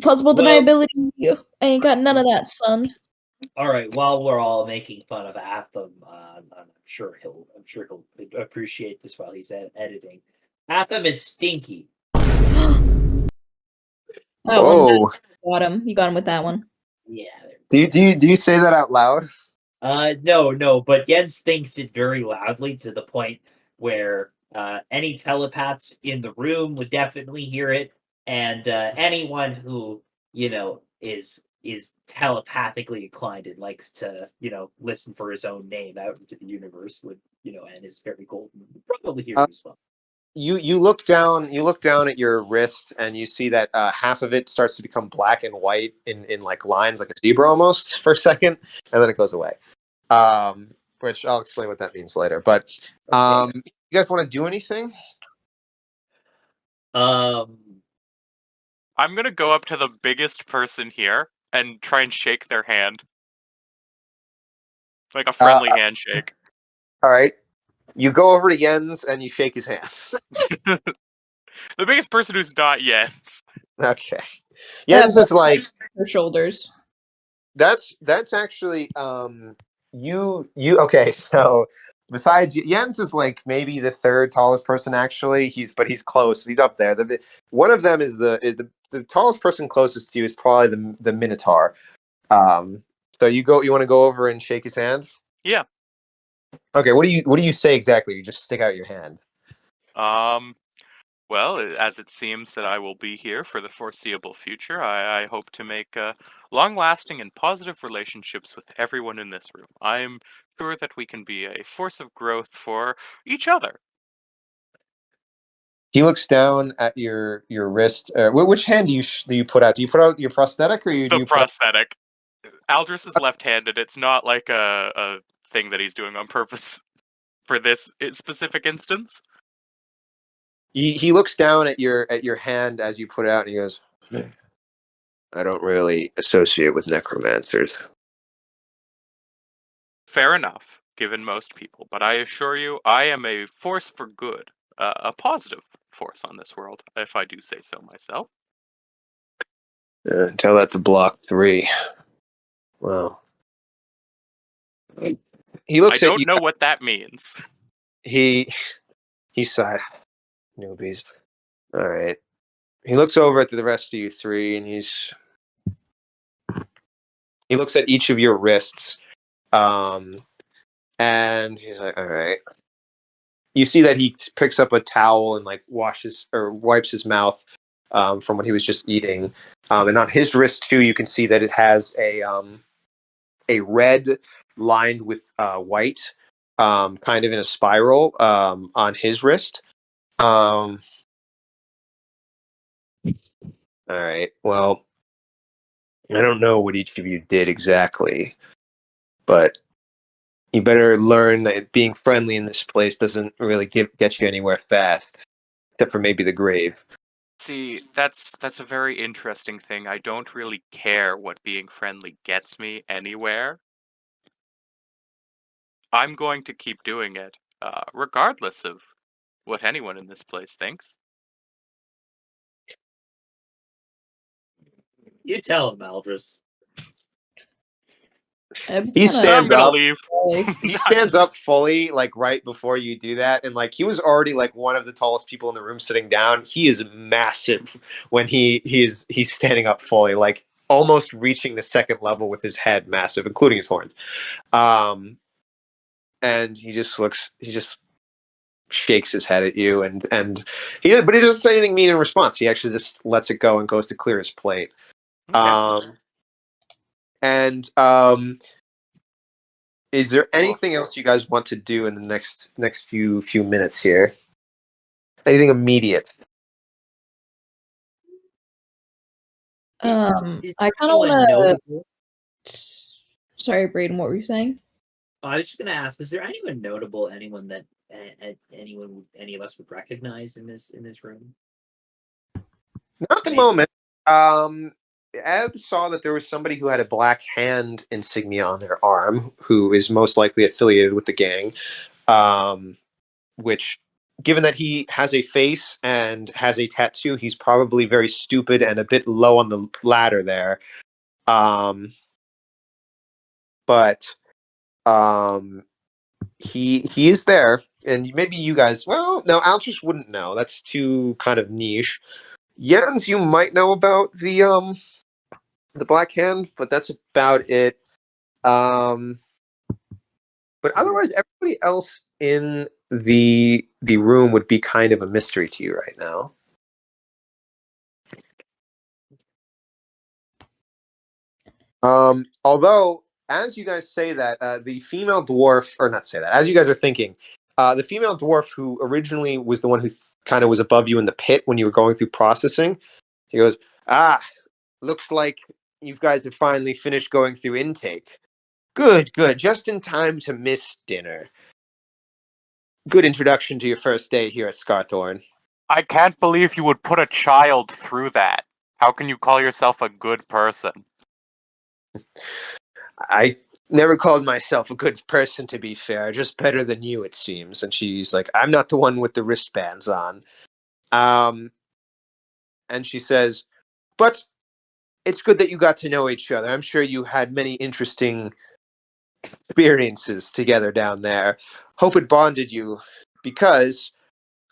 Plausible deniability. I ain't got none of that, son. All right. While we're all making fun of Atham, I'm sure he'll appreciate this while he's editing. Atham is stinky. Oh, got him. You got him with that one. Yeah. Do you say that out loud? No, but Jens thinks it very loudly to the point where any telepaths in the room would definitely hear it, and anyone who is telepathically inclined and likes to listen for his own name out into the universe would and is very golden would probably hear it as well. You look down at your wrist and you see that half of it starts to become black and white in like lines, like a zebra almost for a second, and then it goes away. Which I'll explain what that means later. But you guys want to do anything? I'm gonna go up to the biggest person here and try and shake their hand, like a friendly handshake. All right. You go over to Jens and you shake his hand. The biggest person who's not Jens. Okay. Jens is like her shoulders. That's actually you okay, so besides Jens is like maybe the third tallest person actually. He's close. He's up there. One of them is the tallest person closest to you is probably the Minotaur. So you want to go over and shake his hands? Yeah. Okay, what do you say exactly? You just stick out your hand. Well, as it seems that I will be here for the foreseeable future, I hope to make long-lasting and positive relationships with everyone in this room. I'm sure that we can be a force of growth for each other. He looks down at your wrist. Which hand do you put out? Do you put out your prosthetic or do you prosthetic? Aldrus is left-handed. It's not like a thing that he's doing on purpose. for this specific instance. He looks down at your hand as you put it out, and he goes, "I don't really associate with necromancers." Fair enough, given most people, but I assure you, I am a force for good, a positive force on this world, if I do say so myself. Tell that to Block 3. Well, he looks I at don't you. know what that means. He sighed. Newbies. All right. He looks over at the rest of you three, and he looks at each of your wrists, and he's like, "All right." You see that he picks up a towel and like washes or wipes his mouth from what he was just eating, and on his wrist too, you can see that it has a red lined with white, kind of in a spiral on his wrist. All right. Well, I don't know what each of you did exactly, but you better learn that being friendly in this place doesn't really get you anywhere fast, except for maybe the grave. See, that's a very interesting thing. I don't really care what being friendly gets me anywhere. I'm going to keep doing it, regardless of what anyone in this place thinks. You tell him, Aldrus. He I'm stands gonna up. leave. He stands up fully, like right before you do that, and like he was already like one of the tallest people in the room sitting down. He is massive when he's standing up fully, like almost reaching the second level with his head massive, including his horns. And he just shakes his head at you, but he doesn't say anything mean in response. He actually just lets it go and goes to clear his plate. Okay. Is there anything else you guys want to do in the next few minutes here? Anything immediate? I kind of want to. Sorry, Braden. What were you saying? I was just going to ask: is there anyone notable, anyone that any of us would recognize in this room? Not at the moment. Eb saw that there was somebody who had a black hand insignia on their arm, who is most likely affiliated with the gang. Which, given that he has a face and has a tattoo, he's probably very stupid and a bit low on the ladder there. But he is there, and maybe you guys. Well, no, Aldrus wouldn't know. That's too kind of niche. Jens, you might know about the Black Hand, but that's about it. But otherwise, everybody else in the room would be kind of a mystery to you right now. Although, as you guys say that, the female dwarf, or not say that, as you guys are thinking, the female dwarf who originally was the one who kind of was above you in the pit when you were going through processing, he goes, looks like you guys have finally finished going through intake. Good, just in time to miss dinner. Good introduction to your first day here at Scarthorne. I can't believe you would put a child through that. How can you call yourself a good person? I never called myself a good person, to be fair. Just better than you, it seems. And she's like, I'm not the one with the wristbands on. And she says, but it's good that you got to know each other. I'm sure you had many interesting experiences together down there. Hope it bonded you, because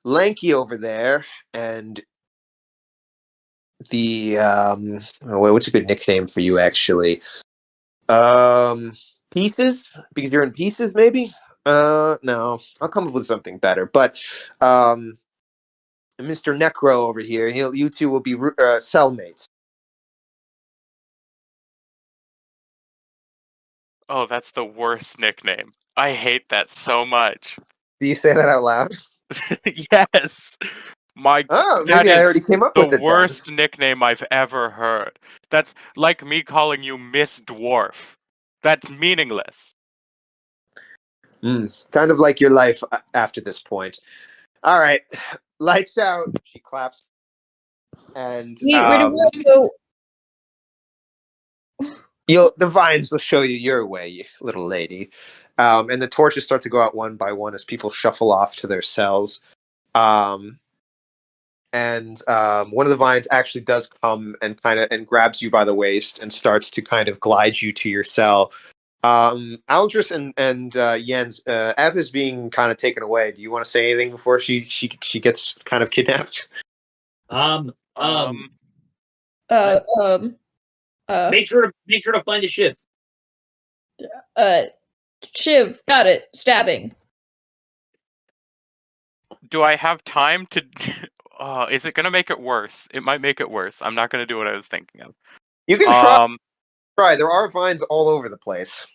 Lanky over there and the what's a good nickname for you, actually? Pieces, because you're in pieces, maybe. No, I'll come up with something better. But Mr. Necro over here, you two will be cellmates. Oh, that's the worst nickname. I hate that so much. Do you say that out loud? Yes. Oh, that maybe I is already came up with the it. worst nickname I've ever heard. That's like me calling you Miss Dwarf. That's meaningless. Kind of like your life after this point. All right, lights out. She claps, and the vines will show you your way, you little lady. And the torches start to go out one by one as people shuffle off to their cells. And one of the vines actually does come and and grabs you by the waist and starts to kind of glide you to your cell. Aldrus and Jens, Eb is being kind of taken away. Do you want to say anything before she gets kind of kidnapped? Make sure to find the shiv. Shiv, got it. Stabbing. Do I have time to? Is it gonna make it worse? It might make it worse. I'm not gonna do what I was thinking of. You can try. Try. There are vines all over the place.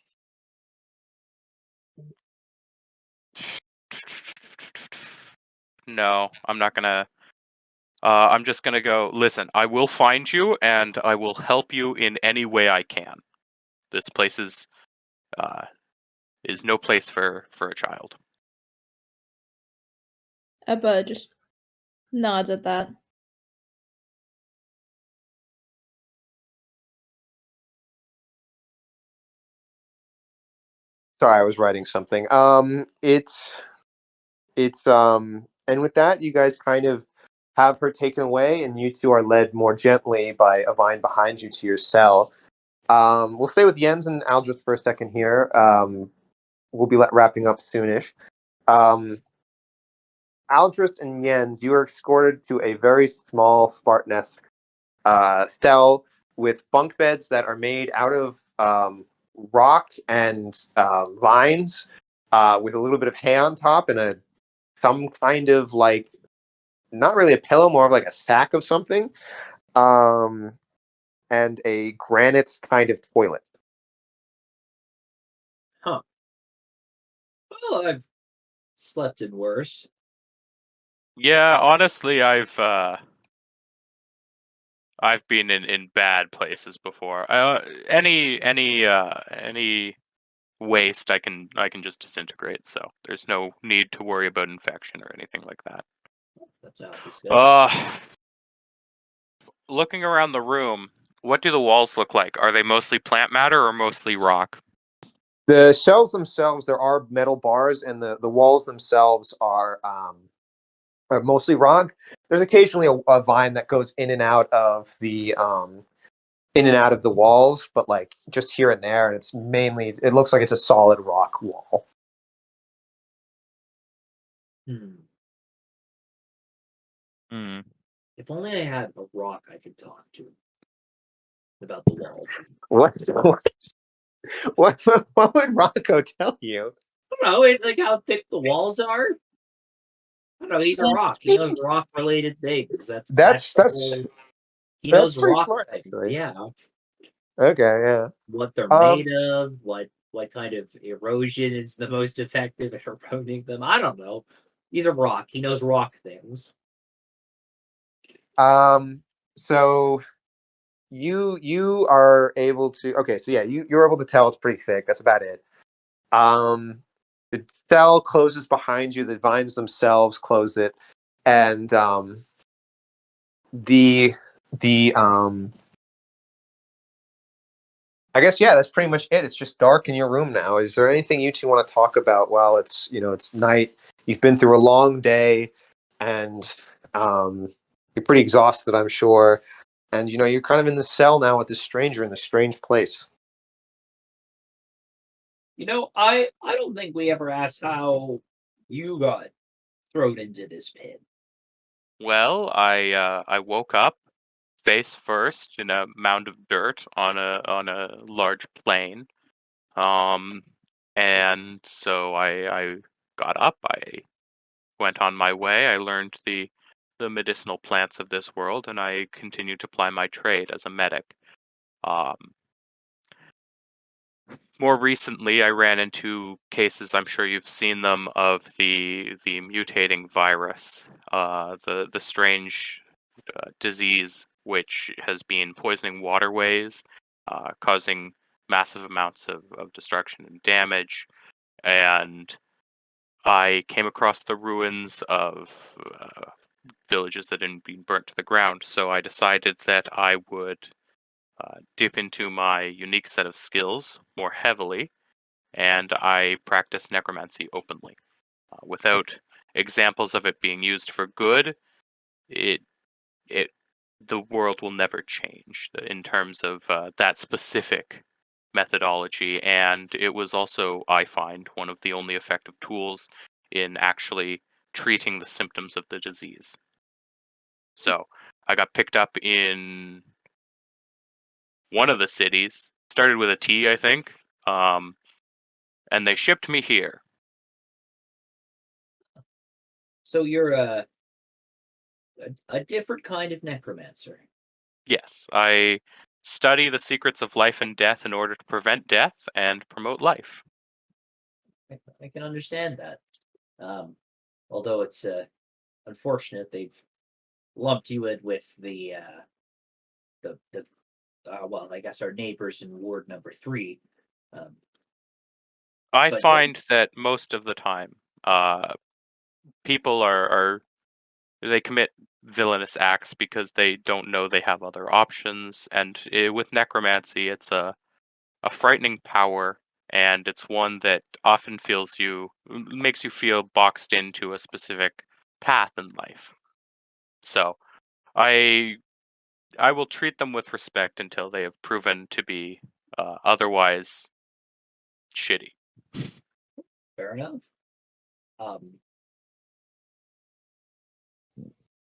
No, I'm not gonna. I'm just gonna go. Listen, I will find you, and I will help you in any way I can. This place is no place for a child. Ebba just nods at that. Sorry, I was writing something. And with that, you guys kind of have her taken away, and you two are led more gently by a vine behind you to your cell. We'll stay with Jens and Aldrich for a second here. We'll be wrapping up soonish. Aldrich and Jens, you are escorted to a very small Spartan-esque cell with bunk beds that are made out of rock and vines, with a little bit of hay on top and some kind of not really a pillow, more of like a sack of something, and a granite kind of toilet. Huh. Well, I've slept in worse. Yeah, honestly, I've been in bad places before. Any waste I can just disintegrate, so there's no need to worry about infection or anything like that. That's obvious. Looking around the room, what do the walls look like? Are they mostly plant matter or mostly rock? The cells themselves, there are metal bars, and the walls themselves are mostly rock. There's occasionally a vine that goes in and out of the walls, but just here and there, and it looks like it's a solid rock wall. If only I had a rock I could talk to about the walls. What would Rocco tell you? I don't know, like how thick the walls are. I don't know. He's a rock. He knows rock-related things. He knows pretty rock smart, things. actually. Yeah. Okay. Yeah. What they're made of. What kind of erosion is the most effective at eroding them? I don't know. He's a rock. He knows rock things. So you are able to. Okay. So yeah, you're able to tell it's pretty thick. That's about it. The cell closes behind you. The vines themselves close it, and I guess that's pretty much it. It's just dark in your room now. Is there anything you two want to talk about while it's night? You've been through a long day, and you're pretty exhausted, I'm sure. And you're kind of in the cell now with this stranger in this strange place. I don't think we ever asked how you got thrown into this pit. Well, I woke up face first in a mound of dirt on a large plain, and so I got up. I went on my way. I learned the medicinal plants of this world, and I continued to ply my trade as a medic. More recently, I ran into cases, I'm sure you've seen them, of the mutating virus, the strange disease which has been poisoning waterways, causing massive amounts of destruction and damage. and I came across the ruins of villages that had been burnt to the ground, so I decided that I would dip into my unique set of skills more heavily, and I practice necromancy openly. Without examples of it being used for good, it the world will never change in terms of that specific methodology, and it was also, I find, one of the only effective tools in actually treating the symptoms of the disease. So I got picked up in one of the cities, started with a T, I think, and they shipped me here. So you're a different kind of necromancer. Yes, I study the secrets of life and death in order to prevent death and promote life. I can understand that. Although it's unfortunate they've lumped you in with the well, I guess our neighbors in Ward number 3. I But find that most of the time, people they commit villainous acts because they don't know they have other options, and with necromancy, it's a frightening power, and it's one that often makes you feel boxed into a specific path in life. So, I will treat them with respect until they have proven to be otherwise shitty. fair enough.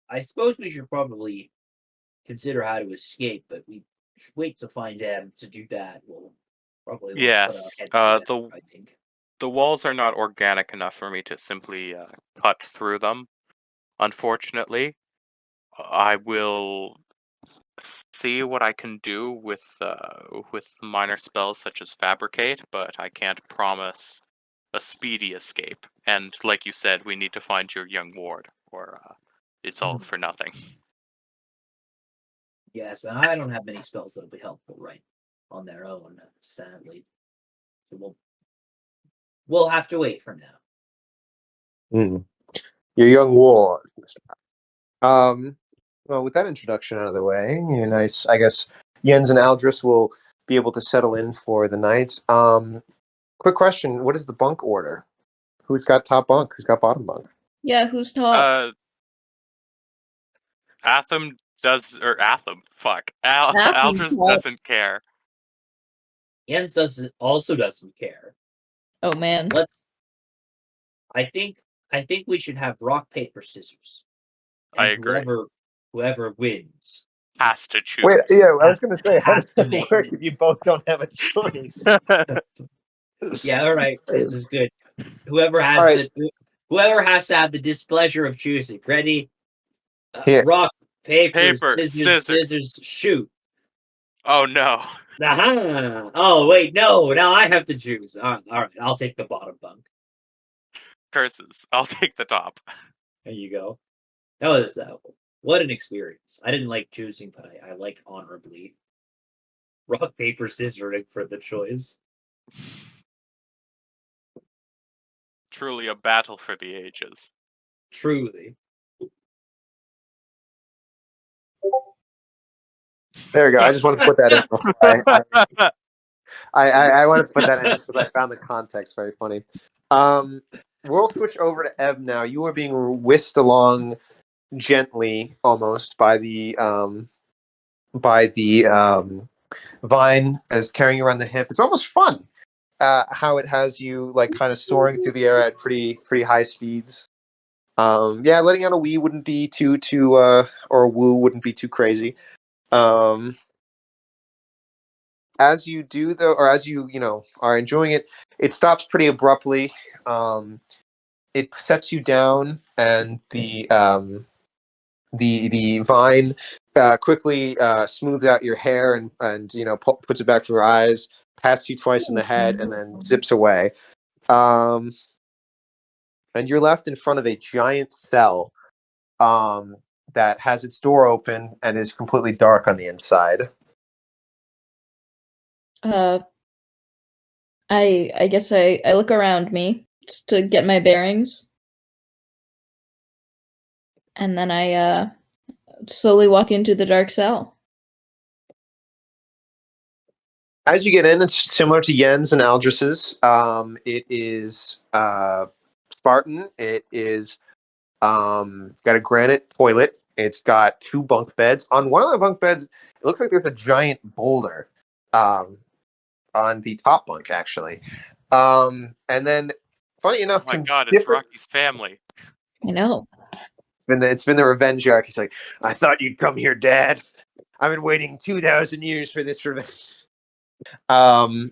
I suppose we should probably consider how to escape, but we should wait to find them to do that. We'll probably put our Yes, heads together, I think. the walls are not organic enough for me to simply cut through them. Unfortunately, I will see what I can do with minor spells such as fabricate, but I can't promise a speedy escape. And like you said, we need to find your young ward, or it's all for nothing. Yes, and I don't have many spells that'll be helpful right on their own, sadly. So we'll have to wait for now. Your young war. Well, with that introduction out of the way, nice. I guess Jens and Aldrus will be able to settle in for the night. Quick question: what is the bunk order? Who's got top bunk? Who's got bottom bunk? Yeah, who's top? Atham does, or Atham, fuck. Atham Aldrus top. doesn't care. Jens also doesn't care. Oh man. I think we should have rock, paper, scissors. I And agree. Whoever wins Has to choose. Wait, yeah, I was going to say, how has does to that make work it. if you both don't have a choice? Yeah, all right, this is good. Whoever has All right. whoever has to have the displeasure of choosing. Ready? Here. Rock, paper, Paper, scissors, shoot. Oh no. Aha! Oh wait, no. Now I have to choose. All right, I'll take the bottom bunk. Curses. I'll take the top. There you go. That was what an experience. I didn't like choosing, but I liked honorably. Rock, paper, scissors for the choice. Truly a battle for the ages. Truly. There we go. I just wanted to put that in. I wanted to put that in just because I found the context very funny. We'll switch over to Eb now. You are being whisked along gently, almost by the vine as carrying you around the hip. It's almost fun. How it has you like kind of soaring through the air at pretty high speeds. Yeah, letting out a wee wouldn't be too or a woo wouldn't be too crazy. As you do though, or as you are enjoying it, it stops pretty abruptly. It sets you down, and the vine quickly smooths out your hair and puts it back to your eyes, pats you twice in the head, and then zips away. And you're left in front of a giant cell that has its door open and is completely dark on the inside. I guess I look around me just to get my bearings. And then I slowly walk into the dark cell. As you get in, it's similar to Jens and Aldris's. It is Spartan. It is got a granite toilet. It's got 2 bunk beds. On one of the bunk beds, it looks like there's a giant boulder on the top bunk, actually. And then, funny enough, Oh my god, it's Rocky's family. I know. It's been the revenge arc. He's like, I thought you'd come here, Dad. I've been waiting 2,000 years for this revenge. The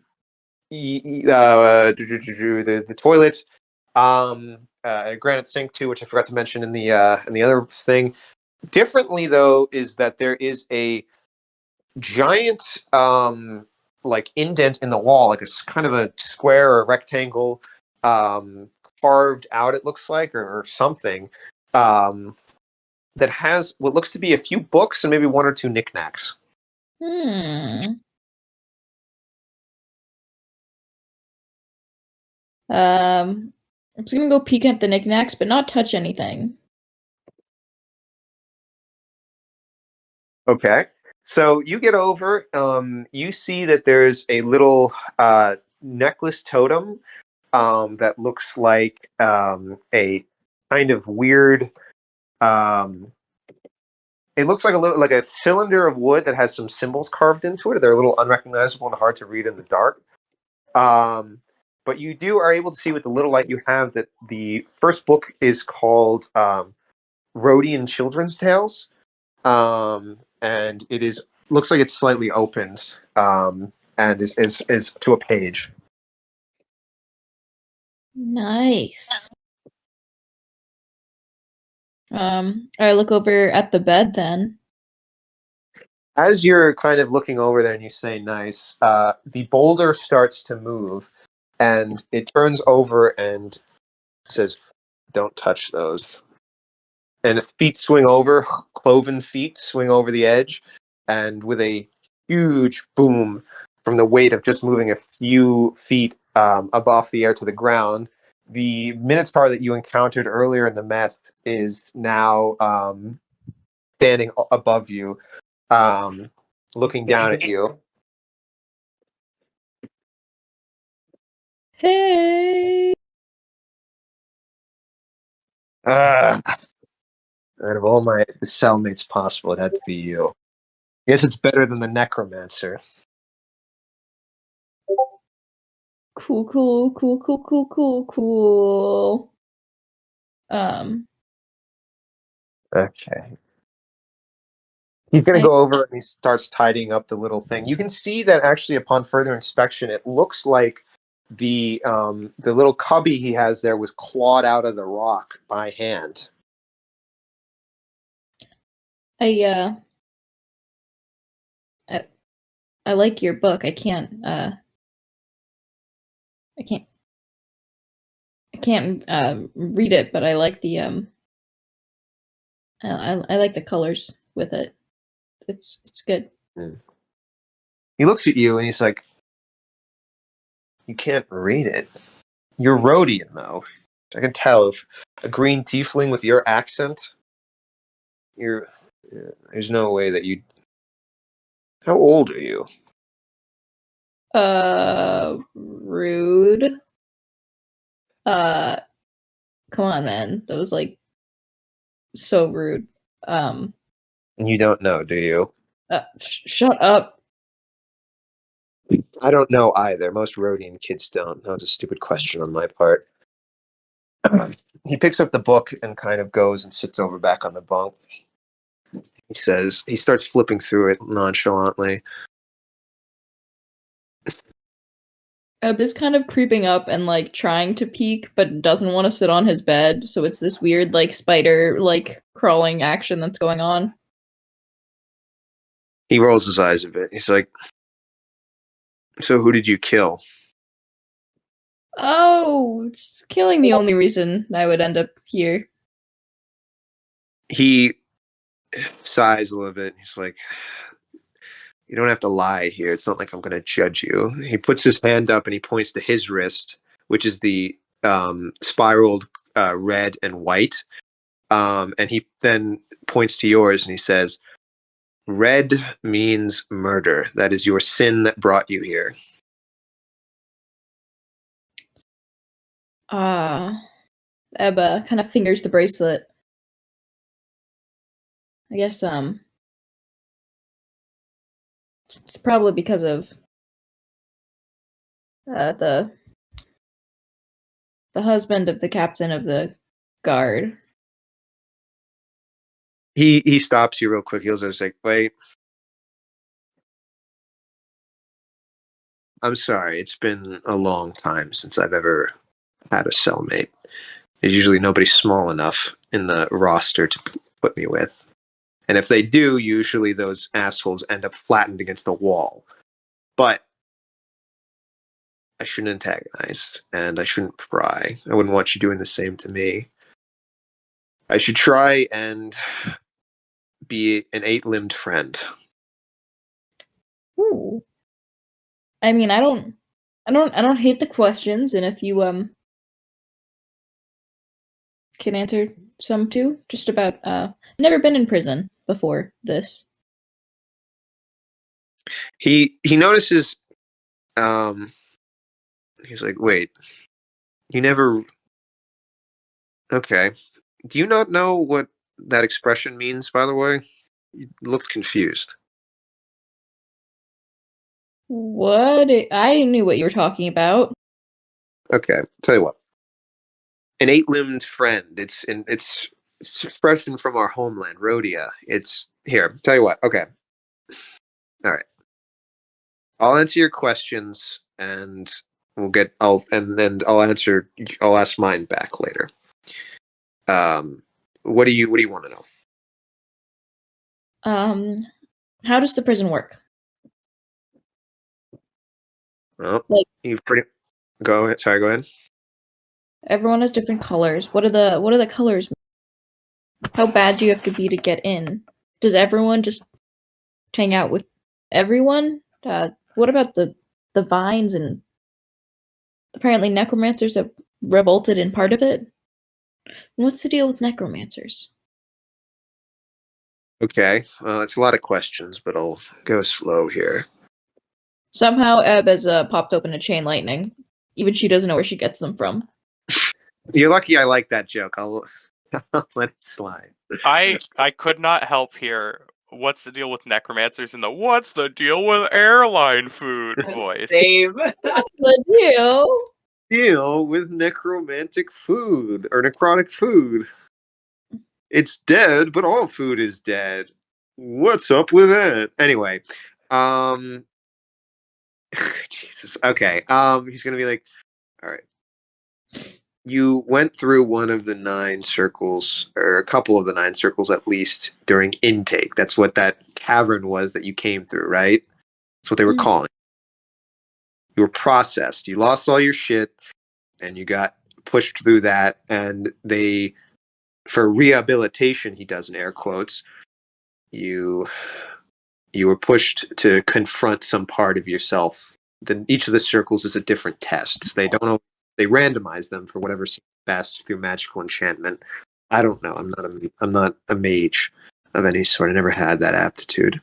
toilet, a granite sink too, which I forgot to mention in the other thing. Differently though, is that there is a giant like indent in the wall, like a kind of a square or a rectangle, carved out. It looks like or something. That has what looks to be a few books and maybe 1 or 2 knickknacks. I'm just gonna go peek at the knickknacks, but not touch anything. Okay. So you get over, you see that there's a little necklace totem that looks like a kind of weird it looks like a cylinder of wood that has some symbols carved into it. They're a little unrecognizable and hard to read in the dark. But you are able to see with the little light you have that the first book is called Rhodian Children's Tales. And it looks like it's slightly opened, and is to a page. Nice. I look over at the bed then. As you're kind of looking over there and you say nice, the boulder starts to move and it turns over and says, don't touch those. And feet swing over, cloven feet swing over the edge, and with a huge boom from the weight of just moving a few feet above the air to the ground, the Minotaur that you encountered earlier in the mess is now standing above you, looking down at you. Hey. Out of all my cellmates possible, it had to be you. I guess it's better than the necromancer. Cool. Okay. He's going to go over and he starts tidying up the little thing. You can see that actually upon further inspection, it looks like the little cubby he has there was clawed out of the rock by hand. I like your book. I can't read it, but I like the I like the colors with it. It's good. He looks at you and he's like, you can't read it. You're Rhodian, though. I can tell. If a green tiefling with your accent, there's no way that you. How old are you? Rude. Come on, man. That was like so rude. And you don't know, do you? Shut up. I don't know either. Most Rhodian kids don't. That was a stupid question on my part. He picks up the book and kind of goes and sits over back on the bunk. He starts flipping through it nonchalantly. Ebb is kind of creeping up and like trying to peek, but doesn't want to sit on his bed. So it's this weird like spider like crawling action that's going on. He rolls his eyes a bit. He's like, "So who did you kill?" Oh, just killing the only reason I would end up here. He sighs a little bit. He's like, You don't have to lie here. It's not like I'm going to judge you. He puts his hand up and he points to his wrist, which is the spiraled red and white. And he then points to yours and he says, red means murder. That is your sin that brought you here. Ebba kind of fingers the bracelet. I guess, it's probably because of the husband of the captain of the guard. He stops you real quick. He'll just like, wait. I'm sorry. It's been a long time since I've ever had a cellmate. There's usually nobody small enough in the roster to put me with. And if they do, usually those assholes end up flattened against the wall. But I shouldn't antagonize, and I shouldn't pry. I wouldn't want you doing the same to me. I should try and be an 8-limbed friend. Ooh. I mean, I don't hate the questions, and if you can answer some too, just about never been in prison before this. He notices he's like, wait, you never... Okay. Do you not know what that expression means, by the way? You looked confused. What? I knew what you were talking about. Okay, tell you what. An 8-limbed friend. It's an expression from our homeland, Rhodia. It's here. Tell you what. Okay. All right. I'll answer your questions, and I'll ask mine back later. What do you want to know? How does the prison work? Well, Like- you've pretty. Go ahead. Sorry. Go ahead. Everyone has different colors. What are the colors? How bad do you have to be to get in? Does everyone just hang out with everyone? What about the vines, and apparently necromancers have revolted in part of it? What's the deal with necromancers? Okay. Well, it's a lot of questions, but I'll go slow here. Somehow Ebb has popped open a chain lightning. Even she doesn't know where she gets them from. You're lucky I like that joke. I'll let it slide. I could not help here. What's the deal with necromancers in the what's the deal with airline food voice? Same. The deal? Deal with necromantic food or necrotic food. It's dead, but all food is dead. What's up with that? Anyway, Jesus. Okay. He's gonna be like, all right. You went through one of the 9 circles, or a couple of the 9 circles at least, during intake. That's what that cavern was that you came through, right? That's what they were calling. You were processed. You lost all your shit, and you got pushed through that. And they, for rehabilitation, he does in air quotes, you were pushed to confront some part of yourself. Then each of the circles is a different test. They don't know. They randomize them for whatever seems best through magical enchantment. I don't know. I'm not a mage of any sort. I never had that aptitude.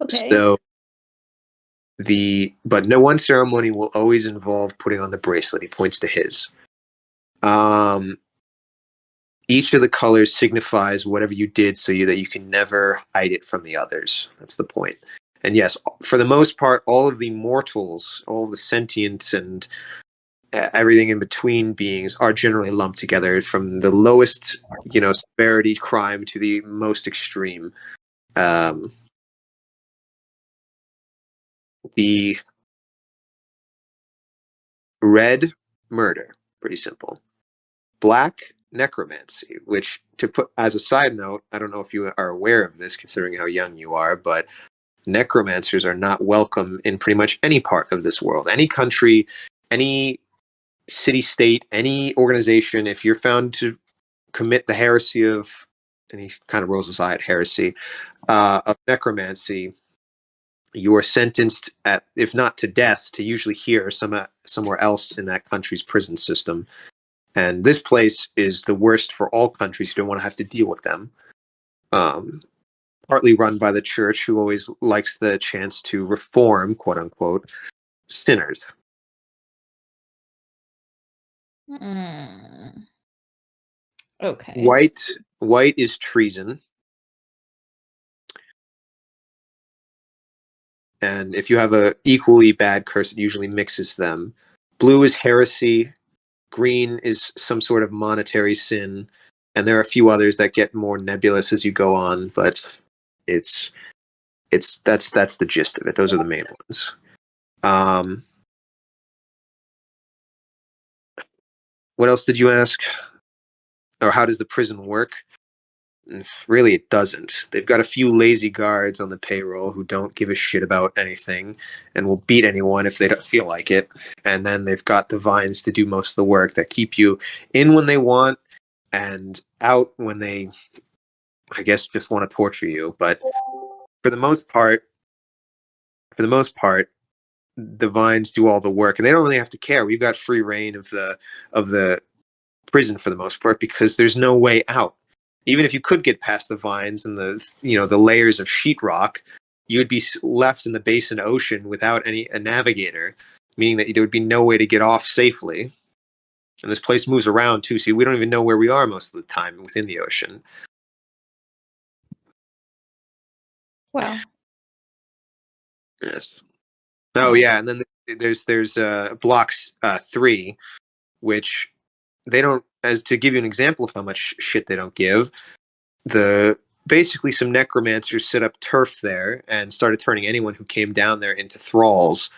Okay. So but no one ceremony will always involve putting on the bracelet. He points to his. Each of the colors signifies whatever you did so that you can never hide it from the others. That's the point. And yes, for the most part, all of the mortals, all of the sentients and everything in between beings are generally lumped together, from the lowest, severity crime to the most extreme. The red, murder, pretty simple. Black, necromancy, which, to put as a side note, I don't know if you are aware of this considering how young you are, but necromancers are not welcome in pretty much any part of this world. Any country, any city-state, any organization, if you're found to commit the heresy of and he kind of rolls his eye at heresy, of necromancy, you are sentenced at, if not to death, to usually here somewhere else in that country's prison system. And this place is the worst for all countries who don't want to have to deal with them. Partly run by the church, who always likes the chance to reform, quote unquote, sinners. Okay. White is treason. And if you have a equally bad curse, it usually mixes them. Blue is heresy. Green is some sort of monetary sin. And there are a few others that get more nebulous as you go on, but that's the gist of it. Those are the main ones. What else did you ask? Or how does the prison work? Really, it doesn't. They've got a few lazy guards on the payroll who don't give a shit about anything and will beat anyone if they don't feel like it. And then they've got the vines to do most of the work that keep you in when they want and out when they, I guess, just want to torture you. But for the most part, the vines do all the work, and they don't really have to care. We've got free reign of the prison for the most part because there's no way out. Even if you could get past the vines and the layers of sheetrock, you would be left in the basin ocean without a navigator, meaning that there would be no way to get off safely. And this place moves around too, so we don't even know where we are most of the time within the ocean. Wow. Yes. Oh yeah, and then there's blocks 3, which they don't. As to give you an example of how much shit they don't give, basically some necromancers set up turf there and started turning anyone who came down there into thralls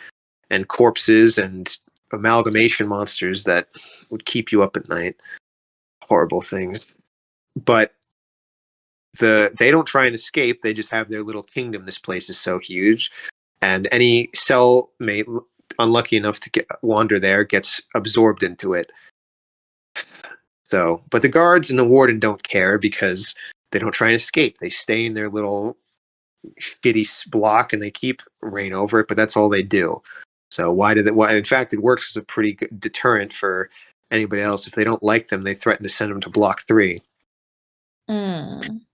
and corpses and amalgamation monsters that would keep you up at night. Horrible things. But they don't try and escape. They just have their little kingdom. This place is so huge, and any cellmate unlucky enough to wander there gets absorbed into it. So, but the guards and the warden don't care because they don't try and escape. They stay in their little shitty block and they keep reign over it, but that's all they do. So why? In fact, it works as a pretty good deterrent for anybody else. If they don't like them, they threaten to send them to block 3. And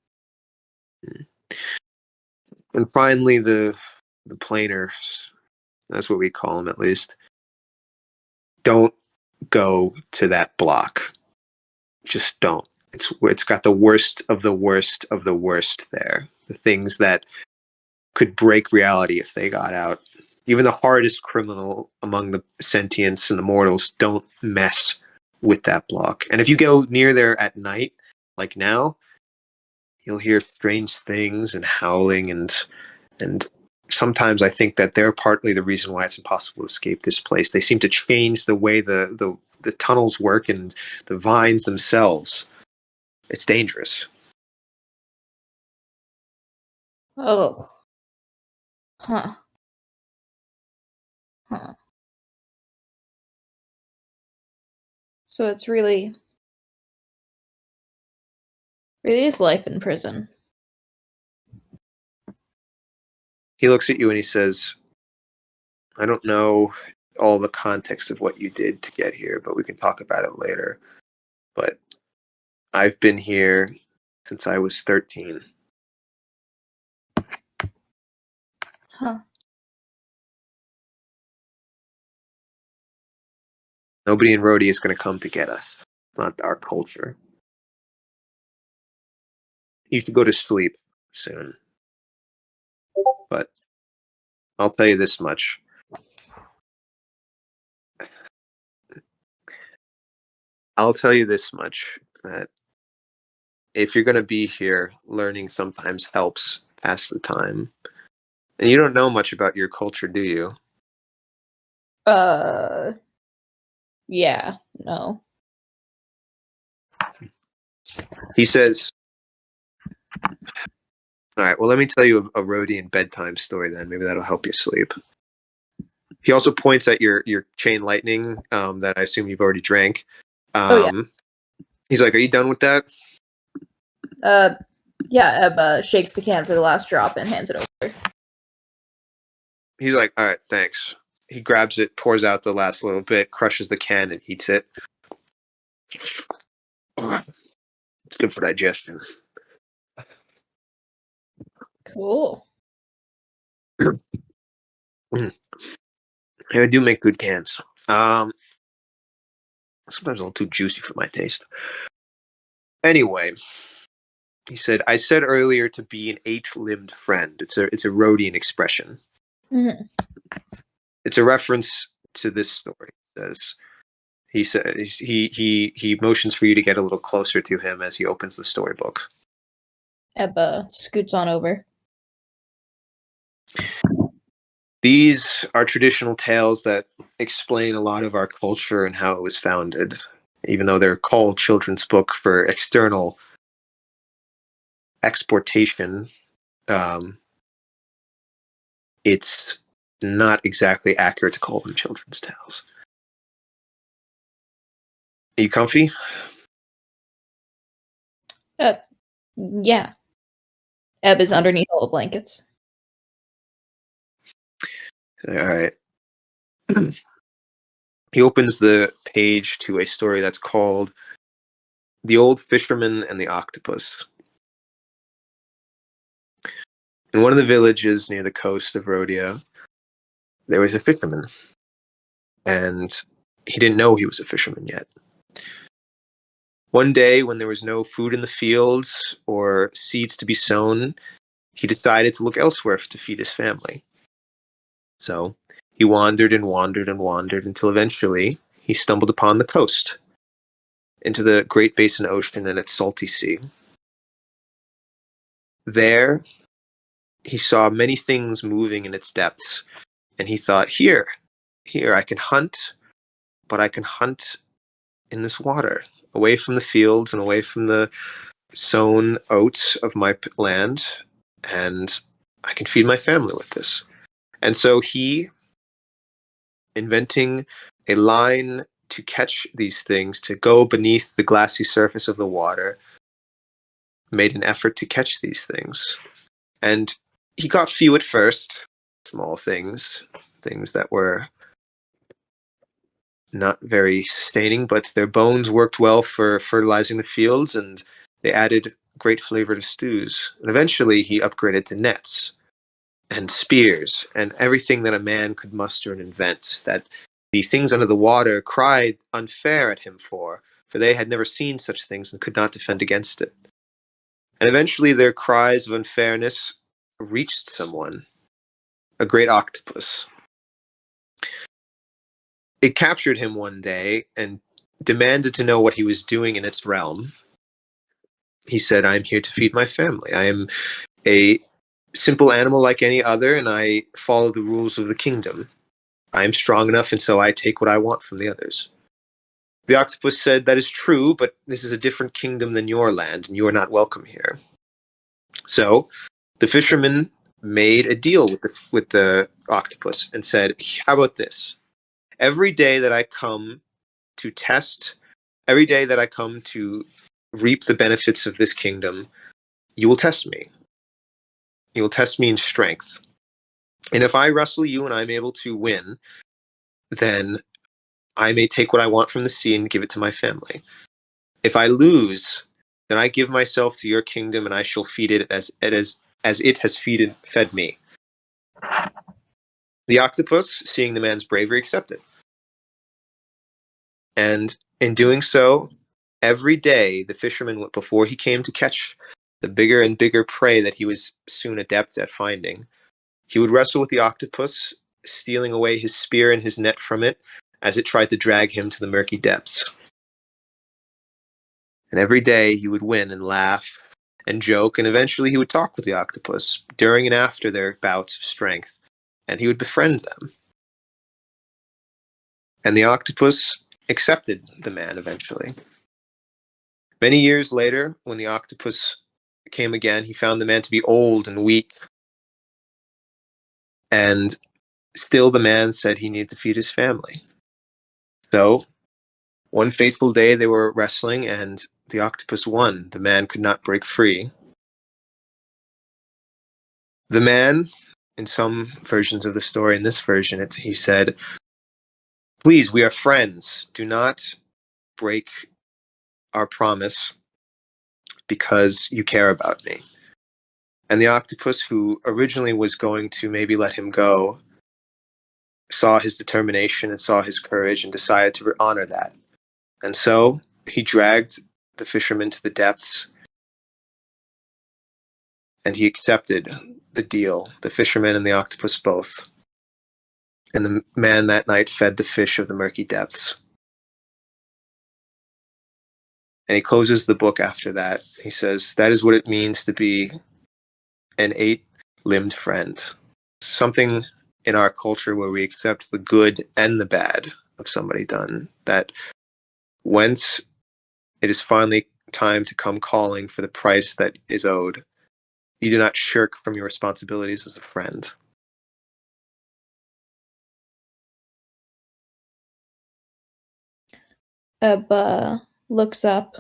finally, the planers, that's what we call them at least, don't go to that block. Just don't. It's got the worst of the worst of the worst there. The things that could break reality if they got out. Even the hardest criminal among the sentients and the mortals don't mess with that block. And if you go near there at night, like now, you'll hear strange things and howling and sometimes I think that they're partly the reason why it's impossible to escape this place. They seem to change the way the tunnels work and the vines themselves. It's dangerous. Oh. Huh. So it's really is life in prison. He looks at you and he says, I don't know all the context of what you did to get here, but we can talk about it later. But I've been here since I was 13. Huh. Nobody in Rhodey is going to come to get us. Not our culture. You should go to sleep soon. But I'll tell you this much. That if you're going to be here, learning sometimes helps pass the time. And you don't know much about your culture, do you? Yeah, no. He says, all right, well, let me tell you a Rhodian bedtime story then. Maybe that'll help you sleep. He also points at your chain lightning that I assume you've already drank. Oh, yeah. He's like, are you done with that? Yeah, Eb shakes the can for the last drop and hands it over. He's like, all right, thanks. He grabs it, pours out the last little bit, crushes the can, and eats it. It's good for digestion. Cool. They do make good cans. Sometimes a little too juicy for my taste. Anyway, he said, I said earlier to be an eight-limbed friend. It's a Rhodian expression. Mm-hmm. It's a reference to this story. He says he motions for you to get a little closer to him as he opens the storybook. Eb scoots on over. These are traditional tales that explain a lot of our culture and how it was founded. Even though they're called children's book for external exportation, it's not exactly accurate to call them children's tales. Are you comfy? Yeah. Eb is underneath all the blankets. All right. He opens the page to a story that's called The Old Fisherman and the Octopus. In one of the villages near the coast of Rhodia, there was a fisherman. And he didn't know he was a fisherman yet. One day, when there was no food in the fields or seeds to be sown, he decided to look elsewhere to feed his family. So he wandered and wandered and wandered until eventually he stumbled upon the coast, into the Great Basin Ocean and its salty sea. There, he saw many things moving in its depths, and he thought, here, I can hunt, but I can hunt in this water, away from the fields and away from the sown oats of my land, and I can feed my family with this. And so he, inventing a line to catch these things, to go beneath the glassy surface of the water, made an effort to catch these things. And he got few at first, small things that were not very sustaining, but their bones worked well for fertilizing the fields, and they added great flavor to stews. And eventually he upgraded to nets and spears and everything that a man could muster and invent, that the things under the water cried unfair at him for they had never seen such things and could not defend against it. And eventually their cries of unfairness reached someone, a great octopus. It captured him one day and demanded to know what he was doing in its realm. He said, I am here to feed my family. I am a simple animal like any other, and I follow the rules of the kingdom. I am strong enough, and so I take what I want from the others. The octopus said, that is true, but this is a different kingdom than your land, and you are not welcome here. So the fisherman made a deal with the octopus and said, how about this? Every day that I come to test, every day that I come to reap the benefits of this kingdom, you will test me. You will test me in strength. And if I wrestle you and I'm able to win, then I may take what I want from the sea and give it to my family. If I lose, then I give myself to your kingdom and I shall feed it as it has fed me. The octopus, seeing the man's bravery, accepted. And in doing so, every day the fisherman, before he came to catch the bigger and bigger prey that he was soon adept at finding, he would wrestle with the octopus, stealing away his spear and his net from it as it tried to drag him to the murky depths. And every day he would win and laugh and joke, and eventually he would talk with the octopus during and after their bouts of strength, and he would befriend them. And the octopus accepted the man eventually. Many years later, when the octopus came again, he found the man to be old and weak. And still the man said he needed to feed his family. So One fateful day they were wrestling, and the octopus won. The man could not break free. The man, in some versions of the story, in this version, he said, "Please, we are friends. Do not break our promise because you care about me." And the octopus, who originally was going to maybe let him go, saw his determination and saw his courage and decided to honor that. And so he dragged the fisherman to the depths, and he accepted the deal, the fisherman and the octopus both. And the man that night fed the fish of the murky depths. And he closes the book after that. He says, that is what it means to be an 8-limbed friend. Something in our culture where we accept the good and the bad of somebody done, that once it is finally time to come calling for the price that is owed, you do not shirk from your responsibilities as a friend. Eb looks up,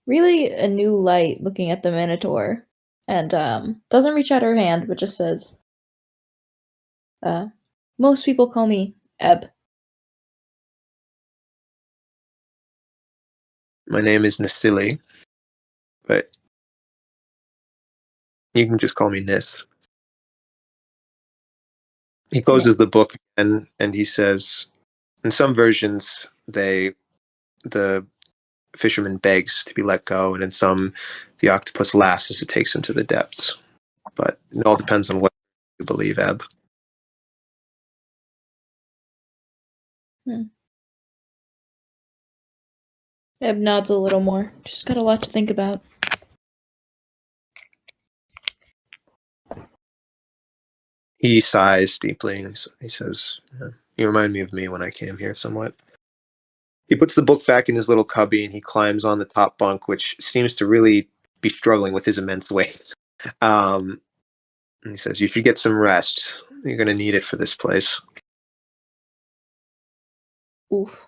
really a new light looking at the Minotaur, and doesn't reach out her hand, but just says, most people call me Eb. My name is Nastili, but you can just call me Nis. He closes the book and he says, in some versions, the fisherman begs to be let go, and in some, the octopus laughs as it takes him to the depths. But it all depends on what you believe, Eb. Eb nods a little more. Just got a lot to think about. He sighs deeply and he says, you remind me of me when I came here somewhat. He puts the book back in his little cubby and he climbs on the top bunk, which seems to really be struggling with his immense weight. And he says, you should get some rest. You're going to need it for this place. Oof.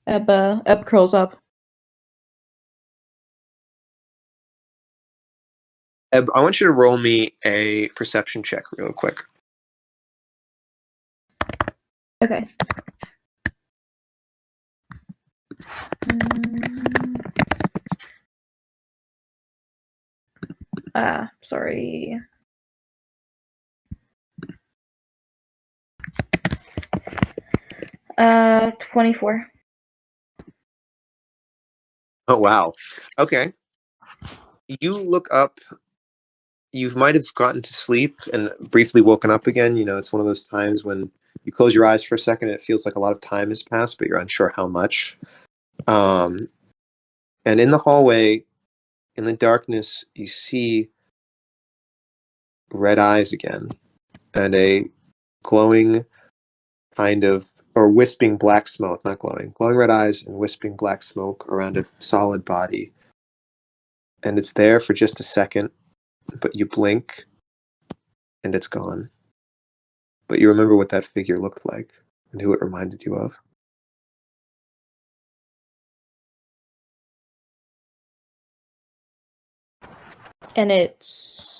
Eb curls up. Eb, I want you to roll me a perception check real quick. Okay. Sorry. Uh, 24. Oh, wow. Okay. You look up. You might have gotten to sleep and briefly woken up again. You know, it's one of those times when you close your eyes for a second and it feels like a lot of time has passed, but you're unsure how much. And in the hallway, in the darkness, you see red eyes again and a glowing kind of, or wisping black smoke, not glowing red eyes and wisping black smoke around a solid body. And it's there for just a second, but you blink and it's gone. But you remember what that figure looked like and who it reminded you of. And it's...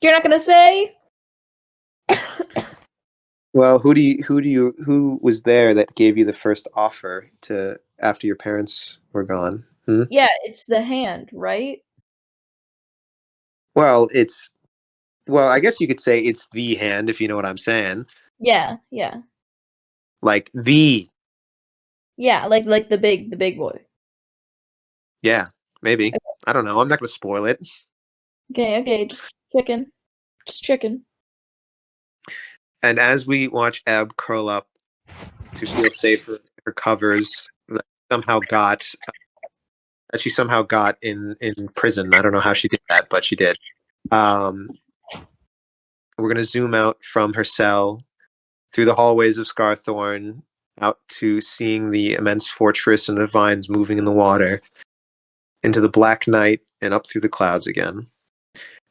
You're not gonna say? Well, who was there that gave you the first offer to after your parents were gone? Yeah, it's the hand, right? Well, I guess you could say it's the hand, if you know what I'm saying. Yeah. Like the. Yeah, like the big boy. Yeah, maybe. Okay. I don't know. I'm not going to spoil it. Okay, just chicken. And as we watch Eb curl up to feel safer in her covers that she somehow got in prison. I don't know how she did that, but she did. We're going to zoom out from her cell through the hallways of Scarthorne out to seeing the immense fortress and the vines moving in the water into the black night and up through the clouds again.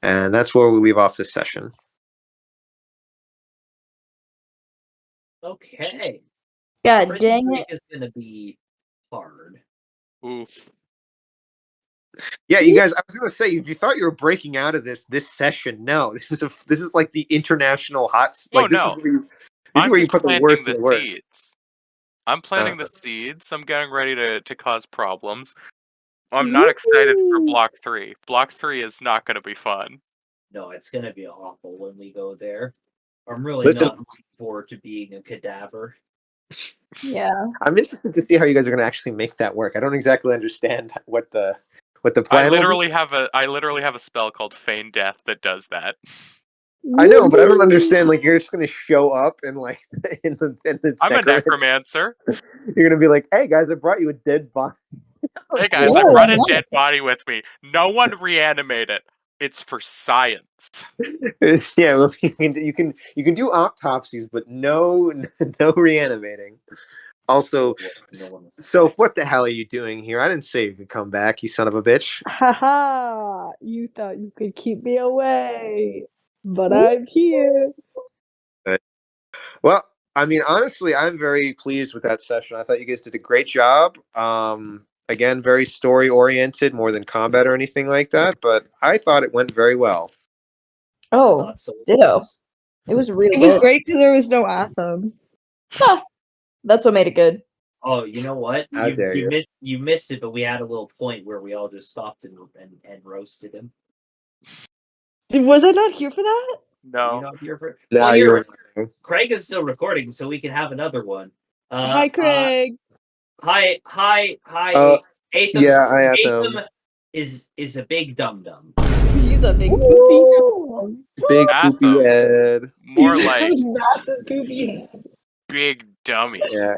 And that's where we'll leave off this session. Okay. God Prison dang break it. is gonna be hard. Oof. Yeah, you guys. I was gonna say, if you thought you were breaking out of this session, no. This is like the international hot. Like this no. is where you, I'm you just put the planting worst the of the worst. seeds. I'm planting the Uh, seeds. I'm getting ready to cause problems. I'm not excited for Woo! Block 3. Block 3 is not going to be fun. No, it's gonna be awful when we go there. I'm really Listen- not looking forward to being a cadaver. Yeah. I'm interested to see how you guys are gonna actually make that work. I don't exactly understand what the I plan. literally have a spell called Feign Death that does that. I know, but I don't understand. Like, you're just gonna show up and like in the I'm a necromancer- necromancer. You're gonna be like, "Hey guys, I brought you a dead body." Hey guys, I Whoa, brought I a love dead it. body with me. No one reanimate it. It's for science. Yeah, well, you can do autopsies, but no reanimating. Also, No one was so what the hell are you doing here? I didn't say you could come back, you son of a bitch. Haha! You thought you could keep me away, but I'm here. Well, I mean, honestly, I'm very pleased with that session. I thought you guys did a great job. Again, very story oriented, more than combat or anything like that. But I thought it went very well. Oh, Not so ditto. It was really It was good. great because there was no Atham. That's what made it good. Oh, you know what? How dare you. You missed it, but we had a little point where we all just stopped and roasted him. Was I not here for that? Were you No. not here for? No, Well, you're. Craig is still recording, so we can have another one. Hi, Craig. Hi. Uh, Atham, yeah, I Atham is a big dum dum. He's a big poopy. Big Atham. poopy head. More He's like a massive poopy head. big dummy. Yeah.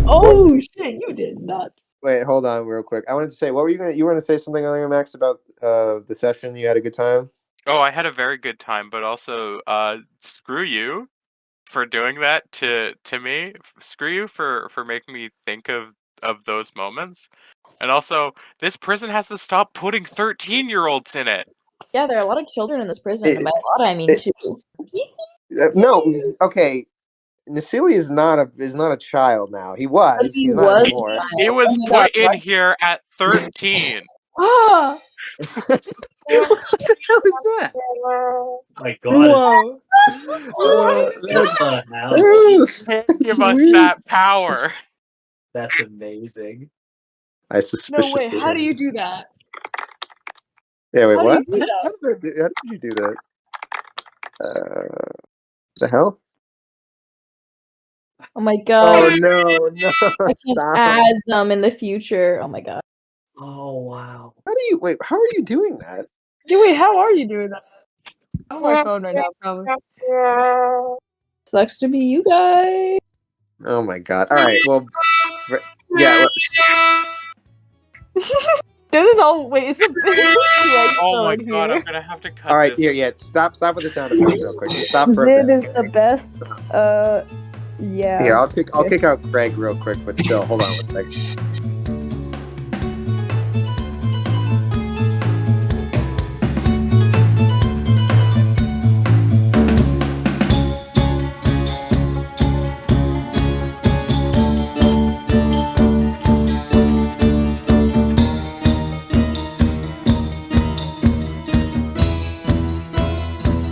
Oh shit! You did not. Wait, hold on, real quick. I wanted to say, what were you gonna? You were gonna say something earlier, Max, about the session. You had a good time. Oh, I had a very good time, but also, screw you for doing that to me. Screw you for making me think of those moments. And also, this prison has to stop putting 13-year-olds in it. Yeah, there are a lot of children in this prison, and by It's- a lot I mean two. No, okay. Nasili is not a child now. He was. But he He's not was anymore. a child. He was Oh my God, put in what? here at 13. Ah! What the hell is that? My God, Whoa! what the hell? You can't give us that power. That's amazing. I No suspiciously. wait. How do you do that? Yeah, wait, How do what? you do that? How did you do that? The hell? Oh my Oh God. no, no! I can Stop! add them in the future. Oh my God. Oh wow. How do you wait? How are you doing that? Yeah, wait, how are you doing that? I'm on my phone right now, probably. Sucks to be you guys. Oh my god! All right, well, yeah. This is all. Wait, it's a big Oh my Craig god, here. I'm gonna have to cut All right, this. here, yeah. Stop with the sound effects real quick. Just stop for a Zid bit. is the best. Yeah. Here, I'll kick out Craig real quick, but still, hold on one second.